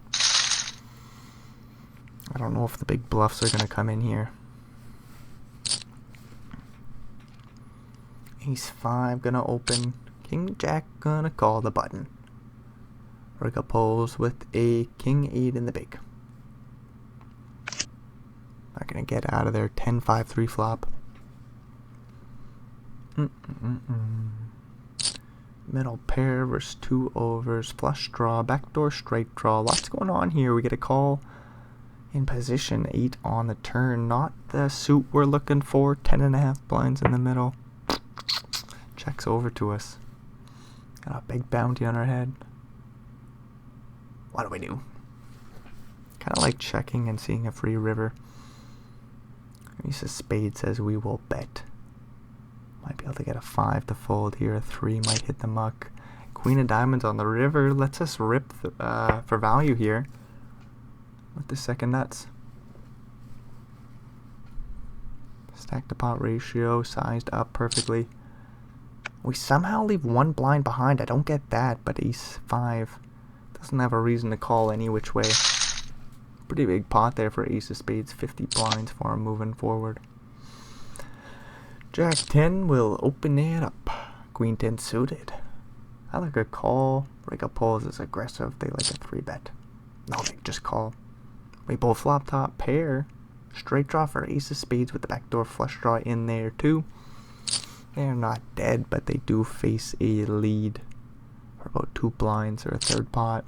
I don't know if the big bluffs are going to come in here. Ace 5 going to open. King Jack going to call the button. Riga pulls with a King 8 in the big. Not going to get out of there. 10-5-3 flop. Middle pair versus 2 overs. Flush draw. Backdoor straight draw. Lots going on here. We get a call in position. 8 on the turn. Not the suit we're looking for. 10.5 blinds in the middle. Checks over to us. Got a big bounty on our head. What do we do? Kind of like checking and seeing a free river. Ace of spades says we will bet. Might be able to get a 5 to fold here. A 3 might hit the muck. Queen of diamonds on the river lets us rip for value here with the second nuts. Stack to pot ratio sized up perfectly. We somehow leave 1 blind behind. I don't get that, but ace 5 doesn't have a reason to call any which way. Pretty big pot there for ace of spades. 50 blinds for him moving forward. Jack 10 will open it up. Queen 10 suited. I like a call. Riga pulls is aggressive. They like a 3-bet. No, they just call. We both flop top pair. Straight draw for ace of spades with the backdoor flush draw in there too. They're not dead, but they do face a lead for about 2 blinds or a third pot.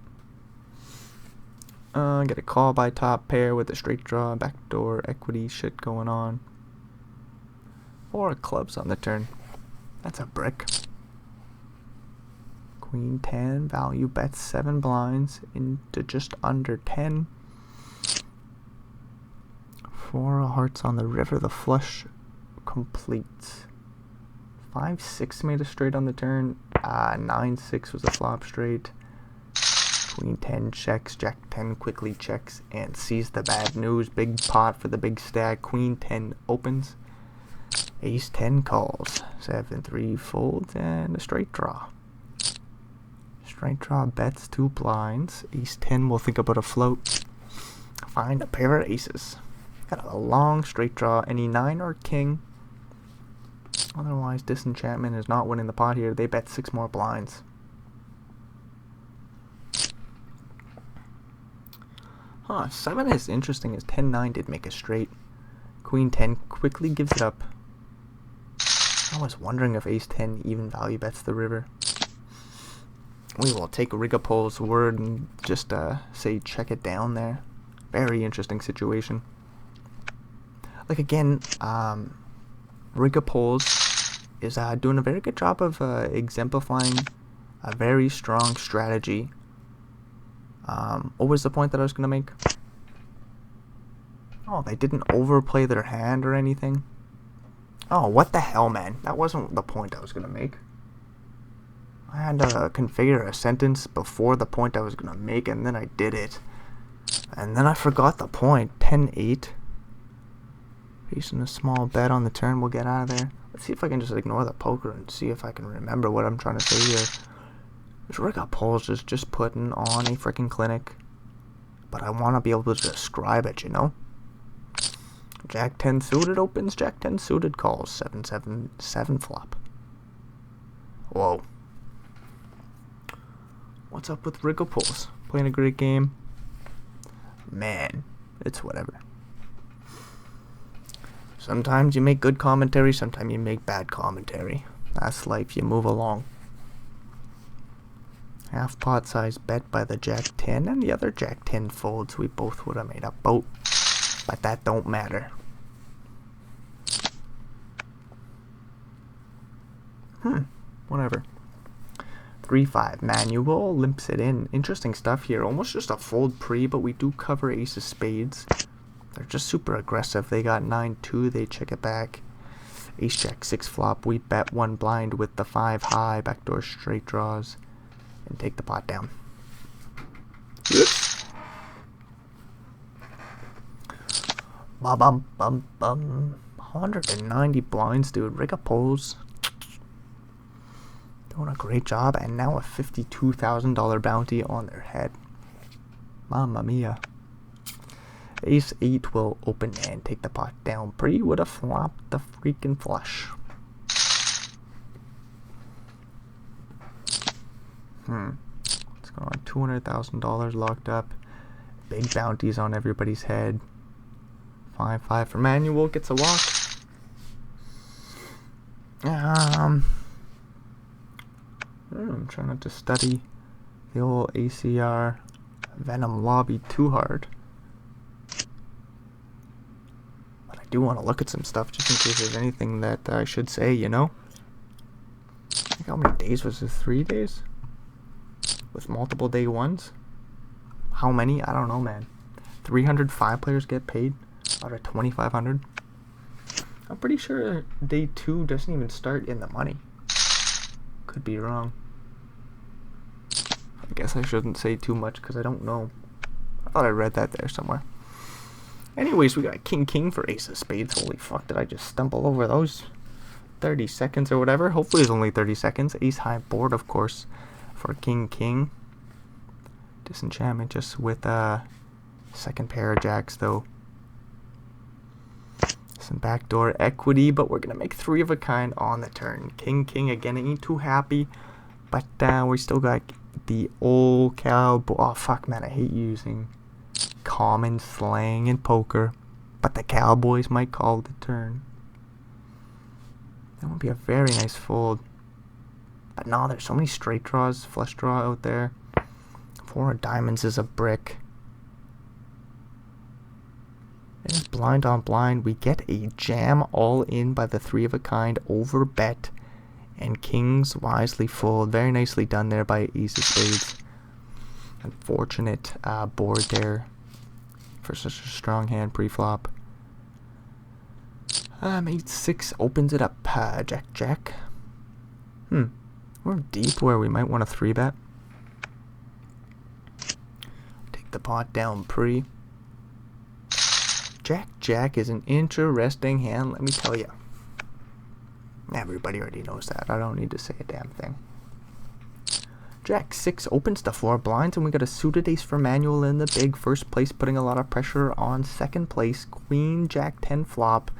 Get a call by top pair with a straight draw, backdoor equity shit going on. 4 clubs on the turn. That's a brick. Queen 10, value bets 7 blinds into just under 10. 4 hearts on the river, the flush complete. 5-6 made a straight on the turn. 9-6 was a flop straight. Queen 10 checks, Jack 10 quickly checks and sees the bad news. Big pot for the big stack. Queen 10 opens. Ace 10 calls. 7-3 folds and a straight draw. Straight draw bets 2 blinds. Ace 10 will think about a float. Find a pair of aces. Got a long straight draw. Any 9 or king. Otherwise, disenchantment is not winning the pot here. They bet 6 more blinds. Huh, 7 is interesting as 10-9 did make a straight. Queen 10 quickly gives it up. I was wondering if ace 10 even value bets the river. We will take Rigapol's word and just say check it down there. Very interesting situation. Like again, Rigapol's is doing a very good job of exemplifying a very strong strategy. What was the point that I was going to make? Oh, they didn't overplay their hand or anything. Oh, what the hell, man. That wasn't the point I was going to make. I had to configure a sentence before the point I was going to make, and then I did it. And then I forgot the point. 10-8. Facing a small bet on the turn, we'll get out of there. Let's see if I can just ignore the poker and see if I can remember what I'm trying to say here. This Rigapol's is just putting on a freaking clinic. But I want to be able to describe it, you know? Jack 10 suited opens, Jack 10 suited calls. 7-7-7 flop. Whoa. What's up with Rigapol's? playing a great game. Man, it's whatever. Sometimes you make good commentary, sometimes you make bad commentary. That's life, you move along. Half pot size bet by the Jack 10, and the other Jack 10 folds. We both would have made a boat, but that don't matter. Whatever. 3-5 manual, limps it in. Interesting stuff here. Almost just a fold pre, but we do cover ace of spades. They're just super aggressive. They got 9-2, they check it back. Ace jack 6 flop, we bet 1 blind with the 5 high, backdoor straight draws, and take the pot down. Bum bum bum. 190 blinds, dude. Rig a pose. Doing a great job, and now a $52,000 bounty on their head. Mamma mia. Ace 8 will open and take the pot down. Pre would have flopped the freaking flush. What's going on? $200,000 locked up. Big bounties on everybody's head. 5-5 for manual. Gets a walk. I'm trying not to study the old ACR Venom lobby too hard. But I do want to look at some stuff just in case there's anything that I should say, you know? Like how many days was this? 3 days? With multiple day ones? How many? I don't know, man. 305 players get paid out of 2,500. I'm pretty sure day 2 doesn't even start in the money. Could be wrong. I guess I shouldn't say too much because I don't know. I thought I read that there somewhere. Anyways, we got king for ace of spades. Holy fuck, did I just stumble over those? 30 seconds or whatever. Hopefully it's only 30 seconds. Ace high board, of course, for king. Disenchantment just with second pair of jacks, though. Some backdoor equity, but we're gonna make 3 of a kind on the turn. King again. Ain't too happy, but we still got the old cowboy. Oh fuck, man, I hate using common slang in poker, but the Cowboys might call the turn. That would be a very nice fold, but no, there's so many straight draws, flush draw out there. 4 of diamonds is a brick. It's blind on blind. We get a jam all in by the 3 of a kind over bet, and kings wisely fold. Very nicely done there by ace of spades. Unfortunate board there for such a strong hand pre-flop. Mate 6 opens it up. Jack. We're deep where we might want to 3-bet. Take the pot down pre. Jack is an interesting hand, let me tell you. Everybody already knows that. I don't need to say a damn thing. Jack 6 opens the 4 blinds, and we got a suited ace for manual in the big first place, putting a lot of pressure on second place. Queen Jack 10 flop.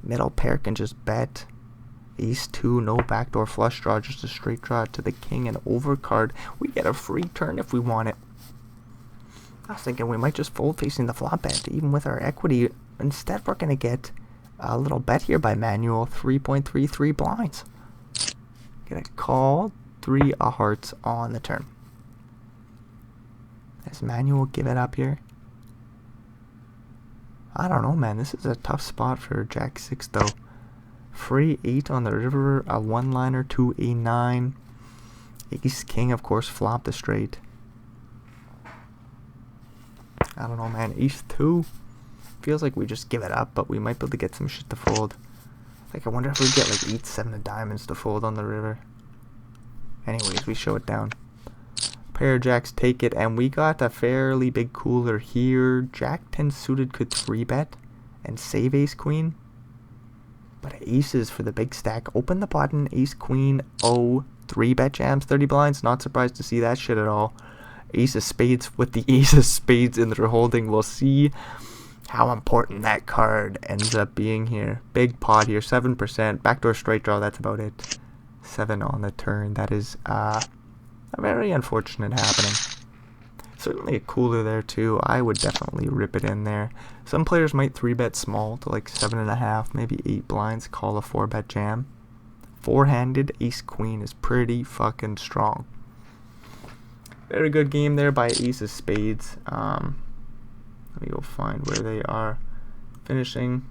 Middle pair can just bet. Ace 2, no backdoor flush draw, just a straight draw to the king and overcard. We get a free turn if we want it. I was thinking we might just fold facing the flop bet, even with our equity. Instead, we're going to get a little bet here by manual, 3.33 blinds. Get a call, 3 of hearts on the turn. Does manual give it up here? I don't know, man. This is a tough spot for Jack 6, though. Free 8 on the river, a 1-liner, 2 A9. Ace King, of course, flop the straight. I don't know, man. Ace 2 feels like we just give it up, but we might be able to get some shit to fold. Like, I wonder if we get like 8-7 of diamonds to fold on the river. Anyways, we show it down. Pair of jacks take it, and we got a fairly big cooler here. Jack 10 suited could 3-bet and save ace queen, but aces for the big stack. Open the button, ace queen, 3-bet jams, 30 blinds. Not surprised to see that shit at all. Ace of spades with the ace of spades in their holding. We'll see how important that card ends up being here. Big pot here, 7%. Backdoor straight draw, that's about it. 7 on the turn. That is a very unfortunate happening. Certainly a cooler there too. I would definitely rip it in there. Some players might 3-bet small to like 7.5, maybe 8 blinds, call a 4-bet jam. Four-handed ace queen is pretty fucking strong. Very good game there by Ace of Spades. Let me go find where they are finishing.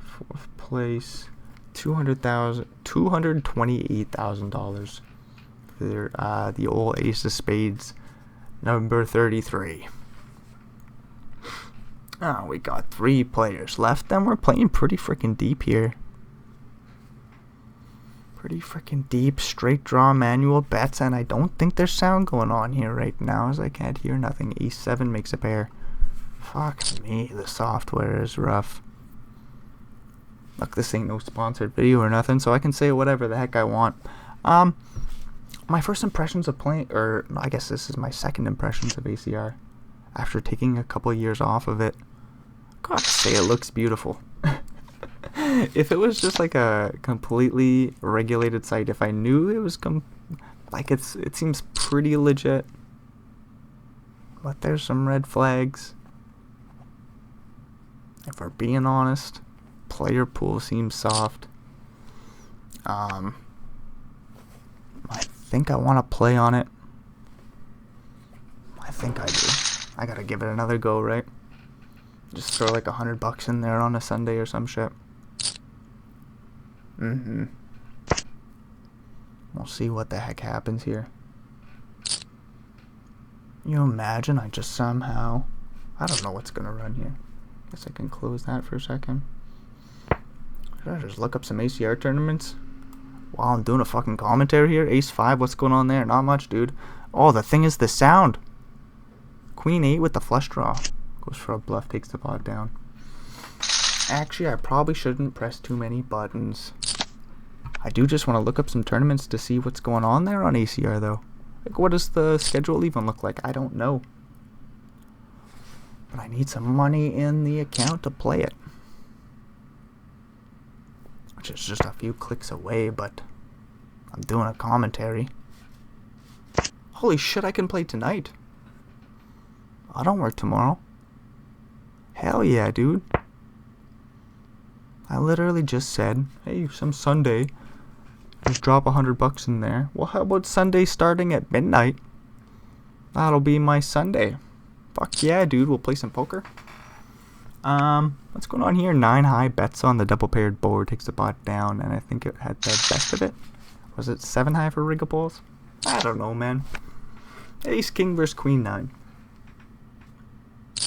4th place, $228,000 for the old Ace of Spades, number 33. We got 3 players left, and we're playing pretty freaking deep here. Pretty freaking deep, straight draw manual bets, and I don't think there's sound going on here right now, as I can't hear nothing. Ace 7 makes a pair. Fuck me, the software is rough. Look, this ain't no sponsored video or nothing, so I can say whatever the heck I want. My first impressions of playing, or I guess this is my second impressions of ACR, after taking a couple years off of it. Gotta say, it looks beautiful. If it was just like a completely regulated site, if I knew it was it seems pretty legit. But there's some red flags. If we're being honest, player pool seems soft. I think I want to play on it. I think I do. I gotta give it another go, right? Just throw like $100 in there on a Sunday or some shit. We'll see what the heck happens here. You imagine I just somehow... I don't know what's gonna run here. Guess I can close that for a second. Should I just look up some ACR tournaments while I'm doing a fucking commentary here? Ace 5, what's going on there? Not much, dude. Oh, the thing is the sound. Queen 8 with the flush draw. Goes for a bluff, takes the pot down. Actually, I probably shouldn't press too many buttons. I do just want to look up some tournaments to see what's going on there on ACR, though. Like, what does the schedule even look like? I don't know. But I need some money in the account to play it. Which is just a few clicks away, but I'm doing a commentary. Holy shit, I can play tonight. I don't work tomorrow. Hell yeah, dude. I literally just said, hey, some Sunday, just drop $100 in there. Well, how about Sunday starting at midnight? That'll be my Sunday. Fuck yeah, dude, we'll play some poker. What's going on here? 9 high bets on the double paired board, takes the pot down, and I think it had the best of it. Was it 7 high for Rigables? I don't know, man. Ace King versus Queen 9.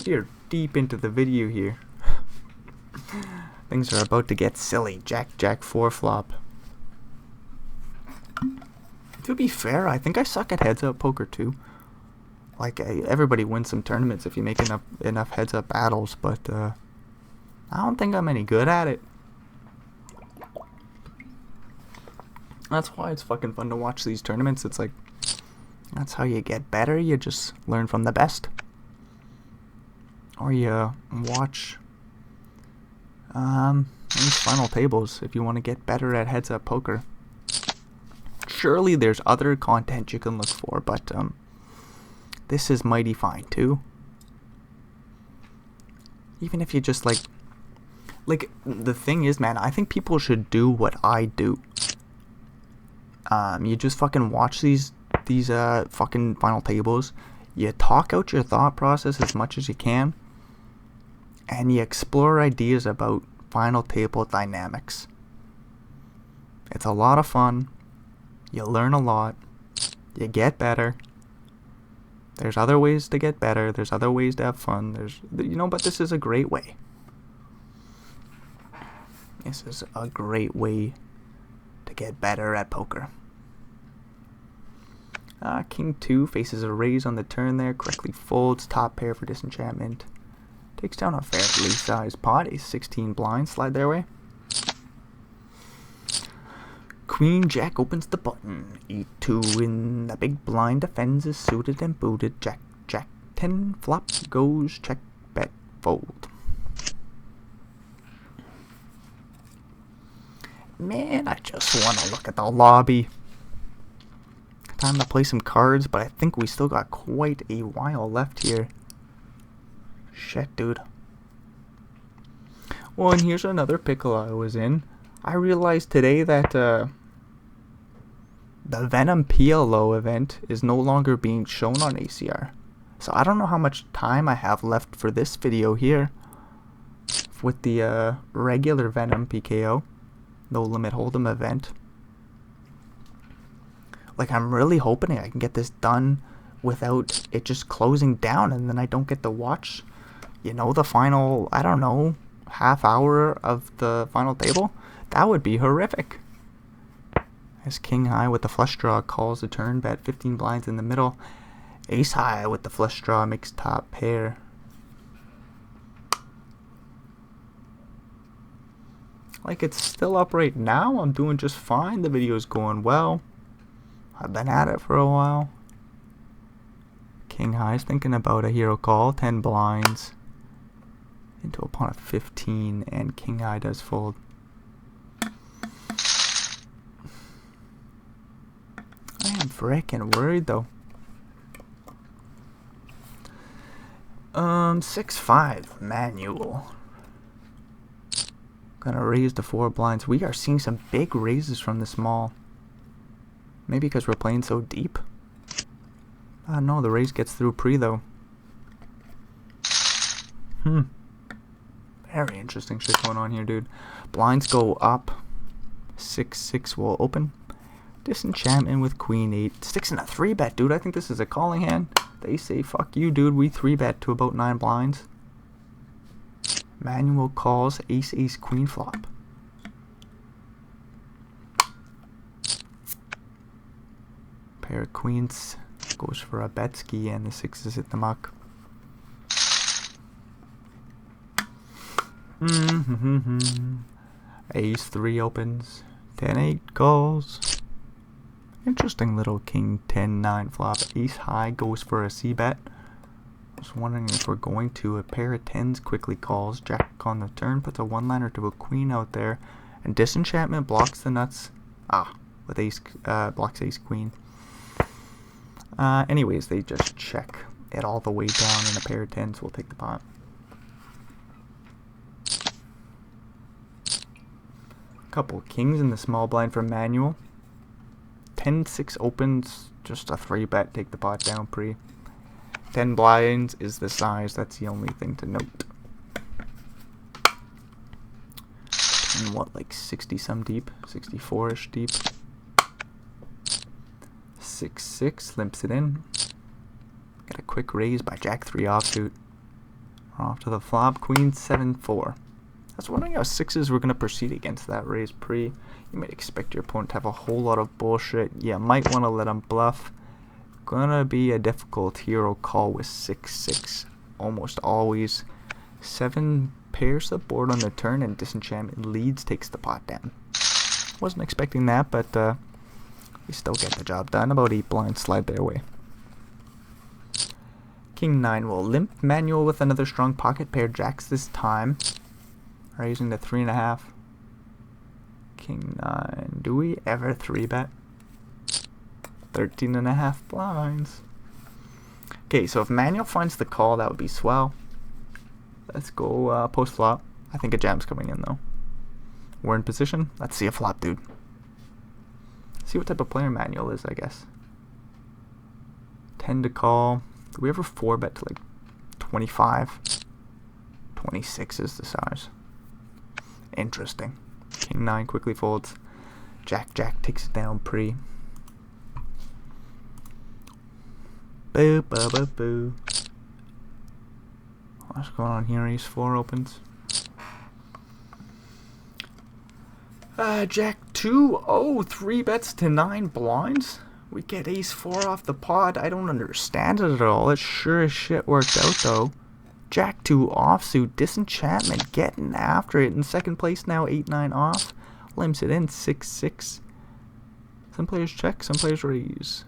You're deep into the video here. Things are about to get silly. Jack 4 flop. To be fair, I think I suck at heads-up poker too. Like, everybody wins some tournaments if you make enough heads-up battles, but I don't think I'm any good at it. That's why it's fucking fun to watch these tournaments. It's like, that's how you get better. You just learn from the best. Or you watch these final tables if you want to get better at heads-up poker. Surely there's other content you can look for, but this is mighty fine too. Even if you just like the thing is, man, I think people should do what I do. You just fucking watch these fucking final tables. You talk out your thought process as much as you can, and you explore ideas about final table dynamics. It's a lot of fun. You learn a lot. You get better. There's other ways to get better. There's other ways to have fun. But this is a great way. This is a great way to get better at poker. King 2 faces a raise on the turn there. Correctly folds. Top pair for disenchantment. Takes down a fairly sized pot. A 16 blind. Slide their way. Queen Jack opens the button. E2 in the big blind. Defends is suited and booted. Jack 10 flop goes check bet fold. Man, I just want to look at the lobby. time to play some cards, but I think we still got quite a while left here. Shit, dude. Well, and here's another pickle I was in. I realized today that the Venom PLO event is no longer being shown on ACR. So I don't know how much time I have left for this video here with the regular Venom PKO, no limit hold'em event. Like, I'm really hoping I can get this done without it just closing down, and then I don't get to watch, you know, the final, I don't know, half hour of the final table. That would be horrific. As King High with the flush draw calls the turn, bet 15 blinds in the middle. Ace High with the flush draw makes top pair. Like, it's still up right now. I'm doing just fine. The video's going well. I've been at it for a while. King High's thinking about a hero call. 10 blinds. Into a pawn of 15. And King High does fold. I am frickin' worried though. 6-5 manual. Gonna raise the 4 blinds. We are seeing some big raises from the small. Maybe because we're playing so deep. No, the raise gets through pre though. Very interesting shit going on here, dude. Blinds go up. 6-6 will open. Disenchantment with Queen 8. Sticks in a 3-bet, dude. I think this is a calling hand. They say, fuck you, dude. We 3-bet to about 9 blinds. Manual calls Ace Ace Queen flop. Pair of queens goes for a Betsky, and the 6s hit the muck. Ace 3 opens. 10-8 calls. Interesting little King 10-9 flop. Ace High goes for a C-bet. Just wondering if we're going to. A pair of 10s quickly calls. Jack on the turn puts a one-liner to a queen out there. And Disenchantment blocks the nuts. With ace, blocks Ace Queen. Anyways, they just check it all the way down, and a pair of 10s will take the pot. Couple kings in the small blind for manual. 10-6 opens, just a 3-bet, take the pot down pre. 10 blinds is the size, that's the only thing to note. And what, like 60 some deep? 64-ish deep. 6-6, limps it in. Get a quick raise by Jack 3 offsuit. We're off to the flop, Queen 7-4. I was wondering how 6s were going to proceed against that raise pre. You might expect your opponent to have a whole lot of bullshit. You might want to let him bluff. Gonna be a difficult hero call with 6-6. Almost always. 7 pairs the board on the turn, and Disenchantment leads, takes the pot down. Wasn't expecting that, but we still get the job done. About 8 blinds slide their way. King 9 will limp. Manual with another strong pocket pair. Jacks this time. Raising to 3.5. King 9. Do we ever 3-bet? 13.5 blinds. Okay, so if Manuel finds the call, that would be swell. Let's go post flop. I think a jam's coming in though. We're in position. Let's see a flop, dude. See what type of player Manuel is, I guess. 10 to call. Do we ever 4-bet to like 25? 26 is the size. Interesting. King 9 quickly folds. Jack takes it down pre. Boo, boo, boo, boo. What's going on here? Ace 4 opens. Jack 2. Oh, 3 bets to 9 blinds. We get Ace 4 off the pot. I don't understand it at all. It sure as shit worked out though. Jack 2 offsuit. Disenchantment getting after it. In second place now. 8-9 off. Limps it in. 6-6. Some players check. Some players raise.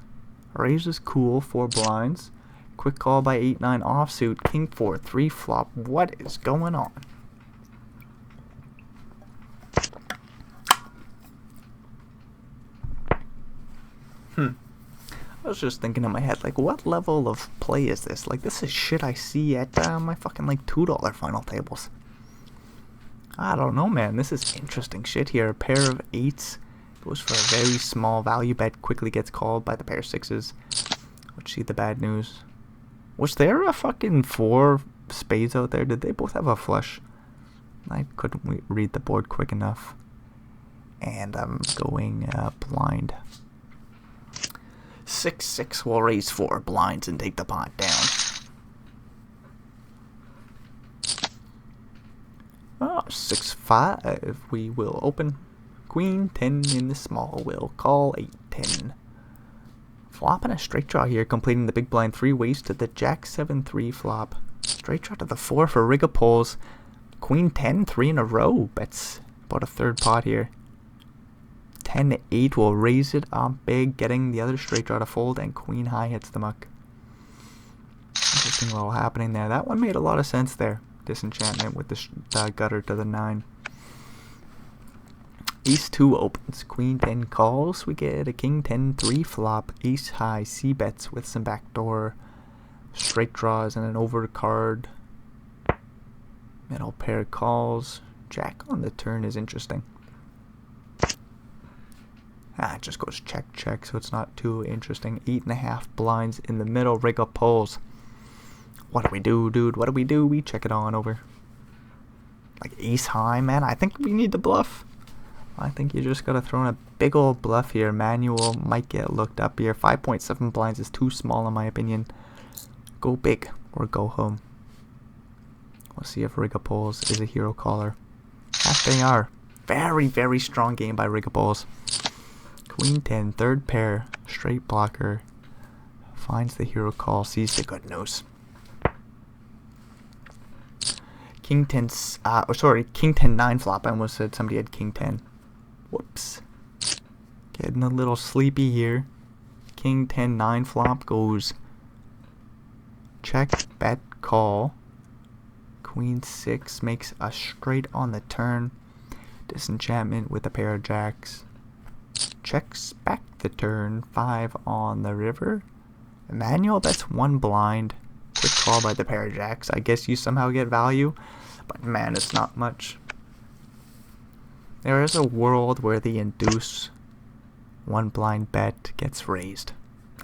Raise is cool. 4 blinds. Quick call by 8-9 offsuit. King 4 3 flop. What is going on? was just thinking in my head, like, what level of play is this? Like, this is shit I see at my fucking, like, $2 final tables. I don't know, man. This is interesting shit here. A pair of 8s goes for a very small value bet, quickly gets called by the pair of 6s. Let's see the bad news. Was there a fucking 4 spades out there? Did they both have a flush? I couldn't read the board quick enough. And I'm going blind. 6-6 will raise 4 blinds and take the pot down. Oh, 6-5. We will open. Queen 10 in the small. Will call 8-10. Flop and a straight draw here, completing the big blind 3 ways to the Jack 7-3 flop. Straight draw to the 4 for Rigapoles. Queen 10, 3 in a row. Bets about a third pot here. 10-8 will raise it up big, getting the other straight draw to fold, and Queen high hits the muck. Interesting little happening there. That one made a lot of sense there. Disenchantment with the gutter to the 9. Ace 2 opens. Queen 10 calls. We get a King 10 3 flop. Ace high C bets with some backdoor straight draws and an overcard. Middle pair calls. Jack on the turn is interesting. It just goes check, check, so it's not too interesting. 8.5 blinds in the middle. Rig up poles. What do we do, dude? What do we do? We check it on over. Like ace high, man. I think we need to bluff. I think you just gotta throw in a big old bluff here. Manual might get looked up here. 5.7 blinds is too small in my opinion. Go big or go home. We'll see if Rigapoles is a hero caller. Yes, they are. Very, very strong game by Rigapoles. Queen 10, third pair, straight blocker. Finds the hero call, sees the good news. King 10, King 10 9 flop. I almost said somebody had King 10. Whoops. Getting a little sleepy here. King 10 9 flop goes check, bet, call. Queen 6 makes a straight on the turn. Disenchantment with a pair of jacks. Checks back the turn. 5 on the river. Emmanuel bets 1 blind. Quick call by the pair of jacks. I guess you somehow get value, but man, it's not much. There is a world where the induce 1 blind bet gets raised.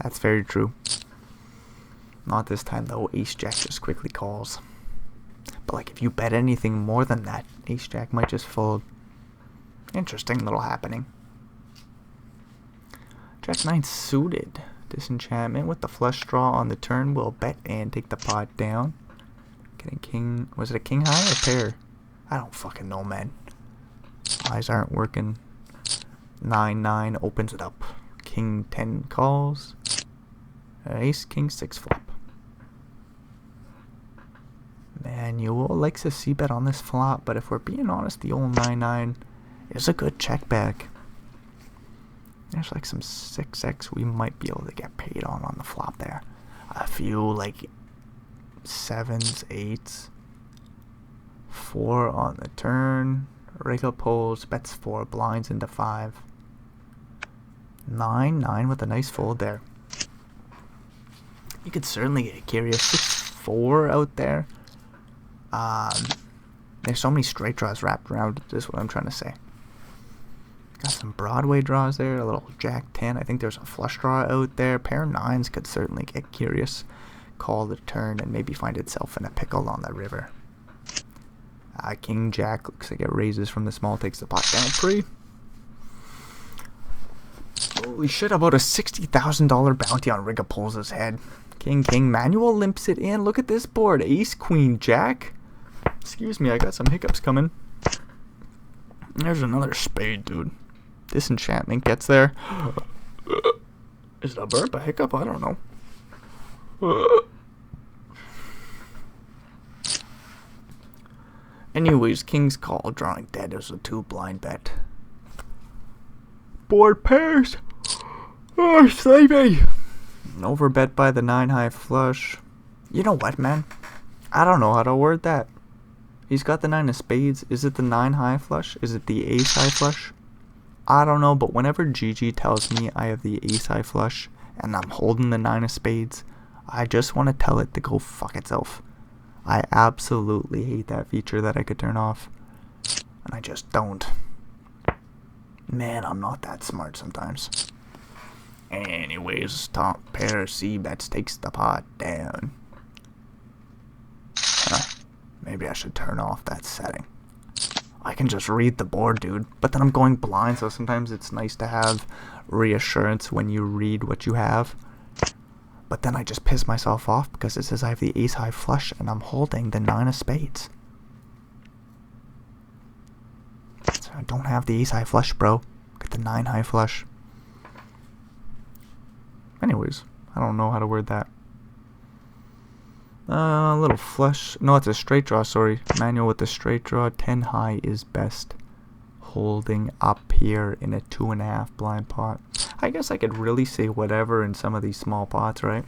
That's very true. Not this time though. Ace jack just quickly calls. But like if you bet anything more than that, ace jack might just fold. Interesting little happening. Jack 9 suited. Disenchantment with the flush draw on the turn will bet and take the pot down. Getting king. Was it a king high or pair? I don't fucking know, man. Eyes aren't working. 9-9 opens it up. King 10 calls. Ace king 6 flop. Manuel likes a c-bet on this flop, but if we're being honest, the old 9-9 is a good check back. There's like some 6x we might be able to get paid on the flop there. A few like 7s, 8s. 4 on the turn. Rigapoles bets 4 blinds into 5. 9-9 with a nice fold there. You could certainly get curious. 6-4 out there. There's so many straight draws wrapped around it, is what I'm trying to say. Got some Broadway draws there, a little Jack 10. I think there's a flush draw out there. Pair of 9s could certainly get curious. Call the turn and maybe find itself in a pickle on the river. King Jack looks like it raises from the small, takes the pot down pre. Holy shit, about a $60,000 bounty on Rigapoles' head. King Manuel limps it in. Look at this board. Ace, Queen, Jack. Excuse me, I got some hiccups coming. There's another spade, dude. Disenchantment gets there. Is it a burp, a hiccup? I don't know. Anyways, King's call, drawing dead as a 2 blind bet. Board pairs. Oh, sleepy. Overbet by the 9 high flush. You know what, man? I don't know how to word that. He's got the 9 of spades. Is it the 9 high flush? Is it the ace high flush? I don't know, but whenever GG tells me I have the ace high flush and I'm holding the 9 of spades, I just want to tell it to go fuck itself. I absolutely hate that feature that I could turn off, and I just don't. Man, I'm not that smart sometimes. Anyways, top pair C bets takes the pot down. Maybe I should turn off that setting. I can just read the board, dude. But then I'm going blind, so sometimes it's nice to have reassurance when you read what you have. But then I just piss myself off because it says I have the ace high flush and I'm holding the 9 of spades. So I don't have the ace high flush, bro. Get the 9 high flush. Anyways, I don't know how to word that. Little flush. No, it's a straight draw, sorry. Manual with the straight draw. 10 high is best. Holding up here in a 2.5 blind pot. I guess I could really say whatever in some of these small pots, right?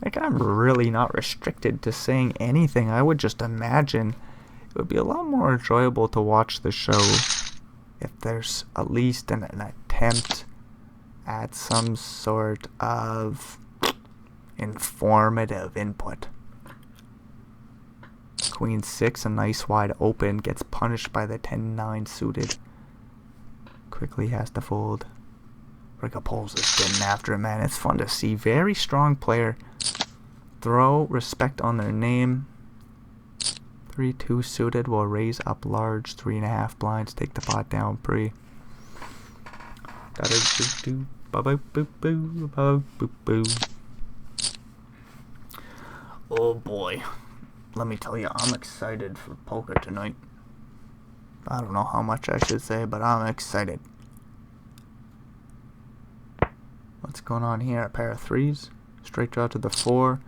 Like, I'm really not restricted to saying anything. I would just imagine it would be a lot more enjoyable to watch the show if there's at least an attempt at some sort of informative input. Queen 6, a nice wide open, gets punished by the 10-9 suited. Quickly has to fold. Rigopol's is getting after him, man. It's fun to see. Very strong player. Throw respect on their name. 3-2 suited will raise up large. 3.5 blinds. Take the pot down pre. Oh boy. Let me tell you, I'm excited for poker tonight. I don't know how much I should say, but I'm excited. What's going on here? A pair of 3s. Straight draw to the 4.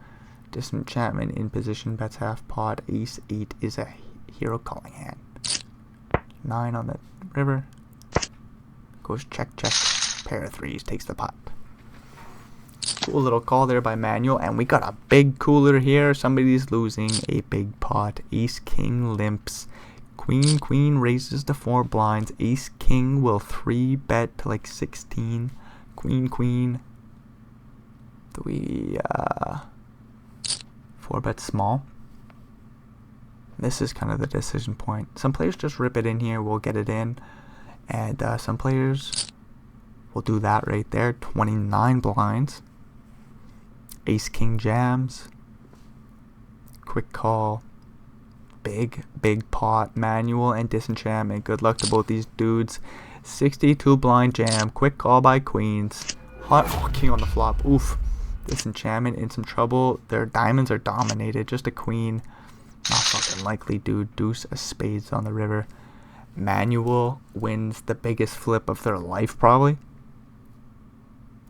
Disenchantment in position. Bets half pot. Ace 8 is a hero calling hand. 9 on the river. Goes check, check. Pair of 3s. Takes the pot. Cool little call there by Manuel. And we got a big cooler here. Somebody's losing a big pot. Ace King limps. Queen Queen raises to 4 blinds. Ace King will 3 bet to like 16. Queen Queen. 4 bet small. This is kind of the decision point. Some players just rip it in here. We'll get it in. And some players will do that right there. 29 blinds. Ace King jams. Quick call. Big pot. Manual and disenchantment. Good luck to both these dudes. 62 blind jam. Quick call by queens. Hot king on the flop. Oof. Disenchantment in some trouble. Their diamonds are dominated. Just a queen. Not fucking likely, dude. Deuce of spades on the river. Manual wins the biggest flip of their life, probably.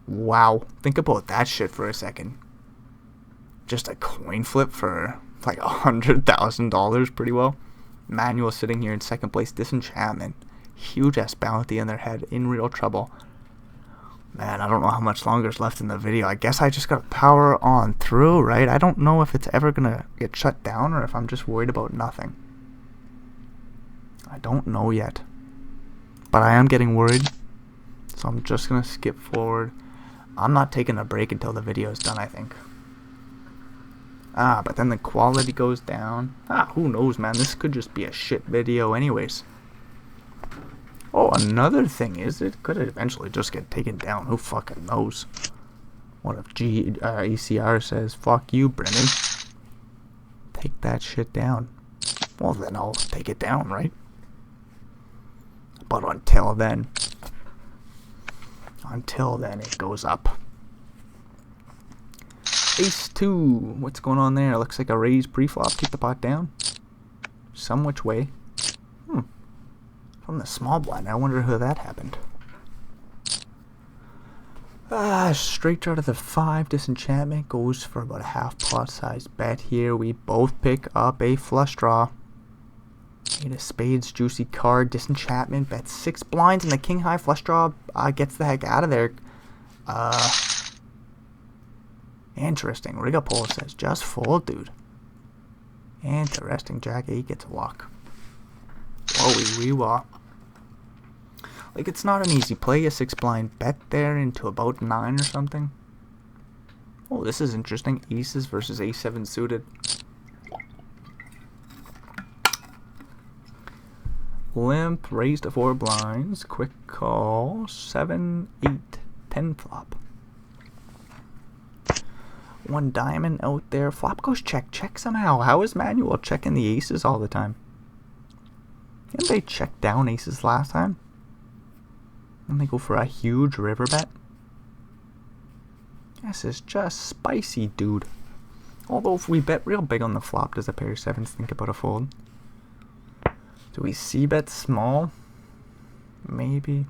Wow. Think about that shit for a second. Just a coin flip for like $100,000 pretty well. Manual sitting here in second place. Disenchantment. Huge ass bounty in their head. In real trouble. Man, I don't know how much longer is left in the video. I guess I just gotta power on through, right? I don't know if it's ever gonna get shut down or if I'm just worried about nothing. I don't know yet. But I am getting worried. So I'm just gonna skip forward. I'm not taking a break until the video is done, I think. But then the quality goes down. Who knows, man? This could just be a shit video anyways. Oh, another thing is it could eventually just get taken down. Who fucking knows? What if ECR says, fuck you, Brennan. Take that shit down. Well, then I'll take it down, right? But until then, it goes up. Ace 2. What's going on there? Looks like a raise pre-flop. Keep the pot down. Some which way. From the small blind. I wonder who that happened. Straight draw to the 5. Disenchantment goes for about a half pot size bet here. We both pick up a flush draw. 8 of spades, juicy card. Disenchantment bets 6 blinds, and the king high flush draw gets the heck out of there. Interesting. Rigopol says just fold, dude. Interesting. Jack 8 gets a walk. Whoa, wee wah. Like, it's not an easy play, a 6 blind bet there into about 9 or something. Oh, this is interesting. Aces versus A7 suited. Limp, raised to 4 blinds. Quick call. 7, 8, 10 flop. 1 diamond out there. Flop goes check. Check somehow. How is Manuel checking the aces all the time? Didn't they check down aces last time? And they go for a huge river bet? This is just spicy, dude. Although if we bet real big on the flop, does a pair of 7s think about a fold? Do we c-bet small? Maybe.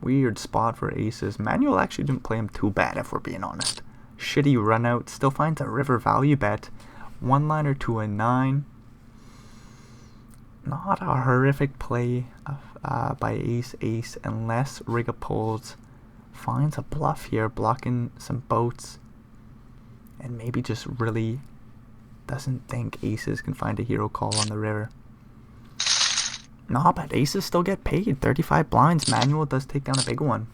Weird spot for aces. Manuel actually didn't play him too bad, if we're being honest. Shitty run out. Still finds a river value bet. 1-liner to a 9. Not a horrific play by ace unless Riga pulls. Finds a bluff here, blocking some boats. And maybe just really doesn't think aces can find a hero call on the river. Nah, but aces still get paid. 35 blinds. Manuel does take down a big one.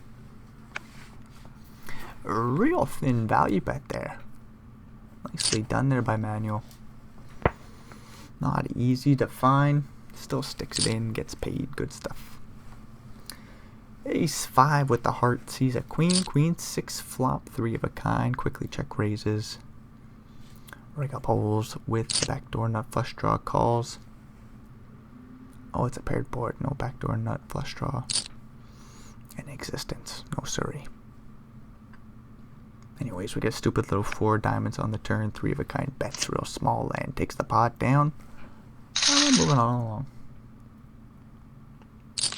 Real thin value bet there. Nicely done there by Manuel. Not easy to find. Still sticks it in, gets paid. Good stuff. Ace 5 with the heart. Sees a queen. Queen 6 flop. 3 of a kind. Quickly check raises. Rig up holes with the backdoor nut flush draw calls. Oh, it's a paired board. No backdoor nut flush draw in existence. No sorry. Anyways, we get stupid little 4 diamonds on the turn. 3 of a kind bets real small land. Takes the pot down. And moving on along.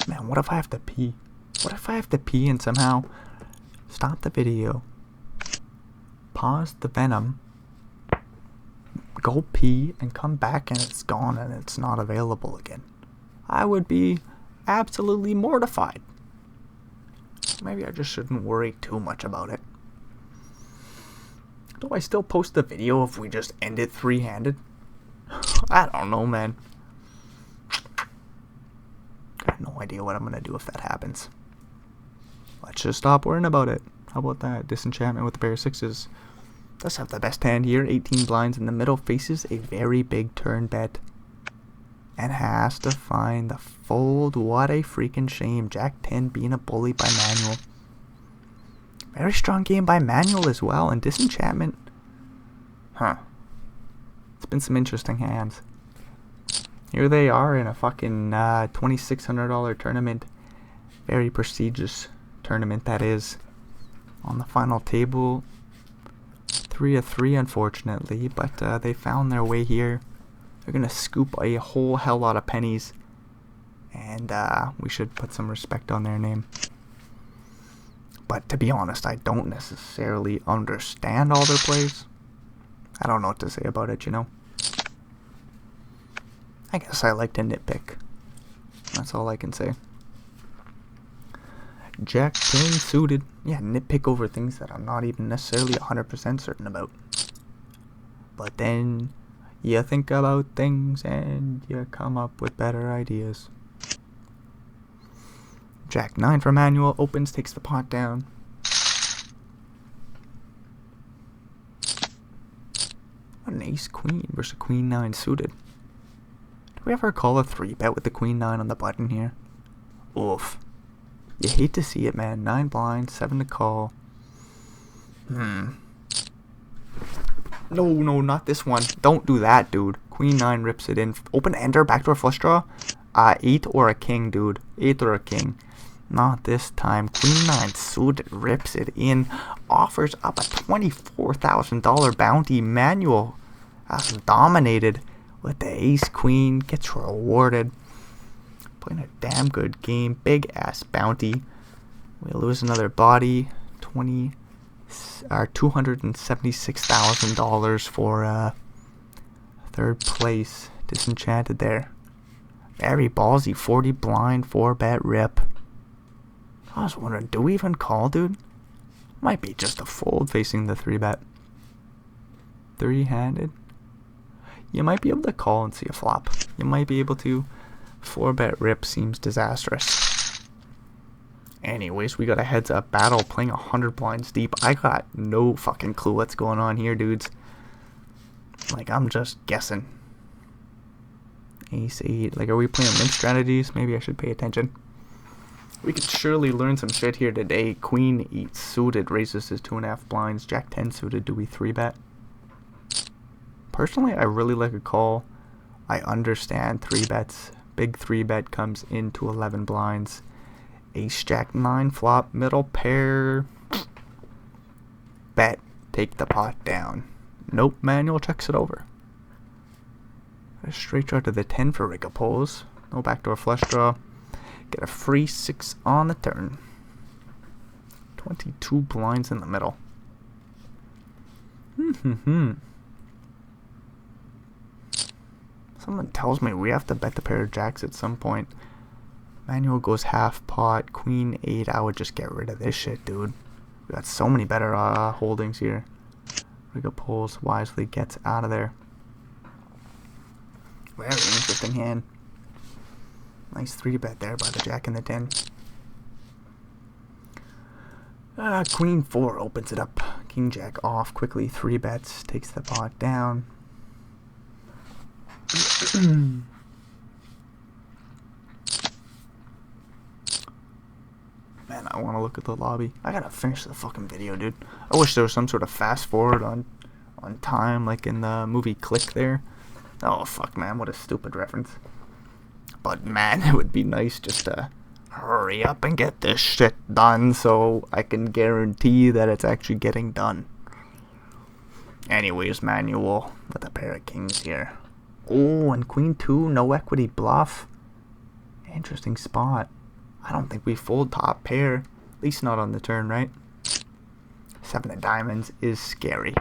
Man, what if I have to pee? What if I have to pee and somehow stop the video, pause the Venom, go pee, and come back and it's gone and it's not available again? I would be absolutely mortified. Maybe I just shouldn't worry too much about it. Do I still post the video if we just end it 3-handed? I don't know, man. I have no idea what I'm going to do if that happens. Let's just stop worrying about it. How about that? Disenchantment with the pair of 6s. Does have the best hand here. 18 blinds in the middle. Faces a very big turn bet. And has to find the fold. What a freaking shame. Jack 10 being a bully by Manuel. Very strong game by Manuel as well. And Disenchantment. Huh. It's been some interesting hands. Here they are in a fucking $2,600 tournament. Very prestigious tournament, that is. On the final table. 3 of 3, unfortunately. But they found their way here. They're going to scoop a whole hell lot of pennies. And we should put some respect on their name. But to be honest, I don't necessarily understand all their plays. I don't know what to say about it, you know. I guess I like to nitpick. That's all I can say. Jack 10 suited. Yeah, nitpick over things that I'm not even necessarily 100% certain about. But then you think about things and you come up with better ideas. Jack 9 for Manuel. Opens, takes the pot down. What an ace queen versus queen 9 suited. Do we ever call a 3-bet with the queen 9 on the button here? Oof. You hate to see it, man. 9 blinds, 7 to call. No, not this one. Don't do that, dude. Queen 9 rips it in. Open ender, backdoor flush draw. 8 or a king, dude. 8 or a king. Not this time. Queen 9 suited rips it in. Offers up a $24,000 bounty. Manuel has dominated with the ace queen. Gets rewarded. Playing a damn good game. Big ass bounty. We lose another body. $276,000 for third place. Disenchanted there. Very ballsy. 40 blind, 4-bet rip. I was wondering, do we even call, dude? Might be just a fold facing the 3-bet. 3-handed. You might be able to call and see a flop. You might be able to. 4-bet rip seems disastrous. Anyways, we got a heads up battle playing 100 blinds deep. I got no fucking clue what's going on here, dudes. Like, I'm just guessing. Ace 8. Like, are we playing limp strategies? Maybe I should pay attention. We could surely learn some shit here today. Queen 8 suited raises his 2.5 blinds. Jack 10 suited. Do we 3-bet? Personally, I really like a call. I understand 3-bets. Big 3-bet comes into 11 blinds. Ace Jack 9 flop, middle pair. Bet. Take the pot down. Nope, manual checks it over. A straight draw to the 10 for Rigopolz. No backdoor flush draw. Get a free 6 on the turn. 22 blinds in the middle. Someone tells me we have to bet the pair of jacks at some point. Manual goes half pot. Queen 8. I would just get rid of this shit, dude. We got so many better holdings here. Rigopolz wisely gets out of there. Very interesting hand. Nice 3-bet there by the jack and the 10. Queen 4 opens it up. King Jack off quickly. 3-bets. Takes the pot down. Man, I want to look at the lobby. I gotta finish the fucking video, dude. I wish there was some sort of fast forward on time, like in the movie Click there. Oh, fuck, man. What a stupid reference. But, man, it would be nice just to hurry up and get this shit done so I can guarantee that it's actually getting done. Anyways, manual with a pair of kings here. Oh, and Queen 2, no equity bluff. Interesting spot. I don't think we fold top pair. At least not on the turn, right? 7 of diamonds is scary.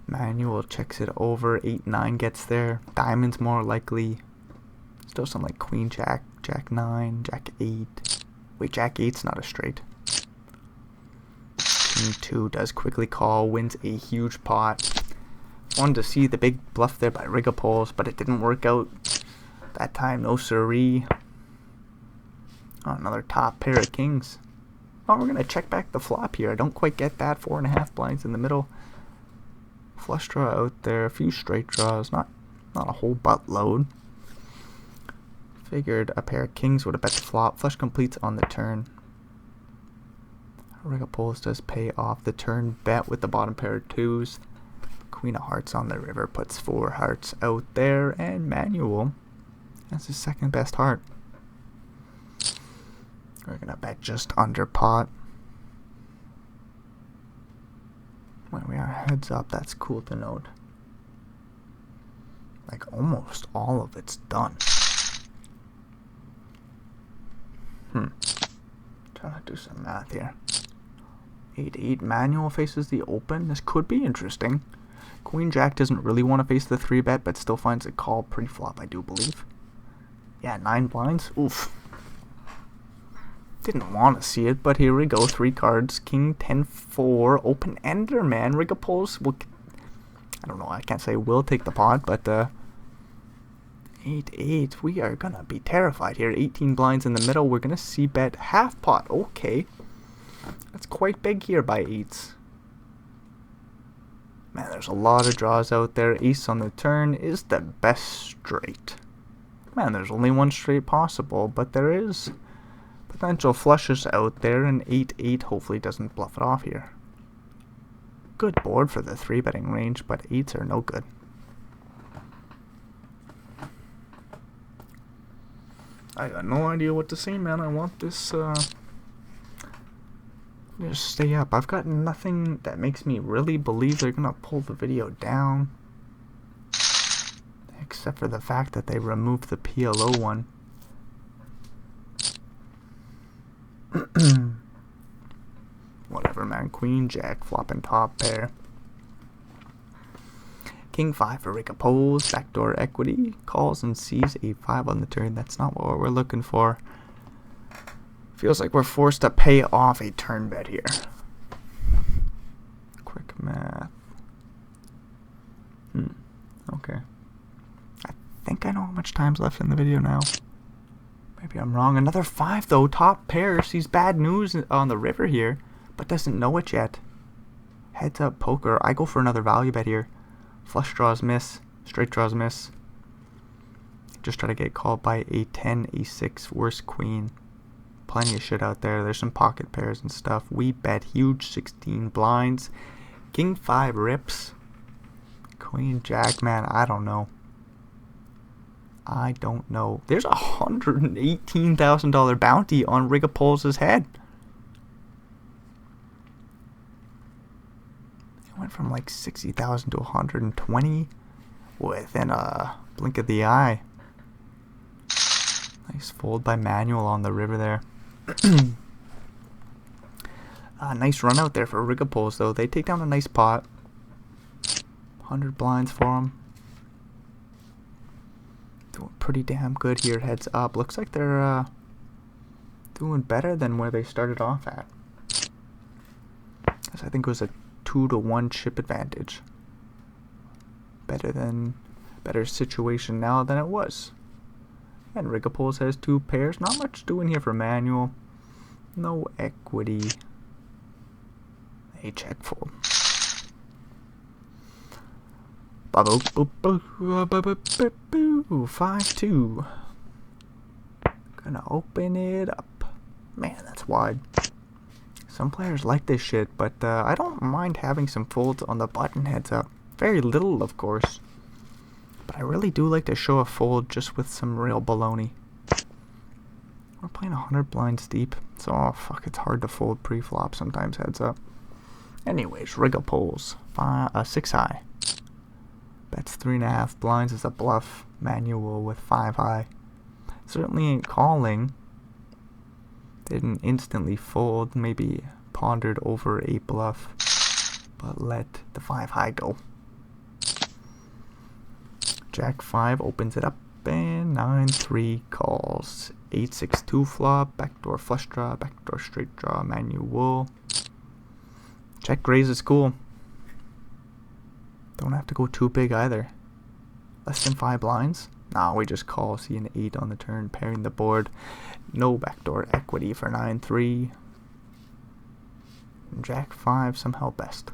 Manual checks it over. 8-9 gets there. Diamonds more likely. Still some like Queen Jack, Jack 9, Jack 8. Wait, Jack 8's not a straight. King 2 does quickly call, wins a huge pot. Wanted to see the big bluff there by Rigopolz, but it didn't work out that time. No siree. Oh, another top pair of kings. Oh, we're gonna check back the flop here. I don't quite get that. 4.5 blinds in the middle. Flush draw out there. A few straight draws. Not a whole buttload. Figured a pair of kings would have bet the flop. Flush completes on the turn. Rigopolz does pay off the turn bet with the bottom pair of 2s. Queen of hearts on the river puts 4 hearts out there, and manual has his second best heart. We're gonna bet just under pot. When we are heads up, that's cool to note. Like almost all of it's done. Trying to do some math here. 8-8 manual faces the open. This could be interesting. Queen Jack doesn't really want to face the 3-bet, but still finds a call pre-flop, I do believe. Yeah, 9 blinds. Oof. Didn't want to see it, but here we go. 3 cards. King 10-4. Open ender, man. Rigopolz will... I don't know. I can't say will take the pot, but 8-8. We are going to be terrified here. 18 blinds in the middle. We're going to see bet half pot. Okay. That's quite big here by 8s. Man, there's a lot of draws out there. Ace on the turn is the best straight. Man, there's only one straight possible, but there is potential flushes out there, and 8-8 hopefully doesn't bluff it off here. Good board for the 3-betting range, but 8s are no good. I got no idea what to say, man. I want this, just stay up. I've got nothing that makes me really believe they're gonna pull the video down. Except for the fact that they removed the PLO one. Whatever, man. Queen Jack flopping top pair. King 5 for Rigopolz. Backdoor equity. Calls and sees a 5 on the turn. That's not what we're looking for. Feels like we're forced to pay off a turn bet here. Quick math. Okay. I think I know how much time's left in the video now. Maybe I'm wrong. Another 5 though. Top pair sees bad news on the river here, but doesn't know it yet. Heads up poker. I go for another value bet here. Flush draws miss. Straight draws miss. Just try to get called by a 10, a 6, worse queen. Plenty of shit out there. There's some pocket pairs and stuff. We bet huge 16 blinds. King 5 rips. Queen Jack, man, I don't know. I don't know. There's a $118,000 bounty on Rigapol's head. It went from like 60,000 to 120 within a blink of the eye. Nice fold by Manuel on the river there. Nice run out there for Rigapol's though. They take down a nice pot. 100 blinds for them. Doing pretty damn good here, heads up. Looks like they're doing better than where they started off at. I think it was a 2-to-1 chip advantage. Better situation now than it was. And Rigapol's has 2 pairs. Not much doing here for Manuel. No equity. A check fold. 5-2. Gonna open it up. Man, that's wide. Some players like this shit, but I don't mind having some folds on the button, heads up. Very little, of course. But I really do like to show a fold just with some real baloney. We're playing 100 blinds deep, so oh fuck, it's hard to fold pre-flop sometimes, heads up. Anyways, Rigapol's 6 high. Bets 3.5 blinds is a bluff. Manuel with 5 high. Certainly ain't calling. Didn't instantly fold. Maybe pondered over a bluff. But let the 5 high go. Jack 5 opens it up. And 9-3 calls. 8-6-2 flop. Backdoor flush draw. Backdoor straight draw. Manuel. Check raise is cool. Don't have to go too big either. Less than 5 blinds? Nah, we just call. See an 8 on the turn, pairing the board. No backdoor equity for 9-3. Jack 5 somehow best.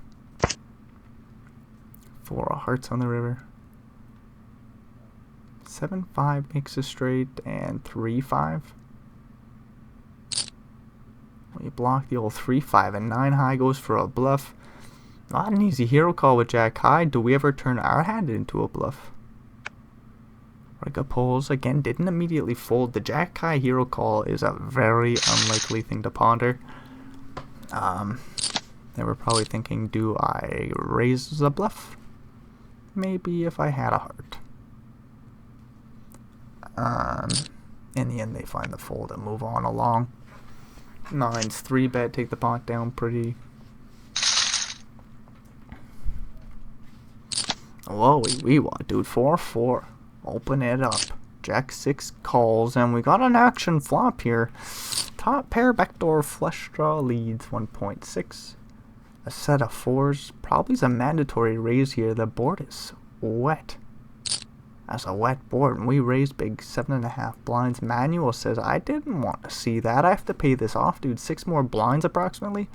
4 of hearts on the river. 7-5 makes a straight, and 3-5. We block the old 3-5, and 9 high goes for a bluff. Not an easy hero call with Jack high. Do we ever turn our hand into a bluff? Rigapol's again didn't immediately fold. The Jack high hero call is a very unlikely thing to ponder. They were probably thinking, do I raise the bluff? Maybe if I had a heart. In the end, they find the fold and move on along. 9's 3-bet, take the pot down pretty. Whoa, we want, dude. 4-4. Open it up. Jack 6 calls, and we got an action flop here. Top pair backdoor flush draw leads 1.6. A set of 4s. Probably is a mandatory raise here. The board is wet. That's a wet board, and we raised big 7.5 blinds. Manuel says, I didn't want to see that. I have to pay this off, dude. 6 more blinds approximately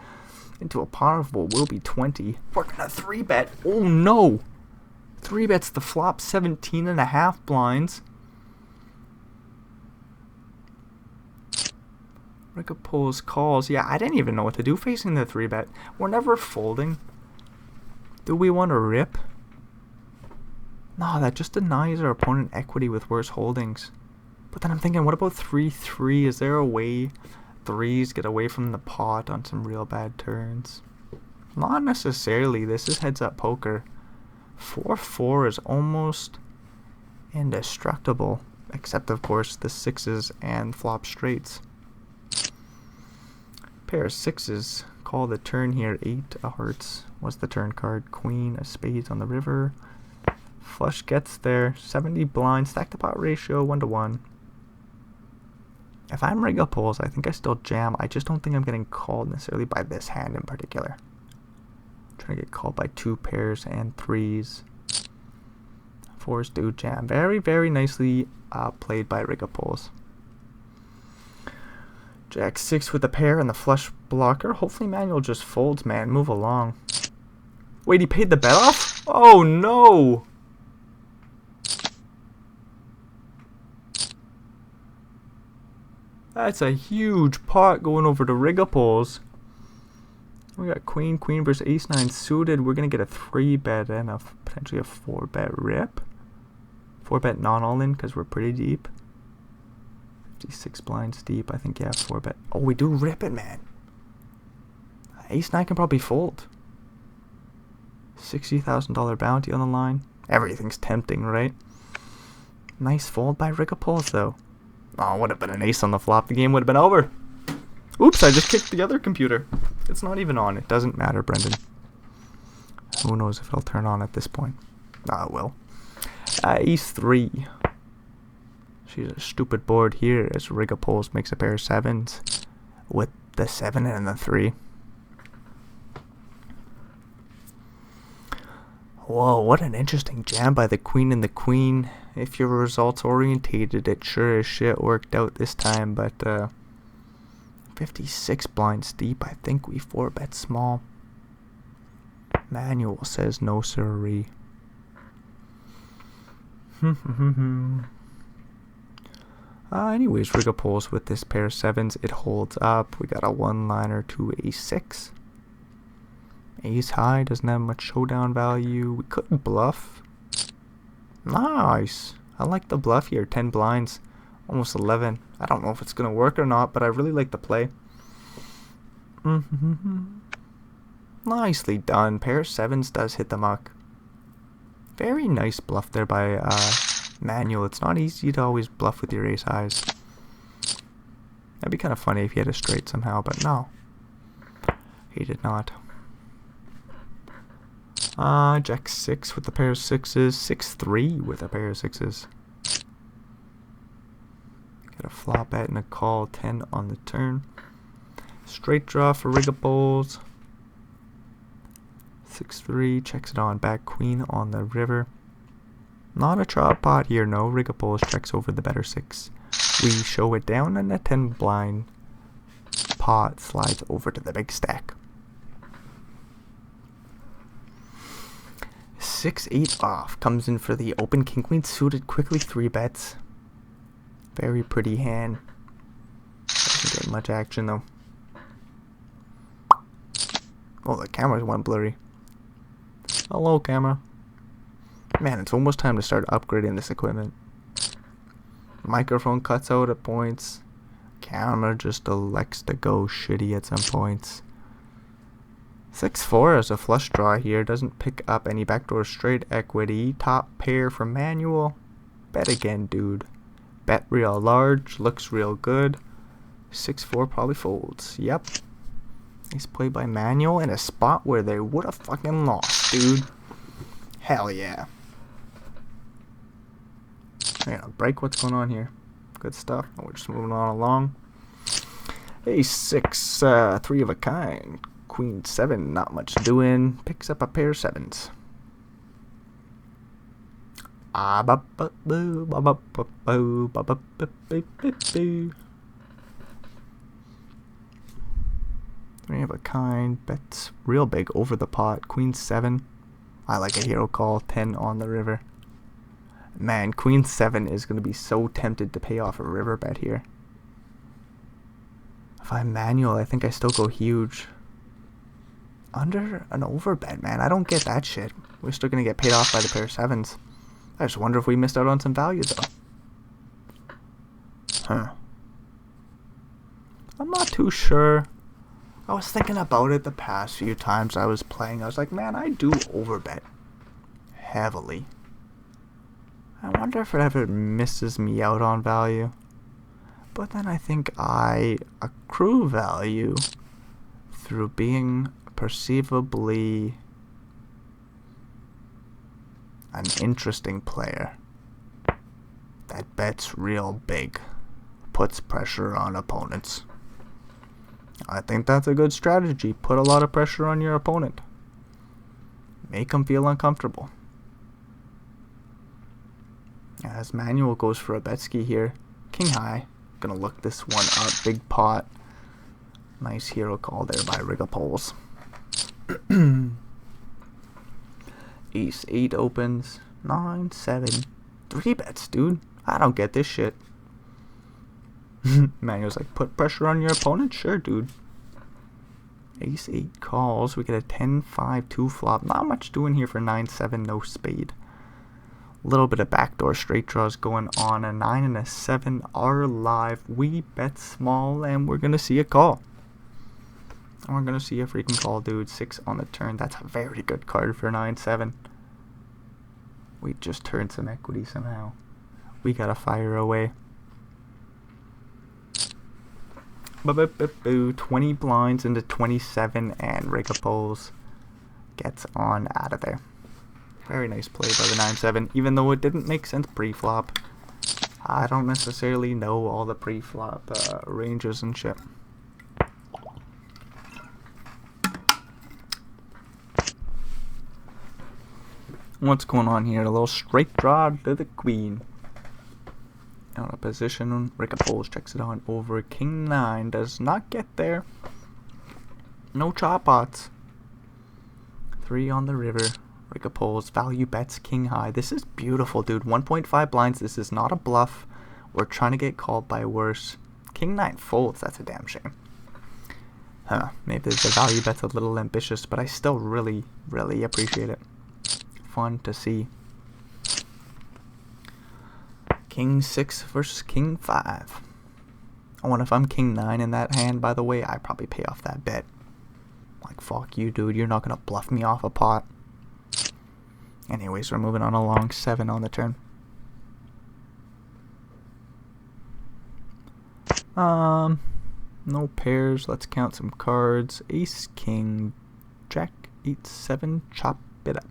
into a pot of what will be 20. We're gonna 3-bet. Oh no! 3-bets the flop, 17.5 blinds. Rigapol's calls. Yeah, I didn't even know what to do facing the 3-bet. We're never folding. Do we want to rip? No, that just denies our opponent equity with worse holdings. But then I'm thinking, what about 3-3? Is there a way 3s get away from the pot on some real bad turns? Not necessarily. This is heads up poker. 4-4 is almost indestructible, except of course the 6s and flop straights. Pair of 6s call the turn here. 8 of hearts was the turn card. Queen of spades on the river. Flush gets there. 70 blinds. Stack the pot ratio 1-to-1. If I'm Rigapol's, I think I still jam. I just don't think I'm getting called necessarily by this hand in particular. Trying to get called by 2 pairs and 3s. 4s do jam. Very, very nicely played by Rigapol's. Jack 6 with the pair and the flush blocker. Hopefully Manuel just folds, man. Move along. Wait, he paid the bet off? Oh, no! That's a huge pot going over to Rigapoles. We got Queen versus Ace-9 suited. We're going to get a 3-bet and potentially a 4-bet rip. 4-bet non-all-in because we're pretty deep. 56 blinds deep. I think, yeah, 4-bet. Oh, we do rip it, man. Ace-9 can probably fold. $60,000 bounty on the line. Everything's tempting, right? Nice fold by Rigapoles, though. Oh, would have been an ace on the flop. The game would have been over. Oops, I just kicked the other computer. It's not even on. It doesn't matter, Brendan. Who knows if it'll turn on at this point. Ah, it will. Ace 3. She's a stupid board here as Rigapoles makes a pair of 7s with the 7 and the 3. Whoa, what an interesting jam by the Queen and the Queen. If you're results orientated, it sure as shit worked out this time, but 56 blinds deep. I think we 4-bet small. Manuel says no sirree. Anyways, Rigapoles with this pair of 7s. It holds up. We got a 1-liner to Ace-6. Ace high doesn't have much showdown value. We couldn't bluff. Nice. I like the bluff here. 10 blinds. Almost 11. I don't know if it's going to work or not, but I really like the play. Nicely done. Pair of 7s does hit the muck. Very nice bluff there by Manuel. It's not easy to always bluff with your ace highs. That'd be kind of funny if he had a straight somehow, but no. He did not. Jack 6 with a pair of 6s. 6-3 with a pair of 6s. Get a flop bet and a call. 10 on the turn. Straight draw for Rigapoles. 6-3. Checks it on back. Queen on the river. Not a trap pot here, no. Rigapoles checks over the better 6. We show it down and a 10 blind pot slides over to the big stack. 6-8 off. Comes in for the open. King Queen suited. Quickly 3 bets. Very pretty hand. Doesn't get much action though. Oh, the camera's went blurry. Hello, camera. Man, it's almost time to start upgrading this equipment. Microphone cuts out at points. Camera just elects to go shitty at some points. 6-4 as a flush draw here. Doesn't pick up any backdoor straight equity. Top pair for Manuel. Bet again, dude. Bet real large. Looks real good. 6-4 probably folds. Yep. Nice play by Manuel in a spot where they would have fucking lost, dude. Hell yeah. Yeah, break what's going on here. Good stuff. We're just moving on along. Ace-6, 3 of a kind. Queen 7, not much doing. Picks up a pair of 7s. Three of a kind. Bets real big over the pot. Queen 7. I like a hero call. 10 on the river. Man, Queen 7 is going to be so tempted to pay off a river bet here. If I'm Manuel, I think I still go huge. Under an over bet, man. I don't get that shit. We're still going to get paid off by the pair of 7s. I just wonder if we missed out on some value, though. Huh. I'm not too sure. I was thinking about it the past few times I was playing. I was like, man, I do overbet heavily. I wonder if it ever misses me out on value. But then I think I accrue value through being perceivably an interesting player that bets real big, puts pressure on opponents. I think that's a good strategy. Put a lot of pressure on your opponent. Make them feel uncomfortable. As Manuel goes for a bet ski here. King high. Gonna look this one up. Big pot. Nice hero call there by Rigapoles. Ace 8 opens. 9, 7. 3 bets, dude. I don't get this shit. Manuel's like, put pressure on your opponent? Sure, dude. Ace 8 calls. We get a 10, 5, 2 flop. Not much doing here for 9, 7, no spade. A little bit of backdoor straight draws going on. A 9 and a 7 are live. We bet small and we're going to see a call. We're going to see a freaking call, dude. 6 on the turn. That's a very good card for 9, 7. We just turned some equity somehow. We got to fire away. 20 blinds into 27 and Rigapoles gets on out of there. Very nice play by the 9-7, even though it didn't make sense pre-flop. I don't necessarily know all the pre-flop ranges and shit. What's going on here? A little straight draw to the queen. Out of position, Rigapoles checks it on over. King 9 does not get there. No chop pots. 3 on the river. Rigapoles value bets king high. This is beautiful, dude. 1.5 blinds. This is not a bluff. We're trying to get called by worse. King 9 folds. That's a damn shame. Maybe the value bet's a little ambitious, but I still really, really appreciate it. Fun to see. King 6 versus King 5. I wonder if I'm King 9 in that hand, by the way, I probably pay off that bet. Like, fuck you, dude. You're not going to bluff me off a pot. Anyways, we're moving on along. 7 on the turn. No pairs. Let's count some cards. Ace, King, Jack, 8, 7. Chop it up.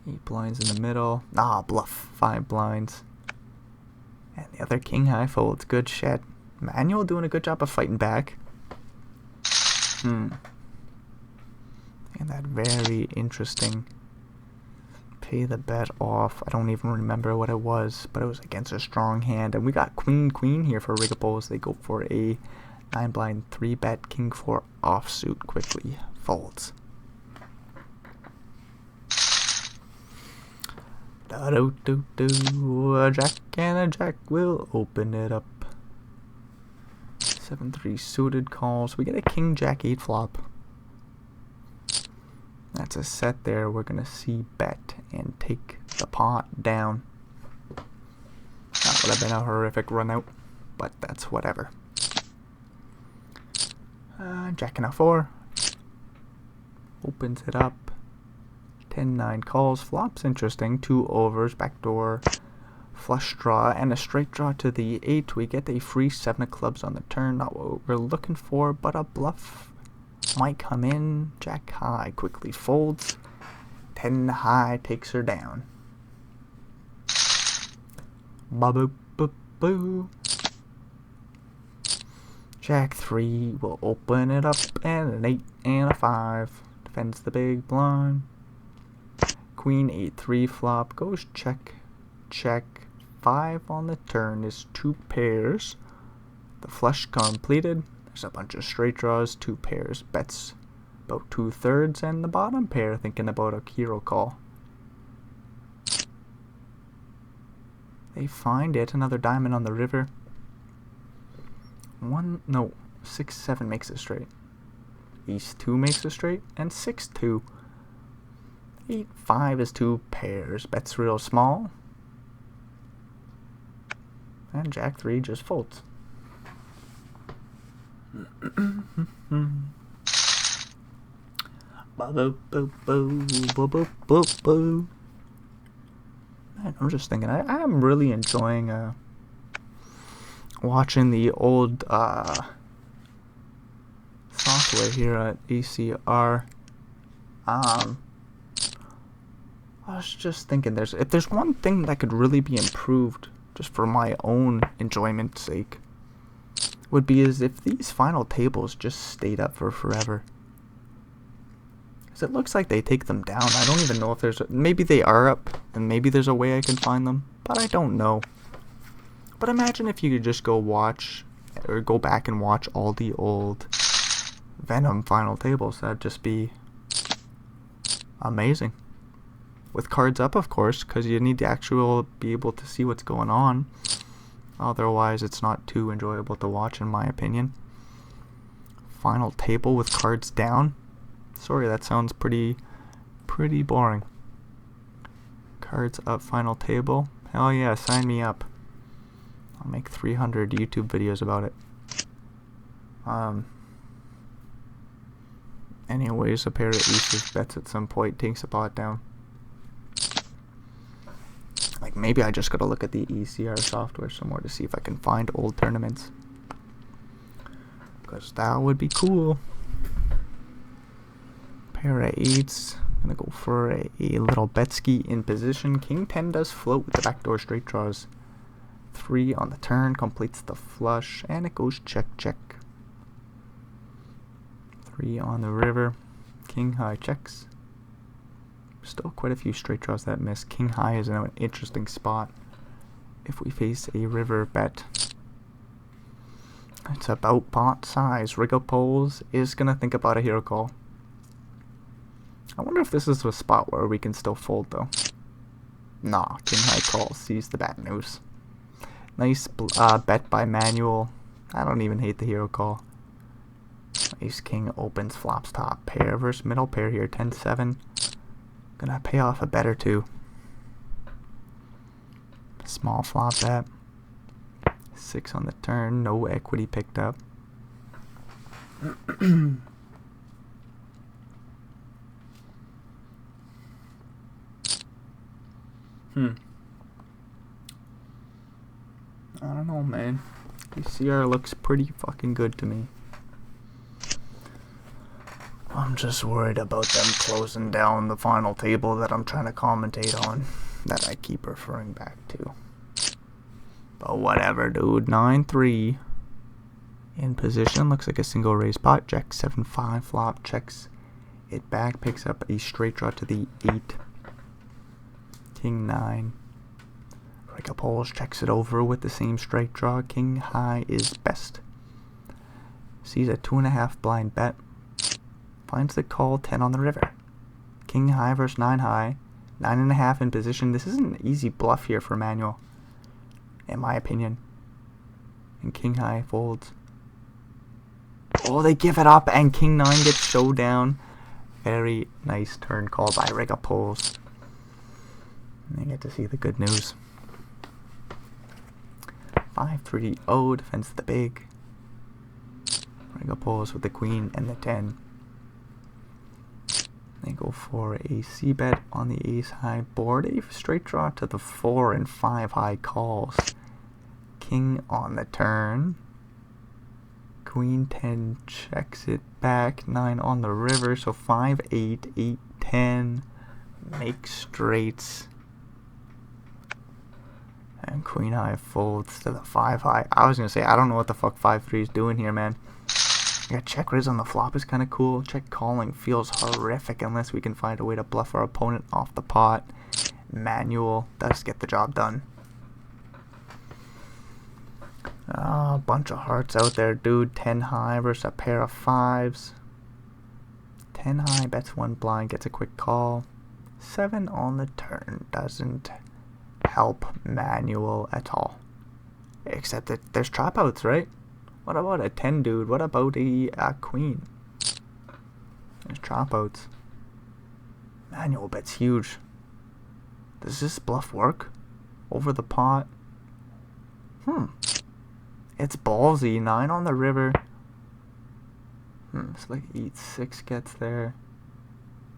8 blinds in the middle. Ah, bluff. 5 blinds. And the other king high folds. Good shit. Manuel doing a good job of fighting back. And that very interesting pay the bet off. I don't even remember what it was, but it was against a strong hand. And we got queen here for Rigapoles. They go for a 9 blind 3 bet. King 4 offsuit quickly folds. A jack and a jack will open it up. 7-3 suited calls. We get a king jack 8 flop. That's a set there. We're gonna see bet and take the pot down. That would have been a horrific run out, but that's whatever. Jack and a 4 opens it up. 10-9 calls. Flops interesting. 2 overs, backdoor, flush draw, and a straight draw to the 8. We get a free 7 of clubs on the turn. Not what we're looking for, but a bluff might come in. Jack high quickly folds. 10 high takes her down. Ba-boo-boo-boo. Jack 3 will open it up, and an 8 and a 5. Defends the big blind. Queen 8-3 flop goes check, check. 5 on the turn is 2 pairs. The flush completed. There's a bunch of straight draws, 2 pairs. Bets about 2/3, and the bottom pair thinking about a hero call. They find it. Another diamond on the river. 6-7 makes it straight. Ace 2 makes it straight, and 6-2. 8-5 is 2 pairs. Bets real small. And Jack 3 just folds. Man, I'm just thinking, I'm really enjoying watching the old software here at ACR. I was just thinking, if there's one thing that could really be improved, just for my own enjoyment's sake, would be as if these final tables just stayed up for forever. Because it looks like they take them down. I don't even know if maybe they are up, and maybe there's a way I can find them, but I don't know. But imagine if you could just go watch or go back and watch all the old Venom final tables. That'd just be amazing. With cards up, of course, because you need to actually be able to see what's going on. Otherwise, it's not too enjoyable to watch, in my opinion. Final table with cards down. Sorry, that sounds pretty boring. Cards up, final table. Hell yeah, sign me up. I'll make 300 YouTube videos about it. Anyways, a pair of aces bets at some point takes a pot down. Like, maybe I just gotta look at the ECR software some more to see if I can find old tournaments. Because that would be cool. Pair of eights. Gonna go for a little Betsky in position. King 10 does float with the backdoor straight draws. 3 on the turn, completes the flush, and it goes check, check. 3 on the river. King high checks. Still quite a few straight draws that miss. King high is in an interesting spot if we face a river bet. It's about pot size. Riggle Poles is gonna think about a hero call. I wonder if this is a spot where we can still fold though. Nah, king high call, sees the bad news. Nice bet by Manuel. I don't even hate the hero call. Ace king opens, flops top pair versus middle pair here, 10-7. Gonna pay off a bet or two. Small flop bet. 6 on the turn, no equity picked up. I don't know, man. ECR looks pretty fucking good to me. I'm just worried about them closing down the final table that I'm trying to commentate on, that I keep referring back to. But whatever, dude. 9-3 in position. Looks like a single raise pot. Jack 7-5 flop, checks it back, picks up a straight draw to the 8. King 9. Riggle Poles checks it over with the same straight draw. King high is best. Sees a 2.5 blind bet. Finds the call, 10 on the river. King high versus 9 high. 9.5 in position. This is an easy bluff here for Manuel, in my opinion. And king high folds. Oh, they give it up, and king 9 gets showdown. Very nice turn call by Riggle Poles. And they get to see the good news. 5-3-0, defends the big. Riggle Poles with the queen and the 10. They go for a c-bet on the ace high board. A straight draw to the 4 and 5 high calls. King on the turn. Queen 10 checks it back. 9 on the river. So 5-8, 8-10. Make straights. And queen high folds to the 5 high. I was going to say, I don't know what the fuck 5-3 is doing here, man. Yeah, check raise on the flop is kind of cool. Check calling feels horrific unless we can find a way to bluff our opponent off the pot. Manuel does get the job done. A bunch of hearts out there, dude. 10 high versus a pair of 5s. 10 high bets 1 blind, gets a quick call. 7 on the turn doesn't help Manuel at all. Except that there's trap outs, right? What about a 10, dude? What about a queen? There's trap outs. Manuel bets huge. Does this bluff work? Over the pot? It's ballsy. 9 on the river. It's like 8-6 gets there.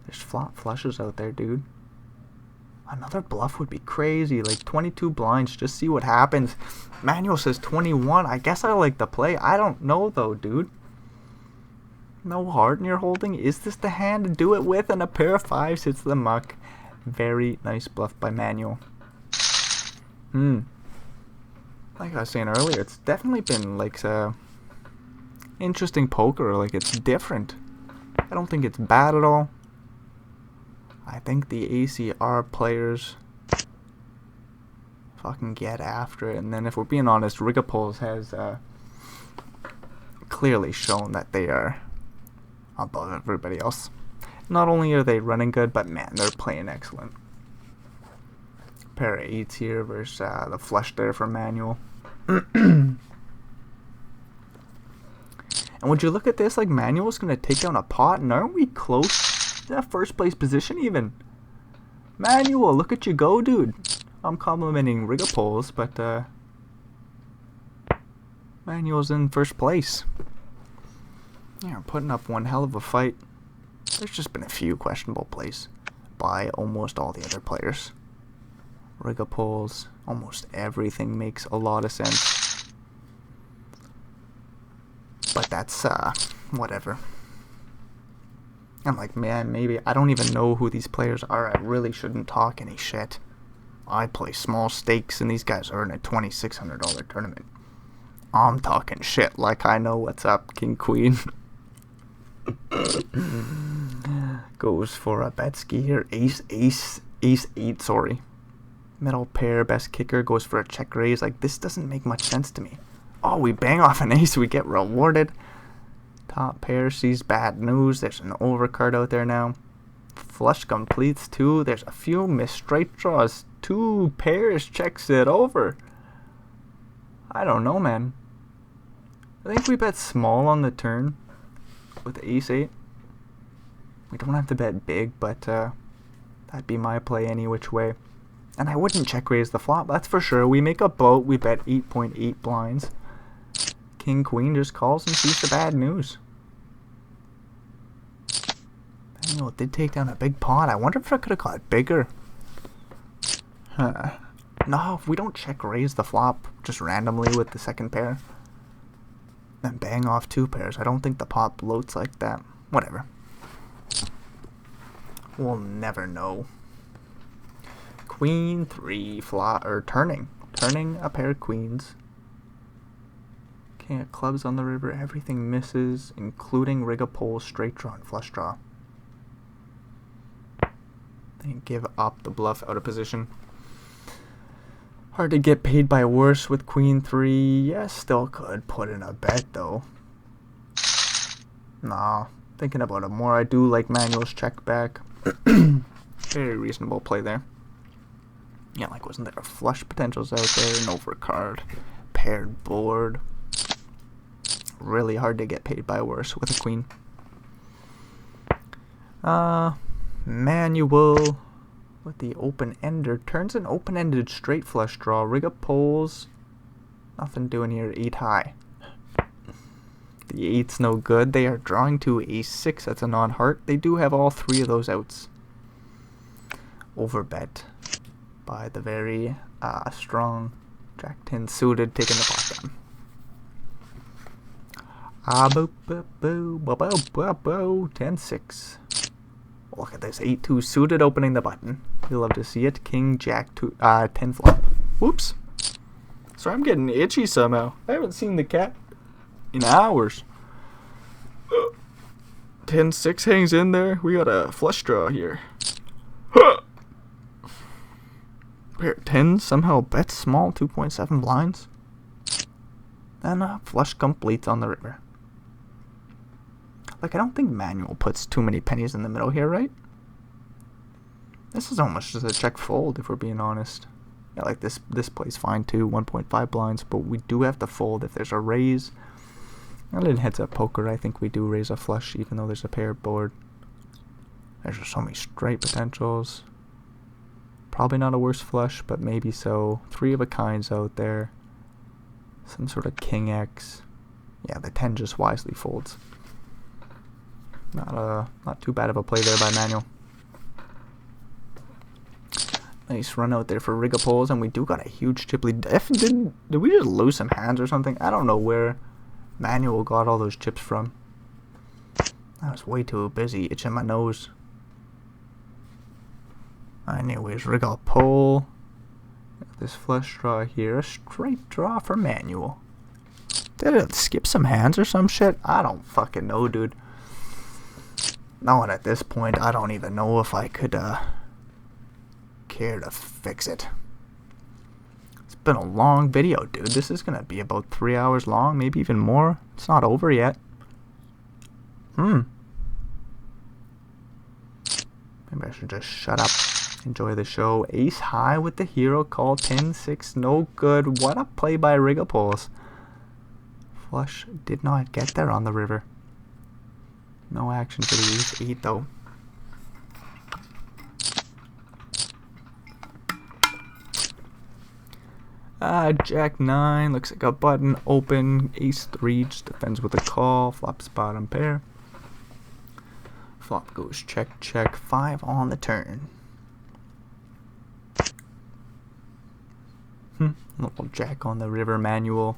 There's flop flushes out there, dude. Another bluff would be crazy. Like 22 blinds. Just see what happens. Manuel says 21. I guess I like the play. I don't know though, dude. No heart in your holding. Is this the hand to do it with? And a pair of 5s hits the muck. Very nice bluff by Manuel. Like I was saying earlier, it's definitely been like interesting poker. Like it's different. I don't think it's bad at all. I think the ACR players fucking get after it. And then if we're being honest, Riggle Poles has clearly shown that they are above everybody else. Not only are they running good, but man, they're playing excellent. Pair of 8s here versus the flush there for Manuel. And would you look at this, like Manuel's going to take down a pot, and aren't we close to that first place position even? Manuel, look at you go, dude. I'm complimenting Rigapoles, but Manuel's in first place. Yeah, putting up one hell of a fight. There's just been a few questionable plays by almost all the other players. Rigapoles, almost everything makes a lot of sense. But that's, whatever. I'm like, man, maybe, I don't even know who these players are. I really shouldn't talk any shit. I play small stakes and these guys are in a $2,600 tournament. I'm talking shit like I know what's up, King Queen. Goes for a Betsky here. Ace 8, sorry. Middle pair, best kicker, goes for a check raise. Like, this doesn't make much sense to me. Oh, we bang off an ace, we get rewarded. Top pair sees bad news. There's an overcard out there now. Flush completes 2. There's a few missed straight draws. 2 pairs checks it over. I don't know, man. I think we bet small on the turn with ace 8. We don't have to bet big, but that'd be my play any which way. And I wouldn't check raise the flop, that's for sure. We make a boat, we bet 8.8 blinds. King Queen just calls and sees the bad news. Manuel did take down a big pot. I wonder if I could have got bigger. No, if we don't check raise the flop just randomly with the second pair, then bang off 2 pairs, I don't think the pot bloats like that. Whatever. We'll never know. Queen 3 flop, or turning a pair of queens. King of clubs on the river. Everything misses, including Rigapole, straight draw, and flush draw. They give up the bluff out of position. Hard to get paid by worse with Queen 3. Yeah, still could put in a bet though. Nah, thinking about it more, I do like Manuel's check back. Very reasonable play there. Yeah, like wasn't there a flush potentials out there, an overcard, paired board. Really hard to get paid by worse with a queen. Manuel with the open-ender turns an open-ended straight flush draw. Rigapoles, nothing doing here. 8 high. The 8's no good. They are drawing to ace 6. That's a non-heart. They do have all 3 of those outs. Overbet by the very strong Jack 10 suited, taking the pot down. Boo, boo, boo, boo, boo, boo, boo, 10-6. Look at this, 8-2 suited opening the button. You'll love to see it. King, Jack, 10 flop. Whoops. Sorry, I'm getting itchy somehow. I haven't seen the cat in hours. 10-6 hangs in there. We got a flush draw here. Pair 10 somehow bets small, 2.7 blinds. And a flush completes on the river. Like, I don't think Manuel puts too many pennies in the middle here, right? This is almost just a check fold, if we're being honest. Yeah, like this plays fine too, 1.5 blinds, but we do have to fold if there's a raise. And in heads up poker, I think we do raise a flush, even though there's a paired board. There's just so many straight potentials. Probably not a worse flush, but maybe so. 3 of a kinds out there. Some sort of king X. Yeah, the 10 just wisely folds. Not too bad of a play there by Manuel. Nice run out there for Rigapoles, and we do got a huge chip lead. Did we just lose some hands or something? I don't know where Manuel got all those chips from. I was way too busy itching my nose. Anyways, Rigapole. This flush draw here, a straight draw for Manuel. Did it skip some hands or some shit? I don't fucking know, dude. No, and at this point, I don't even know if I could care to fix it. It's been a long video, dude. This is gonna be about 3 hours long, maybe even more. It's not over yet. Maybe I should just shut up. Enjoy the show. Ace high with the hero call. 10-6, no good. What a play by Rigapoles. Flush did not get there on the river. No action for the ace 8 though. Jack 9 looks like a button open. Ace 3 just defends with a call. Flops bottom pair. Flop goes check check. 5 on the turn. Little jack on the river manual.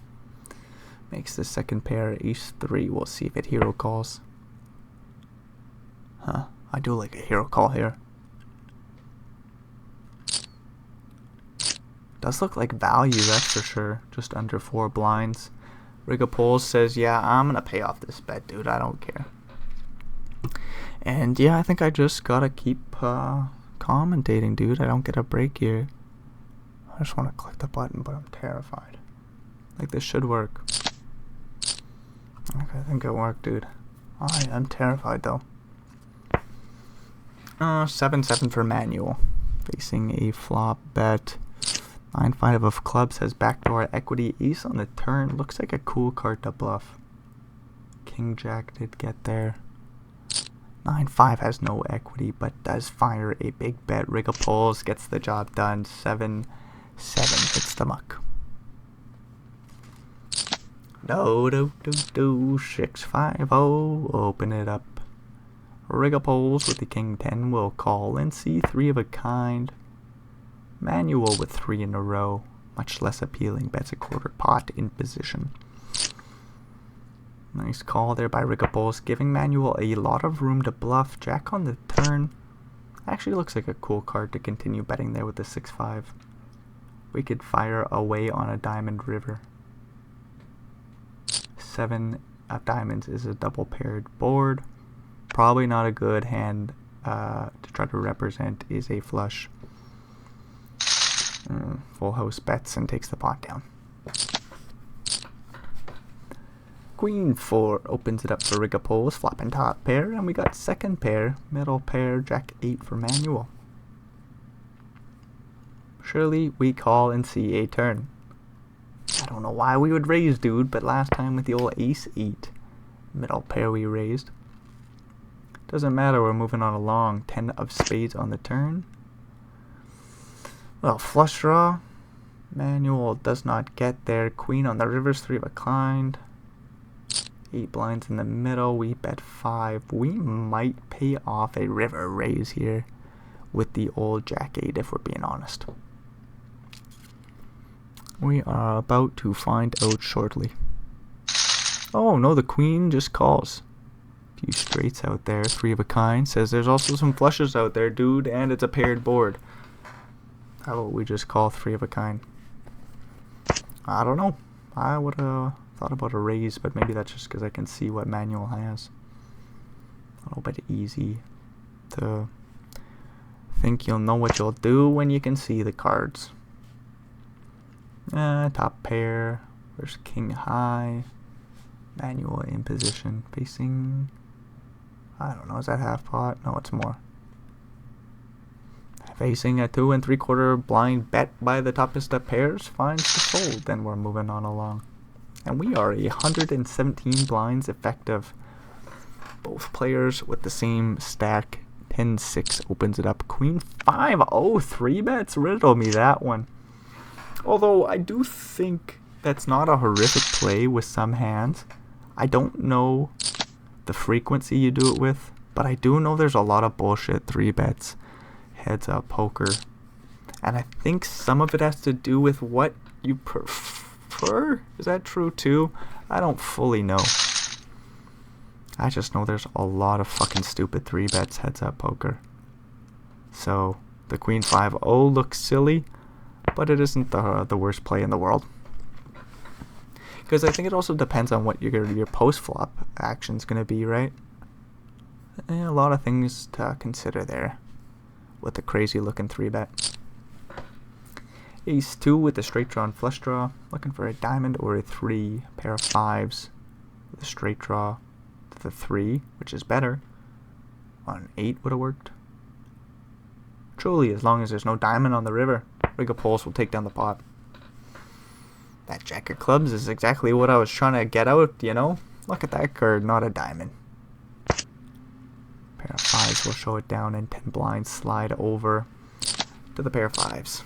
Makes the second pair ace 3. We'll see if it hero calls. I do like a hero call here. Does look like value, that's for sure. Just under 4 blinds. Rigapoles says, yeah, I'm gonna pay off this bet, dude. I don't care. And yeah, I think I just gotta keep commentating, dude. I don't get a break here. I just want to click the button, but I'm terrified. Like, this should work. Okay, I think it worked, dude. I'm terrified, though. 7-7 for manual. Facing a flop bet. 9-5 of clubs has backdoor equity. Ace on the turn. Looks like a cool card to bluff. King Jack did get there. 9-5 has no equity, but does fire a big bet. Rigapoles gets the job done. 7-7 hits the muck. Do 6-5-0. Open it up. Rigapoles with the king 10 will call and see 3 of a kind. Manual with 3 in a row. Much less appealing. Bets a quarter pot in position. Nice call there by Rigapoles, giving Manuel a lot of room to bluff. Jack on the turn. Actually looks like a cool card to continue betting there with the 6-5. We could fire away on a diamond river. 7 of diamonds is a double paired board. Probably not a good hand to try to represent is a flush. Full house bets and takes the pot down. Queen 4 opens it up for Rigapoles, flopping top pair, and we got second pair, middle pair, Jack 8 for manual. Surely we call and see a turn. I don't know why we would raise, dude, but last time with the old ace 8, middle pair we raised. Doesn't matter, we're moving on along. 10 of spades on the turn. Well, flush draw. Manual does not get there. Queen on the rivers, 3 of a kind. 8 blinds in the middle. We bet 5. We might pay off a river raise here with the old Jack 8 if we're being honest. We are about to find out shortly. Oh no, the queen just calls. Few straights out there. 3 of a kind. Says there's also some flushes out there, dude, and it's a paired board. How about we just call 3 of a kind? I don't know. I would have thought about a raise, but maybe that's just because I can see what manual has. A little bit easy to think you'll know what you'll do when you can see the cards. Top pair. There's king high. Manual in position. Facing, I don't know, is that half pot? No, it's more. Facing a 2 3/4 blind bet by the toppest of pairs finds the fold. Then we're moving on along. And we are 117 blinds effective. Both players with the same stack. 10-6 opens it up. Queen 5. Oh, 3 bets. Riddle me that one. Although I do think that's not a horrific play with some hands. I don't know the frequency you do it with, but I do know there's a lot of bullshit 3 bets. Heads up poker. And I think some of it has to do with what you prefer. Is that true too? I don't fully know. I just know there's a lot of fucking stupid 3 bets heads up poker. So the queen 5-0 looks silly, but it isn't the worst play in the world. Because I think it also depends on what your post flop action's gonna be, right? And a lot of things to consider there with the crazy looking 3 bet. Ace 2 with a straight draw and flush draw. Looking for a diamond or a 3. Pair of 5s with a straight draw to the 3, which is better. On 8 would have worked. Truly, as long as there's no diamond on the river, Rig of Pulse will take down the pot. That Jack of Clubs is exactly what I was trying to get out, you know? Look at that card, not a diamond. Pair of 5s will show it down, and 10 blinds slide over to the pair of 5s.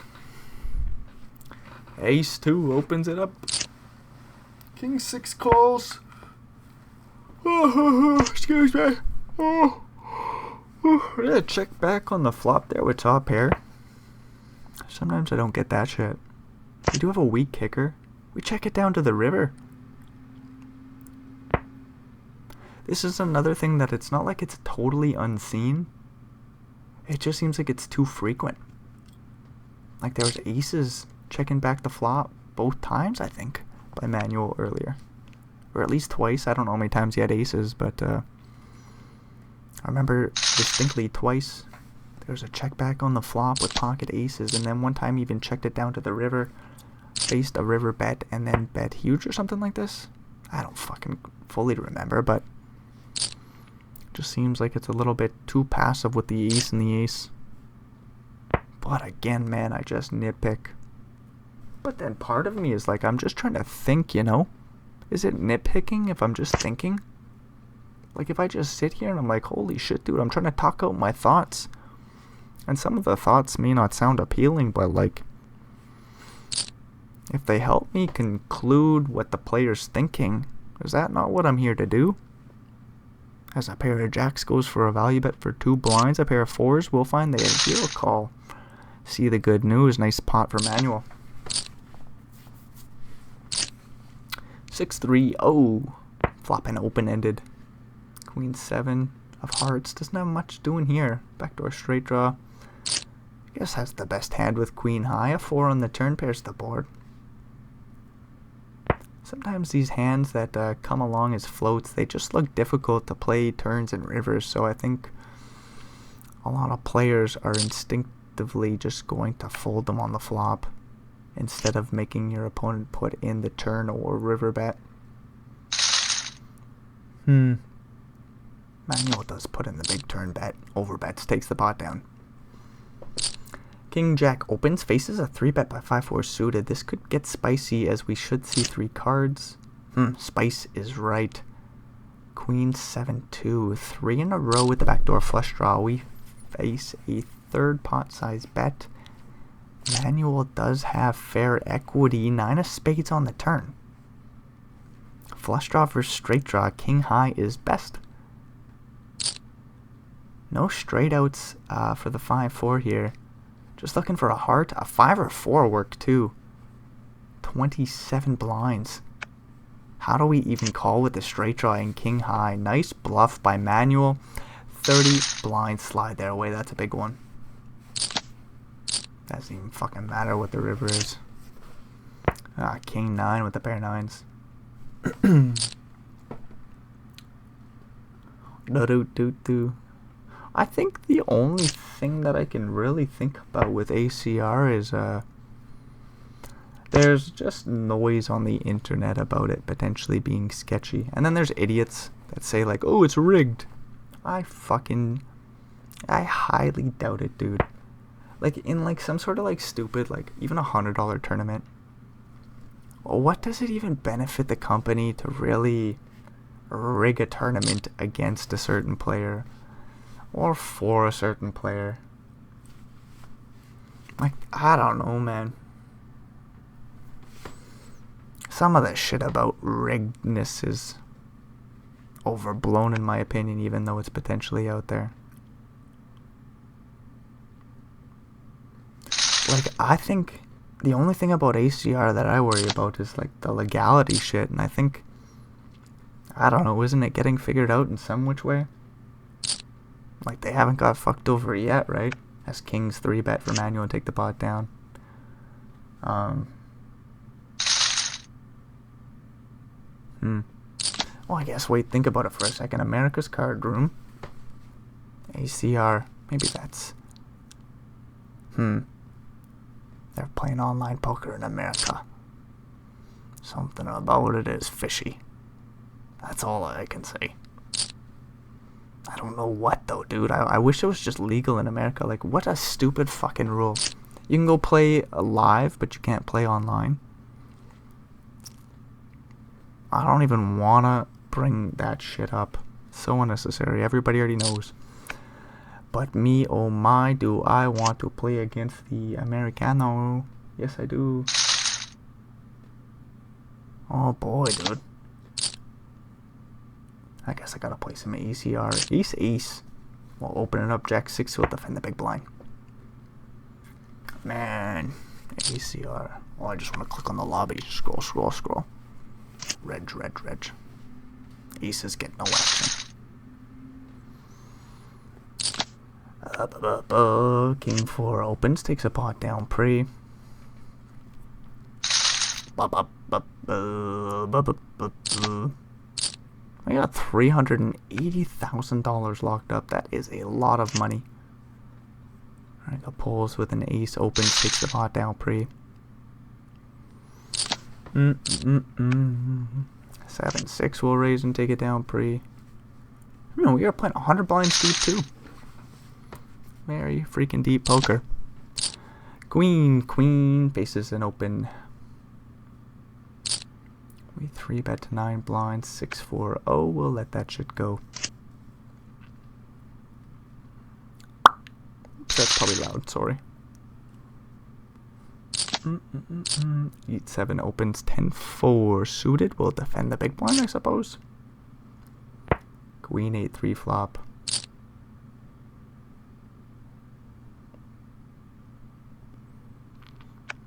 Ace 2 opens it up. King 6 calls. Excuse me. Yeah, check back on the flop there with top pair. Sometimes I don't get that shit. We do have a weak kicker. We check it down to the river. This is another thing that it's not like it's totally unseen. It just seems like it's too frequent. Like there was aces checking back the flop both times, I think, by manual earlier. Or at least twice. I don't know how many times he had aces, but I remember distinctly twice there was a check back on the flop with pocket aces, and then one time he even checked it down to the river, faced a river bet, and then bet huge or something like this. I don't fucking fully remember, but it just seems like it's a little bit too passive with the ace and the ace. But again, man, I just nitpick. But then part of me is like, I'm just trying to think, you know? Is it nitpicking if I'm just thinking? Like if I just sit here and I'm like, holy shit, dude, I'm trying to talk out my thoughts. And some of the thoughts may not sound appealing, but like, if they help me conclude what the player's thinking, is that not what I'm here to do? As a pair of jacks goes for a value bet for 2 blinds, a pair of 4s will find the hero call. See the good news, nice pot for manual. 6-3, oh, flopping open-ended. Queen 7 of hearts, doesn't have much doing here. Backdoor straight draw. I guess has the best hand with queen high. A 4 on the turn pairs the board. Sometimes these hands that come along as floats, they just look difficult to play turns and rivers, so I think a lot of players are instinctively just going to fold them on the flop instead of making your opponent put in the turn or river bet. Manual does put in the big turn bet. Overbets, takes the pot down. King Jack opens, faces a 3-bet by 5-4 suited. This could get spicy as we should see 3 cards. Spice is right. Queen 7-2. 3 in a row with the backdoor flush draw. We face a 3rd pot size bet. Manual does have fair equity. 9 of spades on the turn. Flush draw versus straight draw. King high is best. No straight outs for the 5-4 here. Just looking for a heart. A 5 or 4 work too. 27 blinds. How do we even call with the straight draw and king high? Nice bluff by manual. 30 blinds slide their way. That's a big one. Doesn't even fucking matter what the river is. King 9 with the pair 9s. Do. I think the only thing that I can really think about with ACR is there's just noise on the internet about it potentially being sketchy. And then there's idiots that say like, oh, it's rigged. I highly doubt it, dude. Like in like some sort of like stupid, like even $100 tournament. What does it even benefit the company to really rig a tournament against a certain player? Or for a certain player? Like, I don't know, man. Some of the shit about riggedness is overblown in my opinion, even though it's potentially out there. Like, I think the only thing about ACR that I worry about is like the legality shit, and I think, I don't know, isn't it getting figured out in some which way? Like, they haven't got fucked over yet, right? As Kings 3-bet for manual and take the pot down. Well, I guess, wait, think about it for a second. America's Card Room. ACR. Maybe that's... They're playing online poker in America. Something about it is fishy. That's all I can say. I don't know what though, dude. I wish it was just legal in America. Like, what a stupid fucking rule. You can go play live, but you can't play online. I don't even wanna bring that shit up. So unnecessary. Everybody already knows. But me, oh my, do I want to play against the Americano. Yes, I do. Oh boy, dude. I guess I gotta play some ACR. Ace. We'll open it up. Jack 6 will defend the big blind. Man. ACR. Oh, I just want to click on the lobby. Scroll. Reg. Aces get no action. King 4 opens. Takes a pot down pre. I got $380,000 locked up. That is a lot of money. Alright, got pulls with an ace open, takes the pot down pre. 7-6 will raise and take it down pre. We are playing 100 blinds deep too. Very freaking deep poker. Queen faces an open. We 3-bet to 9 blinds, 6-4. Oh, we'll let that shit go. Oops, that's probably loud, sorry. 8-7 opens, 10-4 suited. We'll defend the big blind, I suppose. Queen 8-3 flop.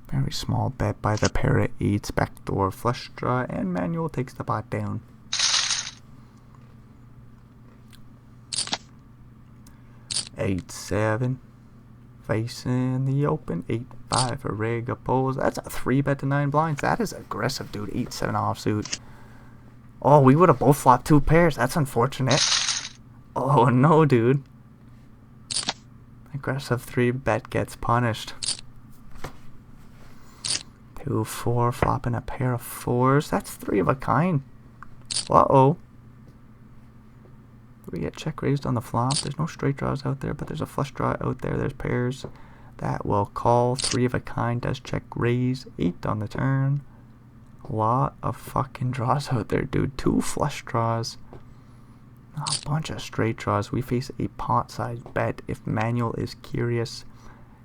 Very small bet by the pair of 8s, backdoor flush draw, and Manuel takes the pot down. Eight, 7, facing the open, 8-5 for rig oppose. That's a 3-bet to 9 blinds. That is aggressive, dude. 8-7 offsuit. Oh, we would have both flopped 2 pairs. That's unfortunate. Oh no, dude. Aggressive 3-bet gets punished. 2-4, flopping a pair of 4s. That's 3 of a kind. Uh-oh. We get check raised on the flop. There's no straight draws out there, but there's a flush draw out there. There's pairs. That will call. 3 of a kind does check raise. 8 on the turn. A lot of fucking draws out there, dude. 2 flush draws. A bunch of straight draws. We face a pot-sized bet. If Manuel is curious,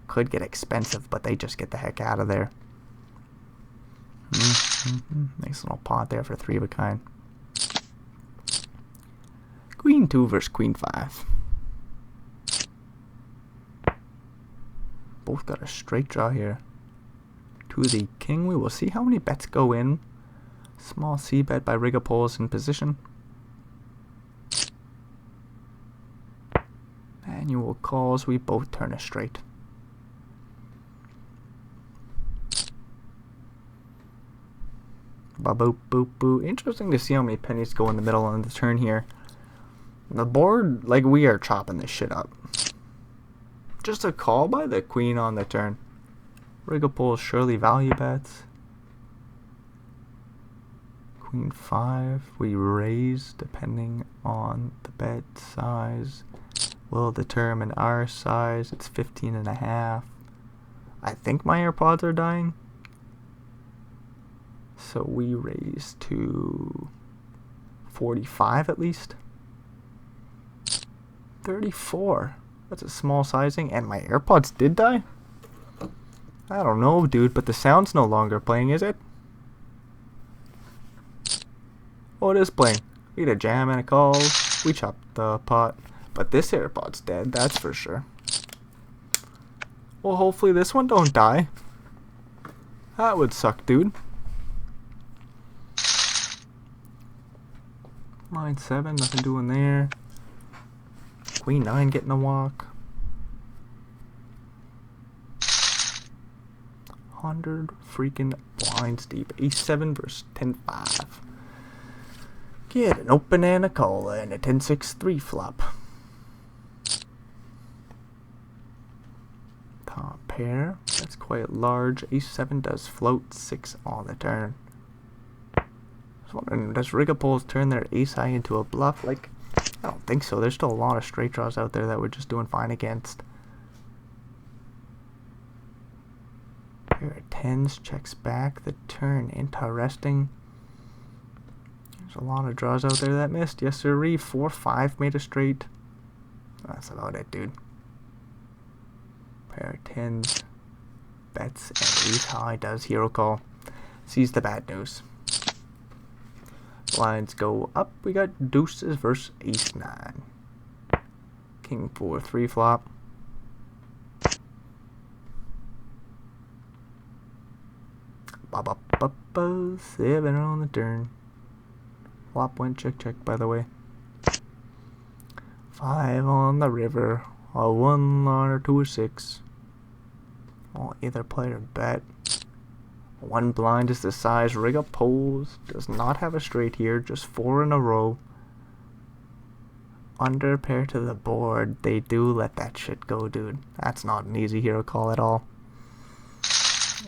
could get expensive, but they just get the heck out of there. Nice little pot there for 3 of a kind. Queen 2 versus Queen 5. Both got a straight draw here. To the king. We will see how many bets go in. Small C bet by Rigopoulos in position. Manual calls. We both turn a straight. Ba-boop, boop, boo. Interesting to see how many pennies go in the middle on the turn here. The board, like, we are chopping this shit up. Just a call by the queen on the turn. Rigopoulos surely value bets. Queen 5. We raise depending on the bet size. Will determine our size. It's 15.5. I think my AirPods are dying. So we raise to 45 at least. 34. That's a small sizing. And my AirPods did die? I don't know, dude, but the sound's no longer playing, is it? Oh, it is playing. We had a jam and a call. We chopped the pot. But this AirPod's dead, that's for sure. Well, hopefully this one don't die. That would suck, dude. Line 7, nothing doing there. Queen 9 getting a walk. 100 freaking blinds deep. Ace 7 versus 10-5. Get an open and a call and a 10-6-3 flop. Top pair. That's quite large. Ace 7 does float. 6 on the turn. I was wondering, does Rigapoles turn their ace high into a bluff? Like, I don't think so. There's still a lot of straight draws out there that we're just doing fine against. Pair of 10s checks back the turn. Interesting. There's a lot of draws out there that missed. Yes, sirree. 4-5 made a straight. That's about it, dude. Pair of 10s. Bets and ace high does hero call. Sees the bad news. Blinds go up. We got deuces versus ace 9. King 4 3 flop. Ba 7 on the turn. Flop went check check, by the way. 5 on the river. A 1 liner to a 6. Well, either player bet. 1 blind is the size. Rigapoles does not have a straight here, just 4 in a row. Under pair to the board. They do let that shit go, dude. That's not an easy hero call at all.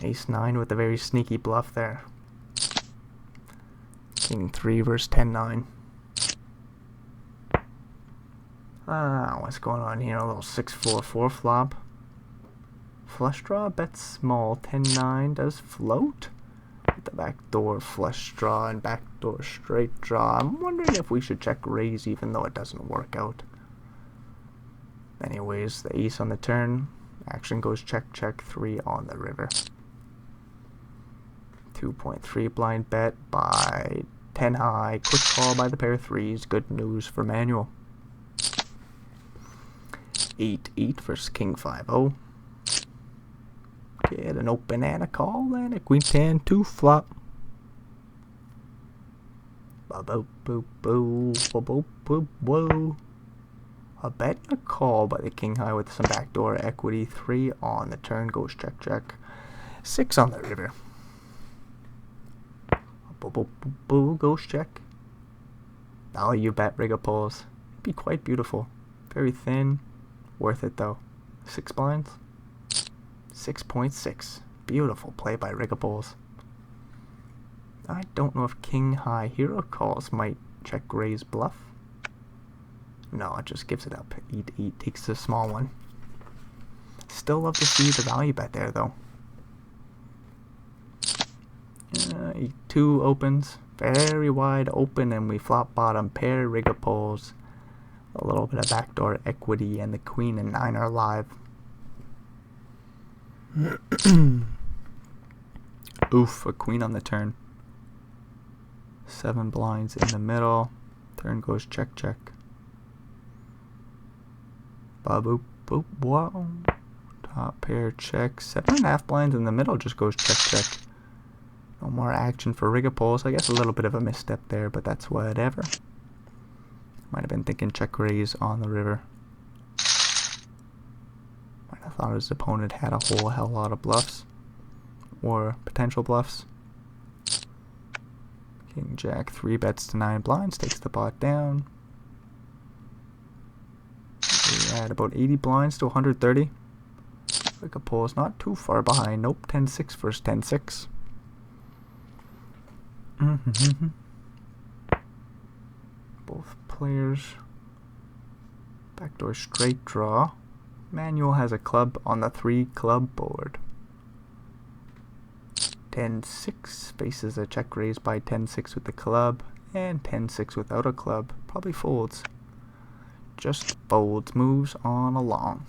Ace 9 with a very sneaky bluff there. King 3 versus 10-9. What's going on here? A little 6-4-4 flop. Flush draw bets small. 10-9 does float. With the backdoor flush draw and backdoor straight draw. I'm wondering if we should check raise even though it doesn't work out. Anyways, the ace on the turn. Action goes check check. 3 on the river. 2.3 blind bet by 10 high. Quick call by the pair of 3s. Good news for Manuel. 8-8 versus King 5-0. Get an open and a call and a Queen 10-2 flop. Whoa. A bet and a call by the King high with some backdoor equity. 3 on the turn goes check check. 6 on the river. Goes check. Value bet Rigapoles. It'd be quite beautiful. Very thin. Worth it though. 6 blinds. 6.6. Beautiful play by Rigapoles. I don't know if King high hero calls might check raise bluff. No, it just gives it up. 8-8 takes the small one. Still love to see the value bet there though. 2 opens. Very wide open and we flop bottom pair Rigapoles. A little bit of backdoor equity and the Queen and 9 are live. Oof, a Queen on the turn. 7 blinds in the middle. Turn goes check check. Ba-boop boop wow. Top pair check. 7.5 blinds in the middle just goes check check. No more action for Rigapoles. I guess a little bit of a misstep there, but that's whatever. Might have been thinking check raise on the river. Might have thought his opponent had a whole hell lot of bluffs. Or potential bluffs. King Jack 3 bets to 9 blinds, takes the pot down. We're at about 80 blinds to 130. Rigapoles not too far behind. Nope, 10-6 versus 10-6. Both players. Backdoor straight draw. Manuel has a club on the 3 club board. 10-6 faces a check raise by 10-6 with the club. And 10-6 without a club. Probably folds. Just folds. Moves on along.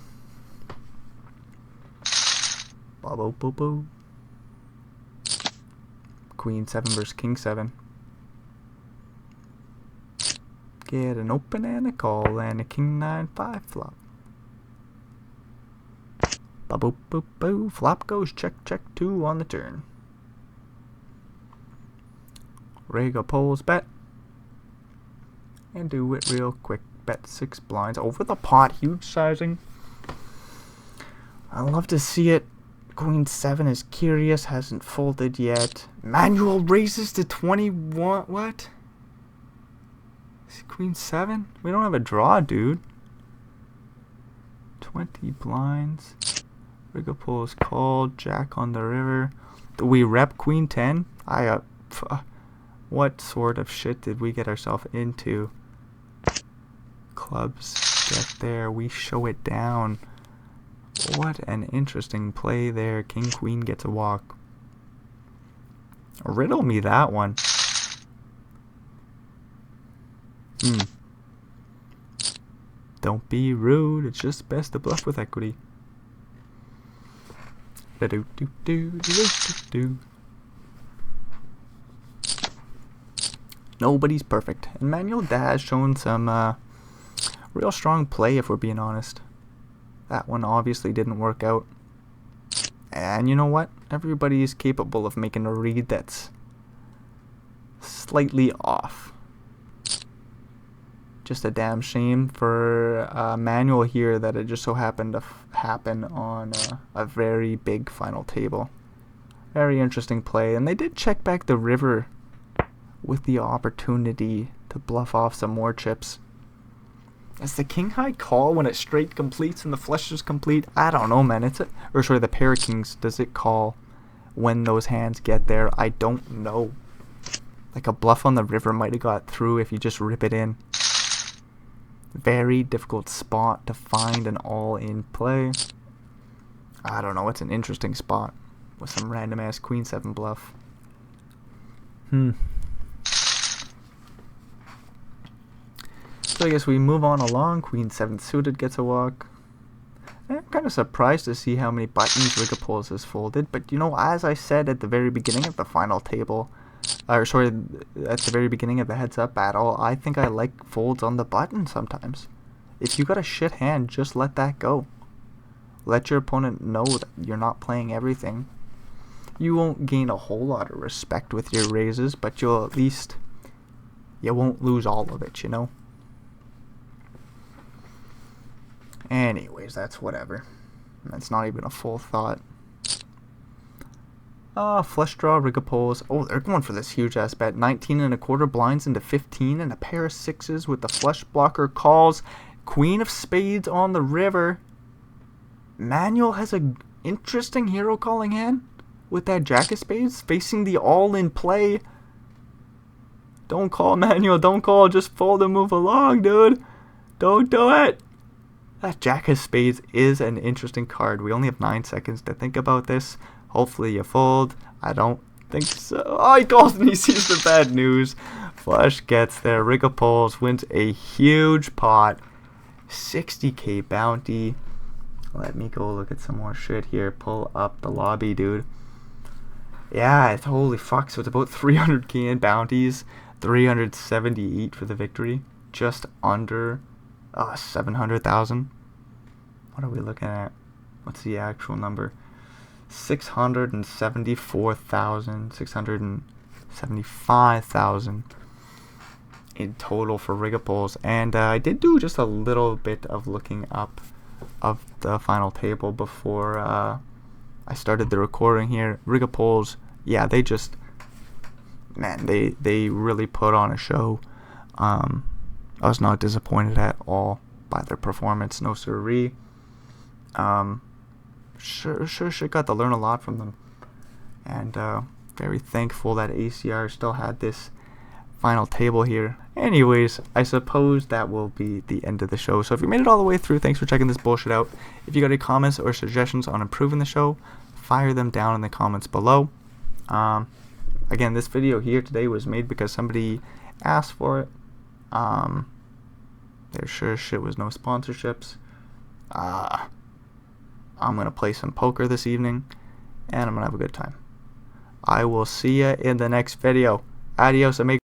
Bo-bo-bo-bo. Queen 7 versus King 7. Get an open and a call and a King 9-5 flop. Ba-boop-boop-boo. Flop goes check check 2 on the turn. Rigapoles bet. And do it real quick. Bet 6 blinds over the pot. Huge sizing. I love to see it. Queen 7 is curious. Hasn't folded yet. Manuel raises to 21. What? Queen 7? We don't have a draw, dude. 20 blinds. Rigopole is called. Jack on the river. Do we rep Queen 10? What sort of shit did we get ourselves into? Clubs get there. We show it down. What an interesting play there. King Queen gets a walk. Riddle me that one. Don't be rude. It's just best to bluff with equity. Nobody's perfect. And Manuel has shown some real strong play, if we're being honest. That one obviously didn't work out. And you know what? Everybody is capable of making a read that's slightly off. Just a damn shame for Manuel here that it just so happened to happen on a very big final table. Very interesting play. And they did check back the river with the opportunity to bluff off some more chips. Is the king high call when it straight completes and the flush is complete? I don't know, man. The pair of kings, does it call when those hands get there? I don't know. Like a bluff on the river might have got through if you just rip it in. Very difficult spot to find an all-in play. I don't know. It's an interesting spot with some random ass Queen 7 bluff. So I guess we move on along. Queen 7 suited gets a walk. I'm kind of surprised to see how many buttons Rigopoles has folded. But you know, as I said at the very beginning of the final table, at the very beginning of the heads up battle, I think I like folds on the button sometimes. If you got a shit hand, just let that go. Let your opponent know that you're not playing everything. You won't gain a whole lot of respect with your raises, but you won't lose all of it, you know? Anyways, that's whatever. That's not even a full thought. Flush draw, Rigopoles. Oh, they're going for this huge ass bet. 19 and a quarter blinds into 15 and a pair of sixes with the flush blocker calls. Queen of spades on the river. Manuel has an interesting hero calling hand with that jack of spades facing the all-in play. Don't call, Manuel. Don't call. Just fold and move along, dude. Don't do it. That jack of spades is an interesting card. We only have 9 seconds to think about this. Hopefully you fold. I don't think so. Oh, he calls and he sees the bad news. Flush gets there. Rigopoles wins a huge pot. 60k bounty. Let me go look at some more shit here. Pull up the lobby, dude. Yeah, it's holy fuck. So it's about 300k in bounties. 378 for the victory. Just under 700,000. What are we looking at? What's the actual number? 674,000, 675,000 in total for Rigopoles. And I did do just a little bit of looking up of the final table before I started the recording here. Rigopoles, yeah, they just, man, they really put on a show. I was not disappointed at all by their performance, no siree. Sure got to learn a lot from them, and very thankful that ACR still had this final table here. Anyways, I suppose that will be the end of the show. So if you made it all the way through, thanks for checking this bullshit out. If you got any comments or suggestions on improving the show, fire them down in the comments below. Again, this video here today was made because somebody asked for it. There sure shit was no sponsorships. I'm going to play some poker this evening, and I'm going to have a good time. I will see ya in the next video. Adios, amigos.